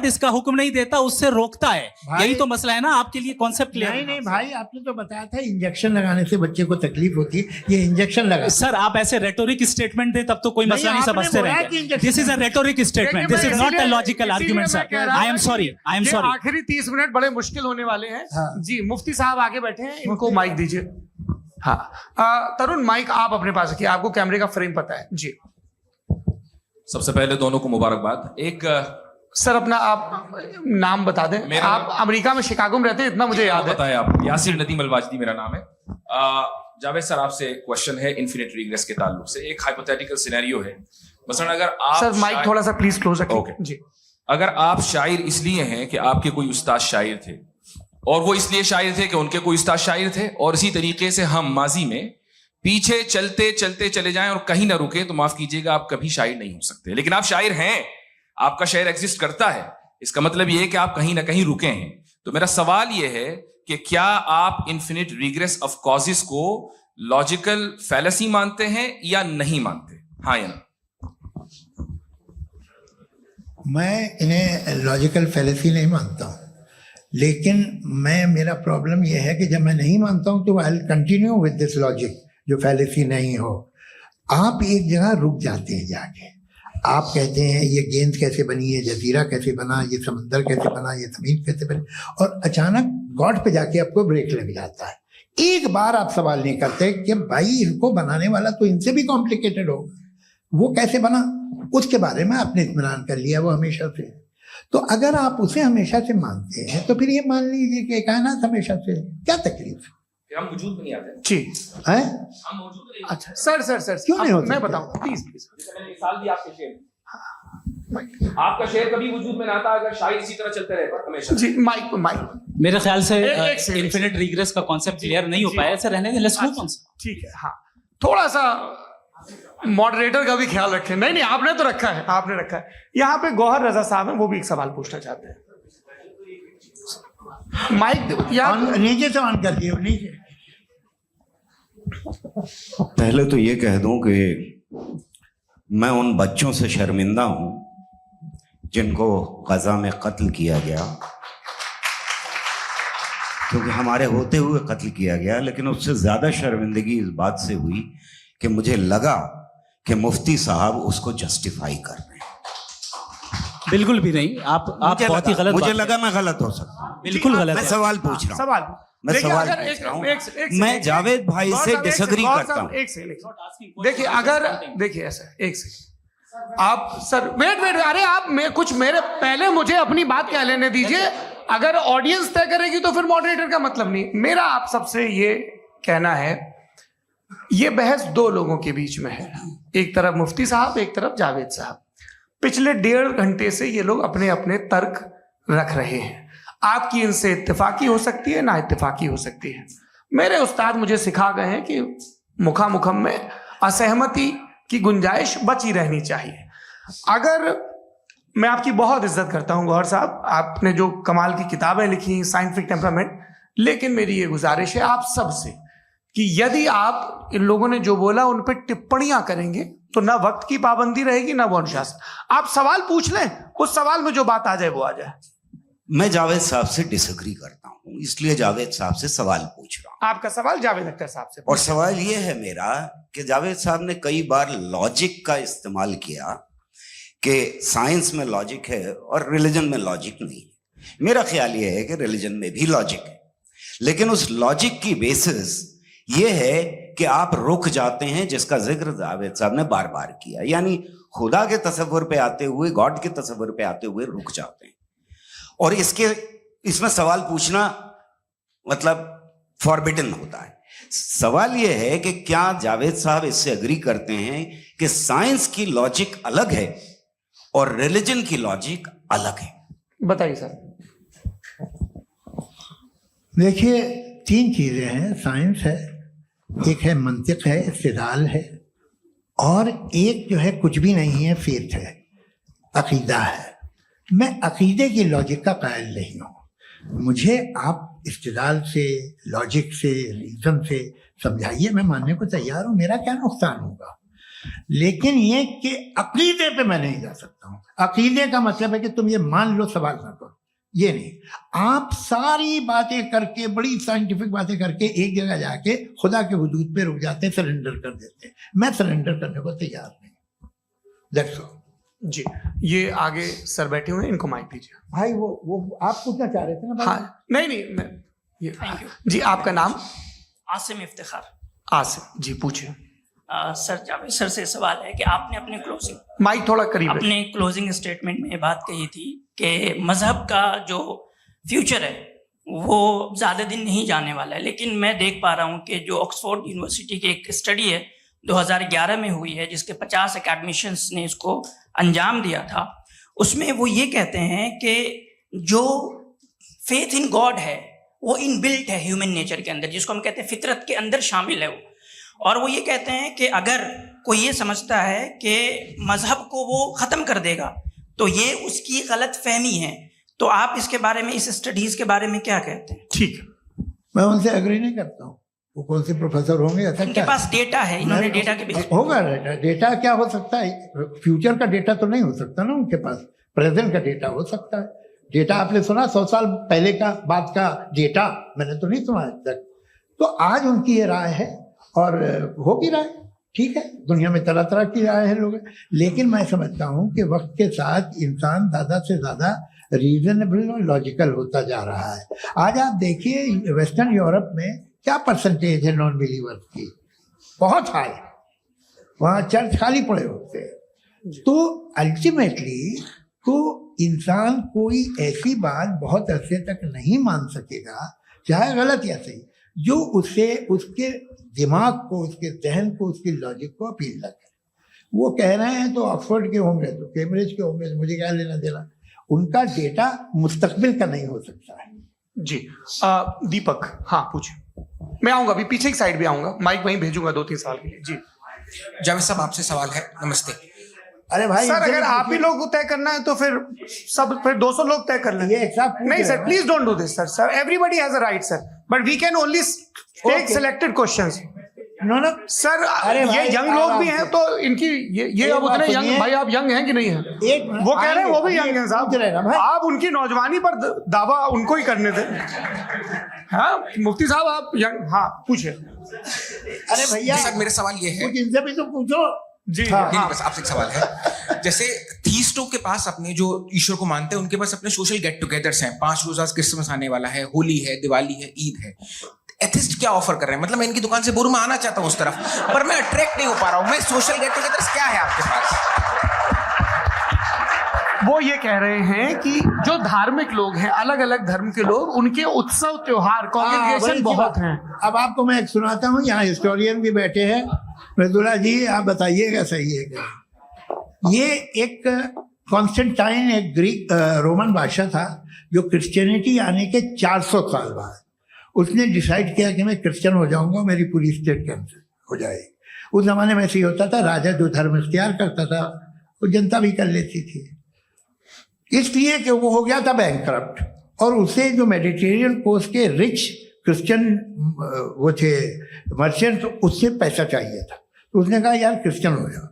इसका हुक्म नहीं देता, उससे रोकता है। यही तो मसला है ना। आपके लिए कॉन्सेप्ट क्लियर? नहीं भाई, आपने तो बताया था इंजेक्शन लगाने से बच्चे को तकलीफ होती है, ये इंजेक्शन लगा। सर आप ऐसे रेटोरिक स्टेटमेंट दे तब तो कोई मसला नहीं समझते रहेंगे। This is a rhetoric statement, this is not a logical argument sir. I am sorry. आखिरी 30 मिनट बड़े मुश्किल होने वाले हैं। जी, मुफ्ती साहब आगे बैठे हैं, इनको माइक दीजिए। हाँ, तरुण माइक आप अपने पास रखिए, आपको कैमरे का फ्रेम पता है। जी, सबसे पहले दोनों को मुबारकबाद। एक सर अपना आप नाम बता दें। आप अमेरिका में शिकागो में रहते हैं, इतना मुझे याद है। बताया आप। यासिर नदीम अलवाजदी मेरा नाम है। जावेद सर, आपसे क्वेश्चन है इन्फिनिट रिग्रेस के ताल्लुक से। एक हाइपोथेटिकल सिनेरियो है, मसलन अगर आप सर माइक थोड़ा सा प्लीज क्लोज रखिए। ओके जी, अगर आप शायर इसलिए हैं कि आपके कोई उस्ताद शायर थे, और वो इसलिए शायर थे कि उनके कोई उस्ताद शायर थे, और इसी तरीके से हम माजी में पीछे चलते चलते चले जाएं और कहीं ना रुके, तो माफ कीजिएगा आप कभी शायर नहीं हो सकते। लेकिन आप शायर हैं, आपका शायर एग्जिस्ट करता है, इसका मतलब यह है कि आप कहीं ना कहीं रुके हैं। तो मेरा सवाल यह है कि क्या आप इन्फिनिट रिग्रेस ऑफ कॉजेस को लॉजिकल फैलेसी मानते हैं या नहीं मानते? हाँ या ना? मैं इन्हें लॉजिकल फैलेसी नहीं मानता हूँ, लेकिन मेरा प्रॉब्लम यह है कि जब मैं नहीं मानता हूँ तो I continue with this logic जो फैलेसी नहीं हो। आप एक जगह रुक जाते हैं जाके, आप कहते हैं ये गेंद कैसे बनी, ये जजीरा कैसे बना, ये समंदर कैसे बना, ये जमीन कैसे बनी, और अचानक गॉड पे जाके आपको ब्रेक लग जाता है। एक बार आप सवाल नहीं करते कि भाई इनको बनाने वाला तो इनसे भी कॉम्प्लिकेटेड होगा, वो कैसे बना, उसके बारे में आपने इत्मीनान कर लिया वो हमेशा से। तो अगर आप उसे हमेशा से मानते हैं तो फिर ये मान लीजिए कि कायनात हमेशा से, क्या तकलीफ? हम वजूद में नहीं आते जी है? हम मौजूद नहीं। अच्छा सर क्यों नहीं होता? मैं बताऊं प्लीज। मैंने मिसाल दी आपके शेर, आपका शेर कभी वजूद में ना आता अगर शायर इसी तरह चलते रहता हमेशा। जी, माइक मेरे ख्याल से एक सेकंड। इन्फिनिट रिग्रेस का कॉन्सेप्ट क्लियर नहीं हो पाया। सर रहने दें, लेट्स मूव ऑन। ठीक है। हाँ, थोड़ा सा मॉडरेटर का भी ख्याल रखें। नहीं, आपने तो रखा है, आपने रखा है। यहाँ पे गौहर रजा साहब हैं, वो भी एक सवाल पूछना चाहते हैं। माइक यार नीचे से ऑन कर दिए, नीचे। पहले तो ये कह दूं कि मैं उन बच्चों से शर्मिंदा हूं जिनको गजा में कत्ल किया गया, क्योंकि हमारे होते हुए कत्ल किया गया। लेकिन उससे ज्यादा शर्मिंदगी इस बात से हुई कि मुझे लगा कि मुफ्ती साहब उसको जस्टिफाई कर रहे हैं। बिल्कुल भी नहीं। आप बहुत ही गलत। मुझे लगा मैं गलत हो सकता हूं। बिल्कुल गलत मैं है। सवाल पूछ रहा हूं। सवाल मैं देखिए, सवाल अगर पूछ रहा हूं। एक मैं जावेद भाई से डिसएग्री करता हूं। एक सेकंड देखिए, अगर देखिए ऐसा, एक सेकंड आप सर वेट, अरे आप कुछ मेरे पहले मुझे अपनी बात कह लेने दीजिए। अगर ऑडियंस तय करेगी तो फिर मॉडरेटर का मतलब नहीं। मेरा आप सबसे ये कहना है, ये बहस दो लोगों के बीच में है, एक तरफ मुफ्ती साहब, एक तरफ जावेद साहब। पिछले 1.5 घंटे से ये लोग अपने अपने तर्क रख रहे हैं। आपकी इनसे इत्तेफाकी हो सकती है, ना इत्तेफाकी हो सकती है। मेरे उस्ताद मुझे सिखा गए हैं कि मुखामुखम में असहमति की गुंजाइश बची रहनी चाहिए। अगर मैं आपकी बहुत इज्जत करता हूं गौहर साहब, आपने जो कमाल की किताबें लिखी, साइंटिफिक टेम्परामेंट, लेकिन मेरी ये गुजारिश है आप सबसे कि यदि आप इन लोगों ने जो बोला उन पर टिप्पणियां करेंगे तो ना वक्त की पाबंदी रहेगी, ना वो अनुशासन। आप सवाल पूछ लें, उस सवाल में जो बात आ जाए वो आ जाए। मैं जावेद साहब से डिसएग्री करता हूं, इसलिए जावेद साहब से सवाल पूछ रहा हूं। आपका सवाल जावेद अख्तर साहब से। और सवाल यह है मेरा कि जावेद साहब ने कई बार लॉजिक का इस्तेमाल किया कि साइंस में लॉजिक है और रिलीजन में लॉजिक नहीं है। मेरा ख्याल यह है कि रिलीजन में भी लॉजिक है, लेकिन उस लॉजिक की बेसिस ये है कि आप रुक जाते हैं, जिसका जिक्र जावेद साहब ने बार बार किया, यानी खुदा के तस्वुर पे आते हुए, गॉड के तस्वुर पे आते हुए रुक जाते हैं। और इसमें सवाल पूछना मतलब फॉरबिडन होता है। सवाल यह है कि क्या जावेद साहब इससे एग्री करते हैं कि साइंस की लॉजिक अलग है और रिलीजन की लॉजिक अलग है? बताइए सर। देखिए, तीन चीजें हैं। साइंस है, एक है मंतिक है, इस्तिदलाल है, और एक जो है कुछ भी नहीं है, फेथ है, अकीदा है। मैं अकीदे की लॉजिक का कायल नहीं हूँ। मुझे आप इस्तिदलाल से, लॉजिक से, रीजन से समझाइए, मैं मानने को तैयार हूँ, मेरा क्या नुकसान होगा। लेकिन ये कि अकीदे पे मैं नहीं जा सकता हूँ। अकीदे का मतलब है कि तुम ये मान लो, सवाल ना करो, ये नहीं। आप सारी बातें करके, बड़ी साइंटिफिक बातें करके एक जगह जाके खुदा के हुदूद पे रुक जाते हैं, सरेंडर कर देते हैं। मैं सरेंडर करने को तैयार नहीं। That's all. जी, ये आगे सर बैठे हुए हैं, इनको माइक दीजिए। भाई वो आप पूछना चाह रहे थे ना भाई? हाँ, नहीं मैं ये जी, आपका नाम? आसिम इफ्तिखार। आसिम जी, पूछिए। सर, जावेद सर से सवाल है कि आपने अपने माइक थोड़ा करीब रखिए। अपने क्लोजिंग स्टेटमेंट में ये बात कही थी कि मजहब का जो फ्यूचर है वो ज़्यादा दिन नहीं जाने वाला है, लेकिन मैं देख पा रहा हूँ कि जो ऑक्सफोर्ड यूनिवर्सिटी की एक स्टडी है 2011 में हुई है, जिसके 50 एकेडमिशियंस ने इसको अंजाम दिया था, उसमें वो ये कहते हैं कि जो फेथ इन गॉड है वो इनबिल्ट है ह्यूमन नेचर के अंदर, जिसको हम कहते हैं फितरत के अंदर शामिल है वो। और वो ये कहते हैं कि अगर कोई ये समझता है कि मजहब को वो ख़त्म कर देगा तो ये उसकी गलत फहमी है। तो आप इसके बारे में, इस स्टडीज़ के बारे में क्या कहते हैं? ठीक है, मैं उनसे एग्री नहीं करता हूँ। वो कौन से प्रोफेसर होंगे? ऐसा उनके क्या पास डेटा है, इन्होंने डेटा के बेस होगा। डेटा क्या हो सकता है? फ्यूचर का डेटा तो नहीं हो सकता ना उनके पास, प्रेजेंट का डेटा हो सकता है। डेटा आपने सुना 100 साल पहले का बाद का डेटा? मैंने तो नहीं सुना आज तक। तो आज उनकी ये राय है और हो भी राय, ठीक है। दुनिया में तरह तरह की राय है लोग, लेकिन मैं समझता हूँ कि वक्त के साथ इंसान ज़्यादा से ज़्यादा रीजनेबल और लॉजिकल होता जा रहा है। आज आप देखिए वेस्टर्न यूरोप में क्या परसेंटेज है नॉन बिलीवर्स की, बहुत हाई। वहाँ चर्च खाली पड़े होते हैं। तो अल्टीमेटली तो इंसान कोई ऐसी बात बहुत अरसे तक नहीं मान सकेगा, चाहे गलत या सही, जो उससे उसके दिमाग को, उसके जहन को, उसकी लॉजिक को अपील न करे। वो कह रहे हैं तो ऑक्सफोर्ड के होंगे तो कैम्ब्रिज के होंगे, मुझे क्या लेना देना। उनका डेटा मुस्तकबिल का नहीं हो सकता है। जी, दीपक, हाँ पूछिए। मैं आऊंगा, अभी पीछे की साइड भी आऊंगा, माइक वहीं भेजूंगा 2-3 साल के लिए। जी जावेद साहब, आपसे सवाल है। नमस्ते। अरे भाई सर, अगर आप ही लोग को तय करना है तो फिर 200 लोग तय कर लेंगे। ये एक साथ नहीं sir, please don't do this sir. Everybody has a right sir, but we can only take selected questions. No sir, ये यंग लोग भी हैं तो इनकी ये अब उतने यंग, भाई आप यंग हैं कि नहीं हैं? वो कह रहे हैं वो भी यंग हैं साहब, आप उनकी नौजवानी पर दावा उनको ही करने दें। हाँ मुफ्ती साहब, आप यंग, हाँ पूछिए। अरे भैया सर, मेरा सवाल ये है, कुछ इनसे भी तो पूछो। जी नहीं, बस आपसे एक सवाल है। जैसे थीस्टों के पास, अपने जो ईश्वर को मानते हैं, उनके पास अपने सोशल गेट टुगेदर्स हैं। 5 रोजा क्रिसमस आने वाला है, होली है, दिवाली है, ईद है। एथिस्ट क्या ऑफर कर रहे हैं? मतलब मैं इनकी दुकान से बुरमा आना चाहता हूँ उस तरफ, पर मैं अट्रैक्ट नहीं हो पा रहा हूँ। मैं सोशल गेट टुगेदर्स क्या है आपके पास? वो ये कह रहे हैं कि जो धार्मिक लोग हैं, अलग अलग धर्म के लोग, उनके उत्सव त्योहार, कॉन्ग्रेगेशन बहुत हैं। अब आपको मैं एक सुनाता हूँ, यहाँ हिस्टोरियन भी बैठे हैं। मृदुला जी, आप बताइएगा सही है क्या? ये एक कॉन्स्टेंटाइन, एक ग्रीक रोमन बादशाह था, जो क्रिश्चियनिटी आने के 400 साल बाद उसने डिसाइड किया कि मैं क्रिश्चियन हो जाऊंगा, मेरी पूरी स्टेट कैंसिल हो जाएगी। उस जमाने में ऐसे ही होता था, राजा जो धर्म इख्तियार करता था वो जनता भी कर लेती थी। इसलिए कि वो हो गया था बैंकरप्ट, और उसे जो मेडिटेरियन कोस्ट के रिच क्रिश्चियन वो थे मर्चेंट, उससे पैसा चाहिए था। तो उसने कहा यार क्रिश्चियन हो जाओ।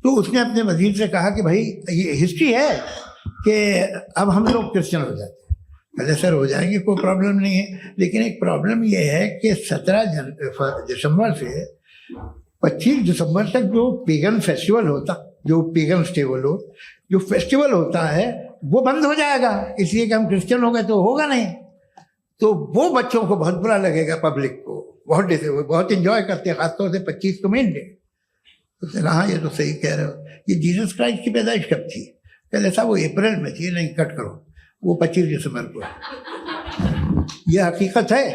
तो उसने अपने वजीर से कहा कि भाई ये हिस्ट्री है कि अब हम लोग क्रिश्चियन हो जाते हैं। पहले सर हो जाएंगे, कोई प्रॉब्लम नहीं है, लेकिन एक प्रॉब्लम ये है कि 17 दिसंबर से 25 दिसंबर तक जो पेगन फेस्टिवल होता, जो पेगन जो फेस्टिवल होता है वो बंद हो जाएगा, इसलिए कि हम क्रिश्चियन हो गए तो होगा नहीं। तो वो बच्चों को बहुत बुरा लगेगा, पब्लिक को बहुत इंजॉय करते हैं, खासतौर से 25 को मेन डे। तो हाँ ये तो सही कह रहे हो, ये जीसस क्राइस्ट की पैदाइश कब थी? पहले साहब वो अप्रैल में थी, नहीं कट करो, वो 25 दिसंबर को। ये हकीकत है,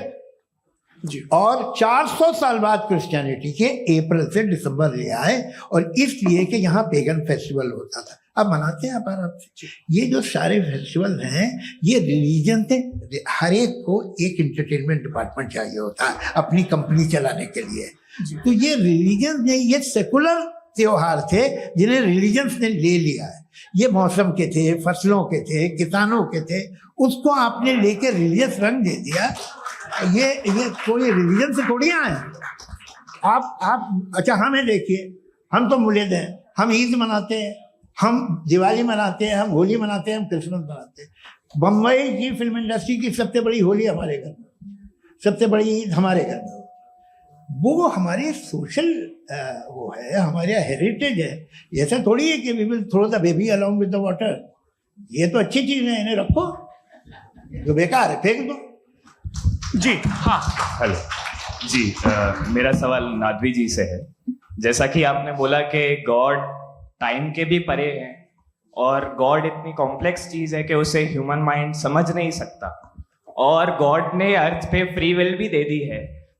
जी। और 400 साल बाद क्रिश्चियनिटी के अप्रैल से दिसंबर ले आए, और इसलिए कि यहाँ पेगन फेस्टिवल होता था। अब मनाते हैं आप आराम से। ये जो सारे फेस्टिवल हैं ये रिलीजन थे। हर एक को एक इंटरटेनमेंट डिपार्टमेंट चाहिए होता है अपनी कंपनी चलाने के लिए। तो ये रिलीजन ने, ये सेकुलर त्योहार थे जिन्हें रिलीजन्स ने ले लिया है। ये मौसम के थे, फसलों के थे, किसानों के थे, उसको आपने लेके रिलीजियस रंग दे दिया। ये कोई रिलीजन से थोड़ी आए हैं आप। अच्छा हमें देखिए, हम तो मुल्द हैं, हम ईद मनाते हैं, हम दिवाली मनाते हैं, हम होली मनाते हैं, हम क्रिसमस मनाते हैं। बम्बई की फिल्म इंडस्ट्री की सबसे बड़ी होली हमारे घर में, सबसे बड़ी ईद हमारे घर में। वो हमारे सोशल वो है, हमारे हेरिटेज है। ऐसा थोड़ी है कि we will throw the baby along with the water. ये तो अच्छी चीज है, इन्हें रखो, जो बेकार है फेंक दो। जी हाँ। हेलो जी, मेरा सवाल नादवी जी से है। जैसा कि आपने बोला कि गॉड टाइम के भी परे है और गॉड इतनी कॉम्प्लेक्स चीज है कि उसे ह्यूमन माइंड समझ नहीं सकता, और गॉड ने अर्थ पे फ्री विल भी दे दी है,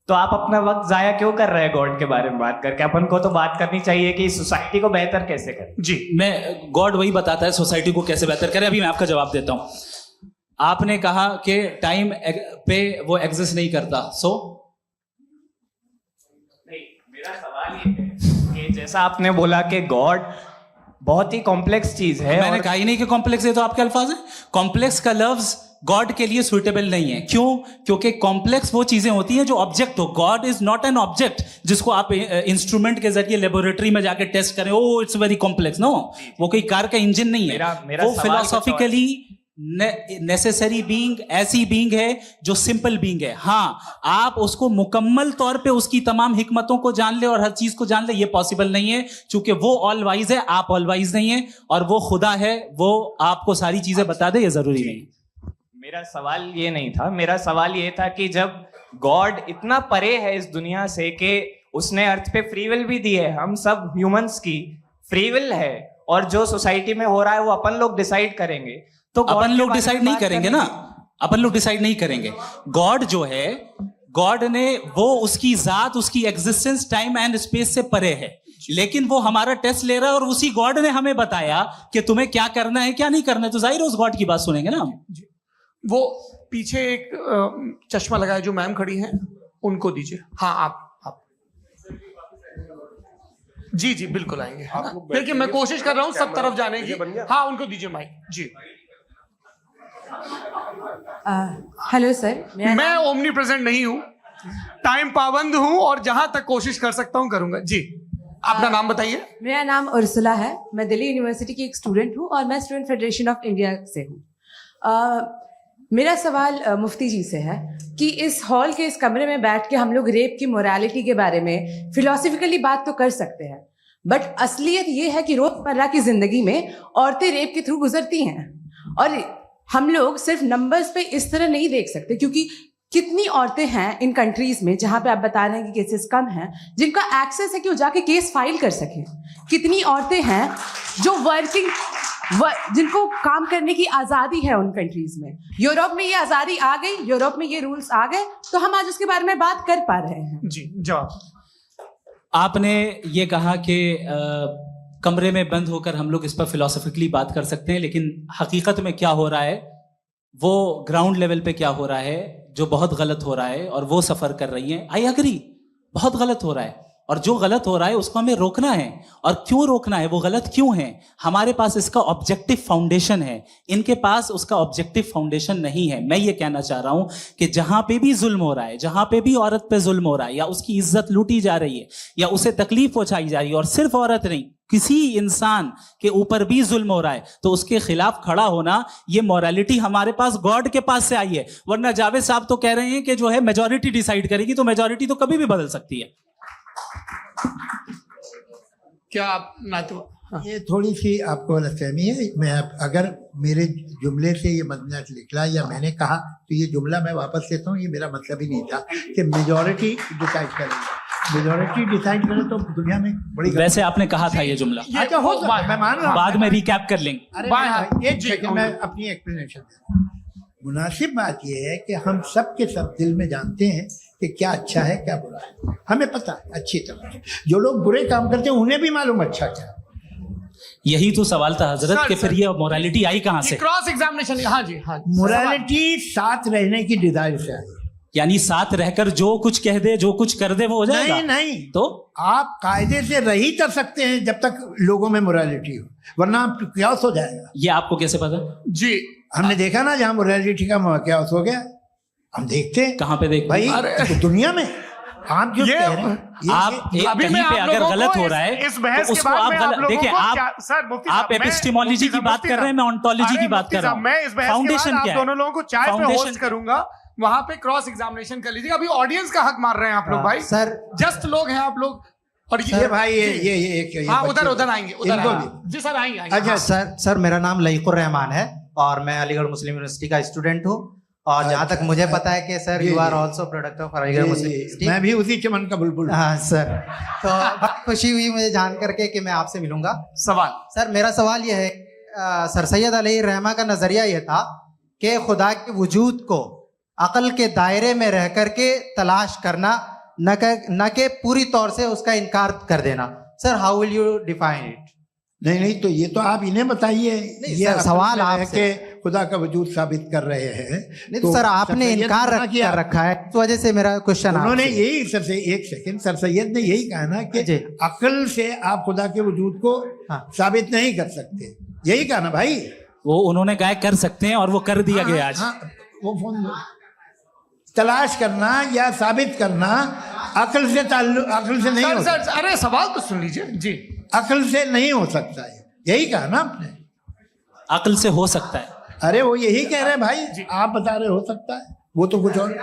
तो आप अपना वक्त जाया क्यों कर रहे हैं गॉड के बारे में बात करके? अपन को तो बात करनी चाहिए कि सोसाइटी को बेहतर कैसे करें। जी, मैं गॉड वही बताता है सोसाइटी को कैसे बेहतर करें। अभी मैं आपका जवाब देता हूं। आपने कहा कि टाइम पे वो एग्जिस्ट नहीं करता, नहीं, मेरा सवाल ये है कि जैसा आपने बोला कि गॉड बहुत ही कॉम्प्लेक्स चीज है। मैंने कहा ही नहीं कि कॉम्प्लेक्स है, तो आपके अल्फाज है। कॉम्प्लेक्स का लफ्ज गॉड के लिए सुइटेबल नहीं है। क्यों? क्योंकि कॉम्प्लेक्स वो चीजें होती हैं जो ऑब्जेक्ट हो। God is not an object जिसको आप इंस्ट्रूमेंट के जरिए लेबोरेटरी में जाके टेस्ट करें, oh it's very complex. No, वो कोई कार का इंजन नहीं है। मेरा वो फिलोसॉफिकली नेसेसरी बीइंग ऐसी बीइंग है जो सिंपल बीइंग है। हाँ, आप उसको मुकम्मल तौर पे उसकी तमाम हिकमतों को जान ले और हर चीज को जान ले, ये पॉसिबल नहीं है, क्योंकि वो ऑल वाइज है, आप ऑल वाइज नहीं है, और वो खुदा है, वो आपको सारी चीजें बता दे, ये जरूरी नहीं। मेरा सवाल ये नहीं था। मेरा सवाल ये था कि जब गॉड इतना परे है इस दुनिया से कि उसने अर्थ पे फ्री विल भी दी है, हम सब ह्यूमंस की फ्री विल है, और जो सोसाइटी में हो रहा है वो अपन लोग डिसाइड करेंगे, तो अपन लोग डिसाइड नहीं करेंगे ना, अपन लोग डिसाइड नहीं करेंगे। गॉड जो है, गॉड ने वो उसकी जात, उसकी एग्जिस्टेंस टाइम एंड स्पेस से परे है, लेकिन वो हमारा टेस्ट ले रहा है और उसी गॉड ने हमें बताया कि तुम्हें क्या करना है क्या नहीं करना है, तो जाहिर है उस गॉड की बात सुनेंगे ना हम। वो पीछे एक चश्मा लगाए जो मैम खड़ी हैं, उनको दीजिए। हाँ आप जी बिल्कुल आएंगे। देखिए मैं कोशिश कर रहा हूँ सब तरफ जाने की। हाँ उनको दीजिए माइक। जी हेलो सर, मैं ओमनी प्रेजेंट नहीं हूँ, टाइम पाबंद हूँ, और जहां तक कोशिश कर सकता हूँ करूंगा। जी अपना नाम बताइए। मेरा नाम उर्सुला है, मैं दिल्ली यूनिवर्सिटी की एक स्टूडेंट हूँ और मैं स्टूडेंट फेडरेशन ऑफ इंडिया से हूँ। मेरा सवाल मुफ्ती जी से है कि इस हॉल के इस कमरे में बैठ के हम लोग रेप की मोरालिटी के बारे में फिलोसफिकली बात तो कर सकते हैं, बट असलियत ये है कि रोजमर्रा की जिंदगी में औरतें रेप के थ्रू गुजरती हैं, और हम लोग सिर्फ नंबर्स पे इस तरह नहीं देख सकते, क्योंकि कितनी औरतें हैं इन कंट्रीज में जहां पे आप बता रहे हैं कि केसेस कम हैं, जिनका एक्सेस है कि वो जाके केस फाइल कर सकें। कितनी औरतें हैं जो जिनको काम करने की आज़ादी है उन कंट्रीज में। यूरोप में ये आज़ादी आ गई, यूरोप में ये रूल्स आ गए, तो हम आज उसके बारे में बात कर पा रहे हैं। जी जवाब। आपने ये कहा कि कमरे में बंद होकर हम लोग इस पर फिलोसफिकली बात कर सकते हैं, लेकिन हकीकत में क्या हो रहा है, वो ग्राउंड लेवल पे क्या हो रहा है जो बहुत गलत हो रहा है, और वो सफ़र कर रही हैं। आई एग्री, बहुत गलत हो रहा है, और जो गलत हो रहा है उसको हमें रोकना है। और क्यों रोकना है, वो गलत क्यों है? हमारे पास इसका ऑब्जेक्टिव फाउंडेशन है, इनके पास उसका ऑब्जेक्टिव फाउंडेशन नहीं है। मैं ये कहना चाह रहा हूं कि जहां पे भी जुल्म हो रहा है, जहां पे भी औरत पे जुल्म हो रहा है, या उसकी इज्जत लूटी जा रही है, या उसे तकलीफ पहुंचाई जा रही है, और सिर्फ औरत नहीं, किसी इंसान के ऊपर भी जुल्म हो रहा है, तो उसके खिलाफ खड़ा होना, ये मोरालिटी हमारे पास गॉड के पास से आई है। वरना जावेद साहब तो कह रहे हैं कि जो है मेजॉरिटी डिसाइड करेगी, तो मेजॉरिटी तो कभी भी बदल सकती है। क्या आप हाँ। ये थोड़ी सी आपको गलतफहमी है। मैं अगर मेरे जुमले से ये मजमूआत निकला या मैंने कहा, तो ये जुमला मैं वापस लेता हूँ। ये मेरा मतलब ही नहीं था कि मेजॉरिटी डिसाइड करेगी। मेजॉरिटी डिसाइड करे तो दुनिया में बड़ी, वैसे आपने कहा था ये जुमला। अच्छा हो सकता है, मैं मान रहा हूँ, बाद में रिकैप कर लेंगे। अरे एक सेकंड, मैं अपनी एक्सप्लेनेशन देता हूँ। मुनासिब बात यह है कि हम सब के सब दिल में जानते हैं कि क्या अच्छा है क्या बुरा है, हमें पता है अच्छी तरह से। जो लोग बुरे काम करते हैं उन्हें भी मालूम अच्छा क्या है। यही तो सवाल था हजरत सर, कि सर। फिर ये मोरालिटी आई कहाँ से? क्रॉस एग्जामिनेशन, हाँ जी हाँ जी। मोरालिटी साथ रहने की डिजायर से आई। यानी साथ रहकर जो कुछ कह दे जो कुछ कर दे वो हो जाएगा? नहीं नहीं, तो आप कायदे से रह ही कर सकते हैं जब तक लोगों में मोरालिटी हो, वरना आप क्यास हो जाएगा। ये आपको कैसे पता? जी हमने देखा ना जहाँ मोरालिटी का क्यास हो गया, हम देखते हैं कहाँ पे देख भाई तो दुनिया में। आप जो ये- कह रहे हैं आप एक अभी कहीं मैं पे आप अगर लोगों गलत को हो रहा है इस बहस तो के उसको बाद आप मैं गलत लोगों देखिए। को आप सर मुफ्ती आप साहब, मैं- एपिस्टेमोलॉजी की मुफ्ती बात कर रहे हैं, मैं ऑन्टोलॉजी की बात कर रहा हूँ। मैं इस बहस के फाउंडेशन बाद क्या आप है? दोनों लोगों को चाय पे फाउंडेशन होस्ट करूंगा, वहां पे क्रॉस एग्जामिनेशन कर लीजिएगा। अभी ऑडियंस का हक मार रहे हैं आप लोग भाई, सर जस्ट लोग हैं आप लोग। और ये भाई ये हाँ बच्चे- उधर आएंगे, उधर इनको आएंगे। भी। जी सर आएंगे आएंगे। अच्छा सर मेरा नाम लईकुर रहमान है और मैं अलीगढ़ मुस्लिम यूनिवर्सिटी का स्टूडेंट हूँ। और जहाँ तक मुझे पता है कि sir you are also product of Aligarh Muslim University. मैं भी उसी चमन का बुलबुल। हाँ सर, तो बहुत खुशी हुई मुझे जान करके कि मैं आपसे मिलूंगा। सवाल सर मेरा सवाल यह है, सर सैयद अलैहि रहमा का नजरिया यह था कि खुदा के वजूद को अकल के दायरे में रह करके तलाश करना, न कि पूरी तौर से उसका इनकार कर देना। Sir how will you define it? नहीं तो ये तो आप इन्हें बताइए। ये सर, सवाल है आपसे। कि खुदा का वजूद साबित कर रहे हैं। नहीं तो सर आपने सैयद इनकार ने मना किया। कर रखा है, इस वजह से मेरा क्वेश्चन उन्होंने यही सबसे एक सेकंड सर सैयद ने यही कहा ना कि जी। अकल से आप खुदा के वजूद को हाँ। साबित नहीं कर सकते, यही कहा ना भाई। वो उन्होंने कहा कर सकते हैं और वो कर दिया गया आज। हाँ, वो फोन दो। तलाश करना या साबित करना अकल से अकल से नहीं सर हो सर सकता। अरे सवाल तो सुन लीजिए जी। अकल से नहीं हो सकता है, यही कहा ना आपने। अकल से हो सकता है। अरे वो यही कह रहे हैं भाई, आप बता रहे हो सकता है, वो तो कुछ और।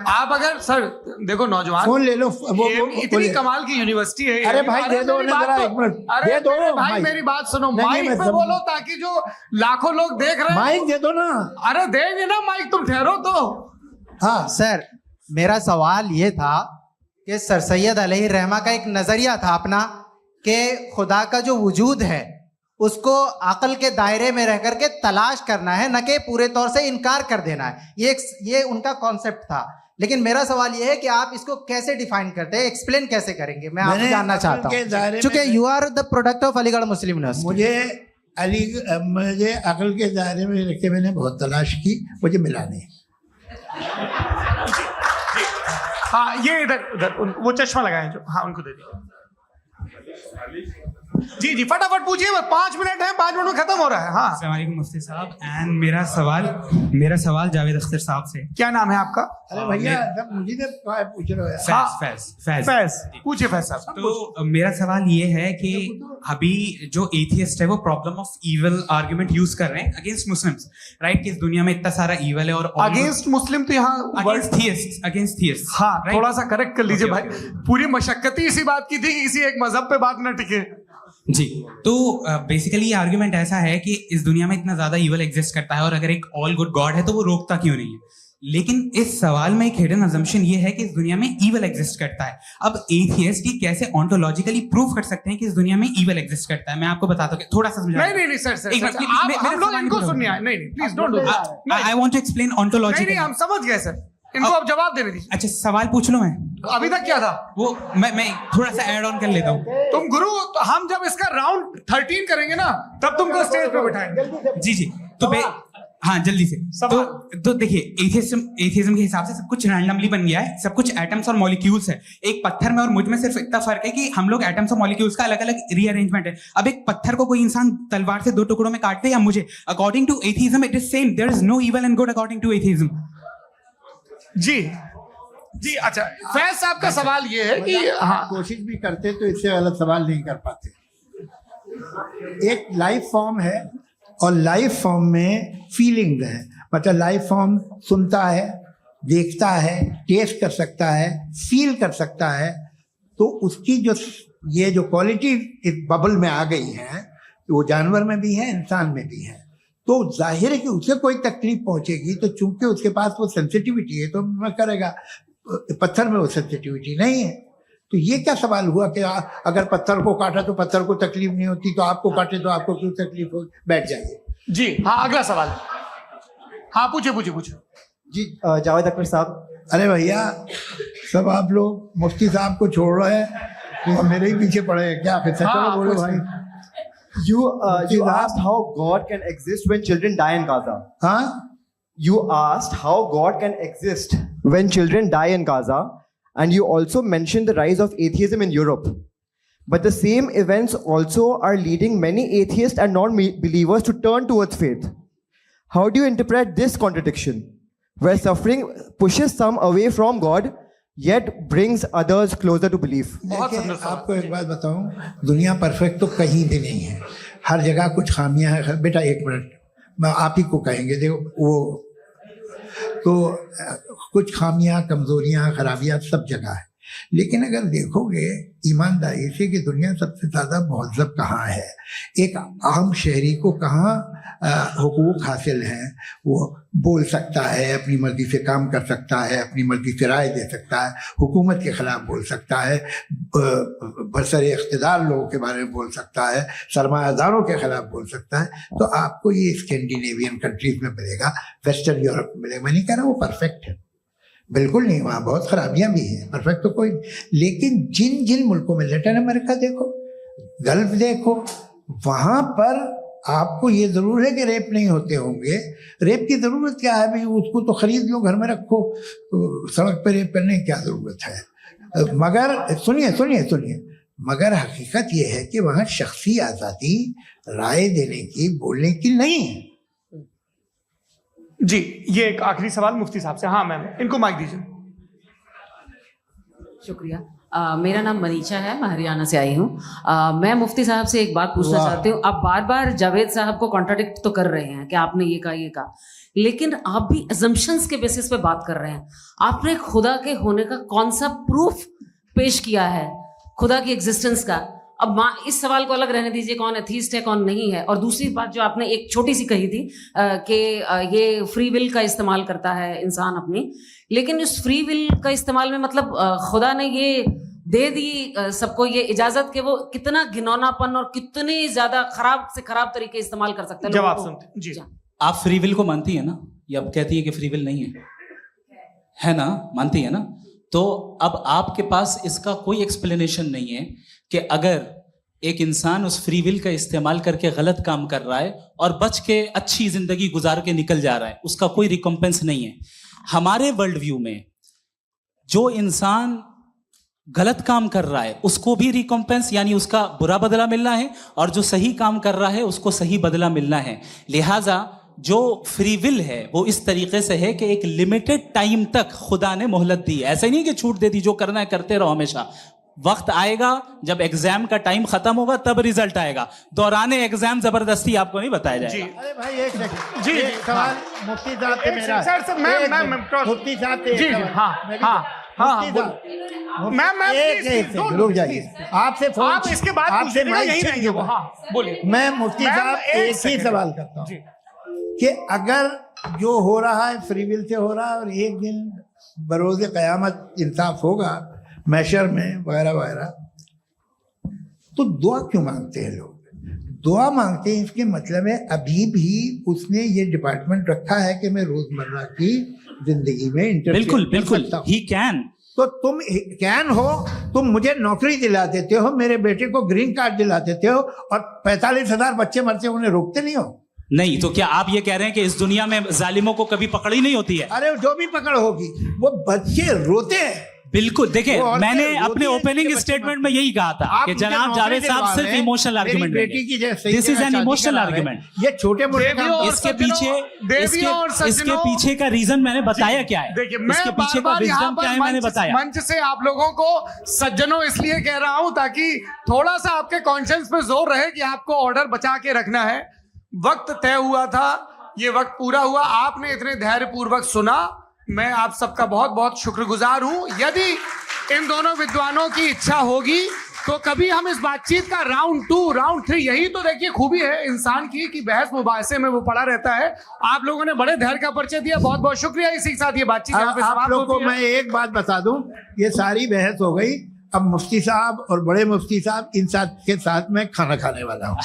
आप अगर सर देखो नौजवान फोन ले लो, वो इतनी कमाल की यूनिवर्सिटी है। अरे भाई दे दो मेरी ना बात जरा तो- एक मिनट, अरे दे दो मेरे भाई माइक। मेरी बात सुनो, नहीं, माइक मैं पे सब- बोलो ताकि जो लाखों लोग देख रहे हैं। माइक दे दो ना। अरे देंगे ना माइक, तुम ठहरो तो। हाँ सर मेरा सवाल ये था कि सर सैयद अलैहि रहमा का एक नजरिया था अपना कि खुदा का जो वजूद है उसको अकल के दायरे में रह करके तलाश करना है, न कि पूरे तौर से इनकार कर देना है। ये उनका कॉन्सेप्ट था। लेकिन मेरा सवाल ये है कि आप इसको कैसे डिफाइन करते हैं, एक्सप्लेन कैसे करेंगे, मैं आपसे मैंने जानना अकल चाहता के दायरे हूँ, में- क्योंकि you are the product of Aligarh Muslim University. मुझे अकल के दायरे में रख के मैंने बहुत तलाश की, मुझे मिला नहीं। हाँ ये इधर उधर वो चश्मा लगाए जो, हाँ उनको दे दिया। जी जी फटाफट पूछिए, 5 मिनट है, 5 मिनट में खत्म हो रहा है। हाँ अस्सलाम वालेकुम मुफ्ती साहब। एंड मेरा सवाल जावेद अख्तर साहब से। क्या नाम है आपका? अरे भैया सब मुझे तो पूछ रहे हो यार। फैज फैज पूछिए फैज साहब। तो मेरा सवाल ये है कि अभी जो एथियस्ट है वो problem of evil argument use कर रहे हैं अगेंस्ट मुस्लिम्स, राइट? कि इस दुनिया में इतना सारा इविल है और अगेंस्ट मुस्लिम तो यहाँ अगेंस्ट थियस्ट। हाँ थोड़ा सा करेक्ट कर लीजिए भाई, पूरी मशक्कत ही इसी बात की थी कि किसी एक मजहब पे बात न टिके। जी, तो बेसिकली ये आर्गुमेंट ऐसा है कि इस दुनिया में इतना ज्यादा इविल एग्जिस्ट करता है और अगर एक ऑल गुड गॉड है तो वो रोकता क्यों नहीं है? लेकिन इस सवाल में एक हिडन अजम्पशन ये है कि इस दुनिया में इविल एग्जिस्ट करता है। अब एथियस्ट ये कैसे ऑन्टोलॉजिकली प्रूव कर सकते हैं कि इस दुनिया में इविल एग्जिस्ट करता है? मैं आपको बताता हूँ, थोड़ा सा समझा। नहीं सर हम लोग इनको सुनने आए। नहीं please don't do this. I want to explain ontology. नहीं हम समझ गए सर, इनको अब जवाब देने दीजिए। अच्छा सवाल पूछ लो। मैं अभी तक क्या था वो मैं थोड़ा सा ऐड ऑन कर लेता हूँ। तुम गुरु, तो हम जब इसका राउंड 13 करेंगे ना तब तुमको स्टेज पे बिठाएंगे। जी तो हाँ जल्दी से। तो देखिए एथियज्म के हिसाब से सब कुछ रैंडमली बन गया है, सब कुछ एटम्स और मॉलिक्यूल्स है। एक पत्थर में और मुझ में सिर्फ इतना फर्क है कि हम लोग एटम्स और मॉलिक्यूल्स का अलग अलग रीअरेंजमेंट है। अब एक पत्थर को कोई इंसान तलवार से 2 टुकड़ों में काट दे या मुझे, according to atheism it is same. There is no evil and good according to atheism. जी अच्छा फैज साहब का सवाल ये है कि हाँ कोशिश भी करते तो इससे गलत सवाल नहीं कर पाते। एक लाइफ फॉर्म है और लाइफ फॉर्म में फीलिंग्स है, मतलब लाइफ फॉर्म सुनता है, देखता है, टेस्ट कर सकता है, फील कर सकता है। तो उसकी जो ये जो क्वालिटी इस बबल में आ गई है वो जानवर में भी है, इंसान में भी है। तो जाहिर है कि उसे कोई तकलीफ पहुंचेगी, तो चूंकि उसके पास वो सेंसिटिविटी है तो मैं करेगा। पत्थर में वो सेंसिटिविटी नहीं है। तो ये क्या सवाल हुआ कि अगर पत्थर को काटा तो पत्थर को तकलीफ नहीं होती, तो आपको काटे तो आपको क्यों तकलीफ हो? बैठ जाइए। जी हाँ अगला सवाल। हाँ पूछे जी जावेद अख्तर साहब, अरे भैया, सब आप लोग मुफ्ती साहब को छोड़ रहे हैं, तो मेरे ही पीछे पड़े हैं क्या? फिर चलो बोलो भाई। You asked how God can exist when children die in Gaza. हाँ, You asked how God can exist when children die in Gaza, and you also mentioned the rise of atheism in Europe. But the same events also are leading many atheists and non-believers to turn towards faith. How do you interpret this contradiction, where suffering pushes some away from God, yet brings others closer to belief? देखिए, आपको एक बात बताऊं, दुनिया perfect तो कहीं भी नहीं है, हर जगह कुछ खामियां हैं। बेटा एक मिनट, मैं आप ही को कहेंगे, देखो वो तो कुछ खामियां, कमजोरियां, खराबियां सब जगह है। लेकिन अगर देखोगे ईमानदारी से कि दुनिया सबसे ज़्यादा महज़ब कहाँ है, एक आम शहरी को कहाँ हुकूक हासिल हैं, वो बोल सकता है, अपनी मर्जी से काम कर सकता है, अपनी मर्जी से राय दे सकता है, हुकूमत के ख़िलाफ़ बोल सकता है, बरसर इख्तिदार लोगों के बारे में बोल सकता है, सरमायादारों के ख़िलाफ़ बोल सकता है। तो आपको ये स्कैंडिनेवियन कंट्रीज़ में मिलेगा, वेस्टर्न यूरोप में मिलेगा। मैं नहीं कह रहा वो परफेक्ट है, बिल्कुल नहीं, वहाँ बहुत खराबियां भी हैं, परफेक्ट तो कोई। लेकिन जिन जिन मुल्कों में, लैटिन अमेरिका देखो, गल्फ देखो, वहाँ पर आपको ये ज़रूर है कि रेप नहीं होते होंगे। रेप की ज़रूरत क्या है भाई? उसको तो ख़रीद लो, घर में रखो, सड़क पर रेप करने की क्या ज़रूरत है? मगर सुनिए सुनिए सुनिए, मगर हकीकत ये है कि वहाँ शख्सी आज़ादी राय देने की, बोलने की नहीं है। जी, ये एक आखिरी सवाल मुफ्ती साहब से। हाँ मैम, इनको माइक दीजिए। शुक्रिया। मेरा नाम मनीषा है, मैं हरियाणा से आई हूँ। मैं मुफ्ती साहब से एक बात पूछना चाहती हूँ। आप बार बार जावेद साहब को कॉन्ट्राडिक्ट तो कर रहे हैं कि आपने ये कहा, ये कहा, लेकिन आप भी अजम्पशंस के बेसिस पे बात कर रहे हैं। आपने खुदा के होने का कौन सा प्रूफ पेश किया है, खुदा की एग्जिस्टेंस का? अब इस सवाल को अलग रहने दीजिए, कौन एथीस्ट है कौन नहीं है। और दूसरी बात जो आपने एक छोटी सी कही थी कि ये फ्री विल का इस्तेमाल करता है इंसान अपनी, लेकिन उस फ्री विल का इस्तेमाल में मतलब खुदा ने ये दे दी सबको ये इजाजत कि वो कितना घिनौनापन और कितने ज्यादा खराब से खराब तरीके इस्तेमाल कर सकते हैं। जवाब सुनते जी। आप फ्री विल को मानती है ना, या आप कहती है कि फ्री विल नहीं है ना? मानती है ना? तो अब आपके पास इसका कोई एक्सप्लेनेशन नहीं है कि अगर एक इंसान उस फ्री विल का इस्तेमाल करके गलत काम कर रहा है और बच के अच्छी जिंदगी गुजार के निकल जा रहा है, उसका कोई रिकॉम्पेंस नहीं है। हमारे वर्ल्ड व्यू में जो इंसान गलत काम कर रहा है उसको भी रिकॉम्पेंस यानी उसका बुरा बदला मिलना है, और जो सही काम कर रहा है उसको सही बदला मिलना है। लिहाजा जो फ्री विल है वो इस तरीके से है कि एक लिमिटेड टाइम तक खुदा ने मोहलत दी है। ऐसा ही नहीं कि छूट दे दी, जो करना है करते रहो हमेशा। वक्त आएगा जब एग्जाम का टाइम खत्म होगा तब रिजल्ट आएगा, दौराने एग्जाम जबरदस्ती आपको नहीं बताया जाएगा। अरे भाई एक सेकंड, जी एक सवाल मुफ्ती साहब से मेरा। सर मैम मुफ्ती साहब से जी जी, हाँ मैम रुक जाइए, आपसे फोन, आप इसके बाद आपसे यही रहेंगे वो। हाँ बोलिए। मैं मुफ्ती साहब एक ही सवाल करता हूँ कि अगर जो हो रहा है फ्री विल से हो रहा है और एक दिन बरोज़ क़यामत इंसाफ होगा मैशर में वगैरह वगैरह, तो दुआ क्यों मांगते हैं लोग? दुआ मांगते हैं इसके मतलब है अभी भी उसने ये डिपार्टमेंट रखा है कि मैं रोजमर्रा की जिंदगी में बिल्कुल बिल्कुल ही कैन। तो तुम कैन हो, तुम मुझे नौकरी दिला देते हो, मेरे बेटे को ग्रीन कार्ड दिला देते हो, और 45,000 बच्चे मरते उन्हें रोकते नहीं हो। नहीं तो क्या आप ये कह रहे हैं कि इस दुनिया में जालिमों को कभी पकड़ ही नहीं होती है? अरे जो भी पकड़ होगी वो बच्चे रोते हैं। बिल्कुल, देखिए मैंने अपने ओपनिंग स्टेटमेंट में यही कहा था कि जनाब जावेद साहब सिर्फ इमोशनल आर्गुमेंट में, this is an emotional argument. ये छोटे मोटे इसके पीछे का रीजन मैंने बताया क्या है, इसके पीछे का रीजन क्या है मैंने बताया। मंच से आप लोगों को सज्जनों इसलिए कह रहा हूं ताकि थोड़ा सा आपके कॉन्शियंस पे जोर रहे कि आपको ऑर्डर बचा के रखना है। वक्त तय हुआ था, ये वक्त पूरा हुआ, आपने इतने धैर्य पूर्वक सुना, मैं आप सबका बहुत बहुत शुक्रगुजार हूं। यदि इन दोनों विद्वानों की इच्छा होगी तो कभी हम इस बातचीत का राउंड 2, राउंड 3, यही तो देखिए खूबी है इंसान की कि बहस मुबाहसे में वो पड़ा रहता है। आप लोगों ने बड़े धैर्य का परिचय दिया, बहुत बहुत शुक्रिया। इसी के साथ ये बातचीत यहाँ पे आप लोगों को मैं एक बात बता दूं, ये सारी बहस हो गई, अब मुफ्ती साहब और बड़े मुफ्ती साहब इन साथ के साथ मैं खाना खाने वाला हूँ।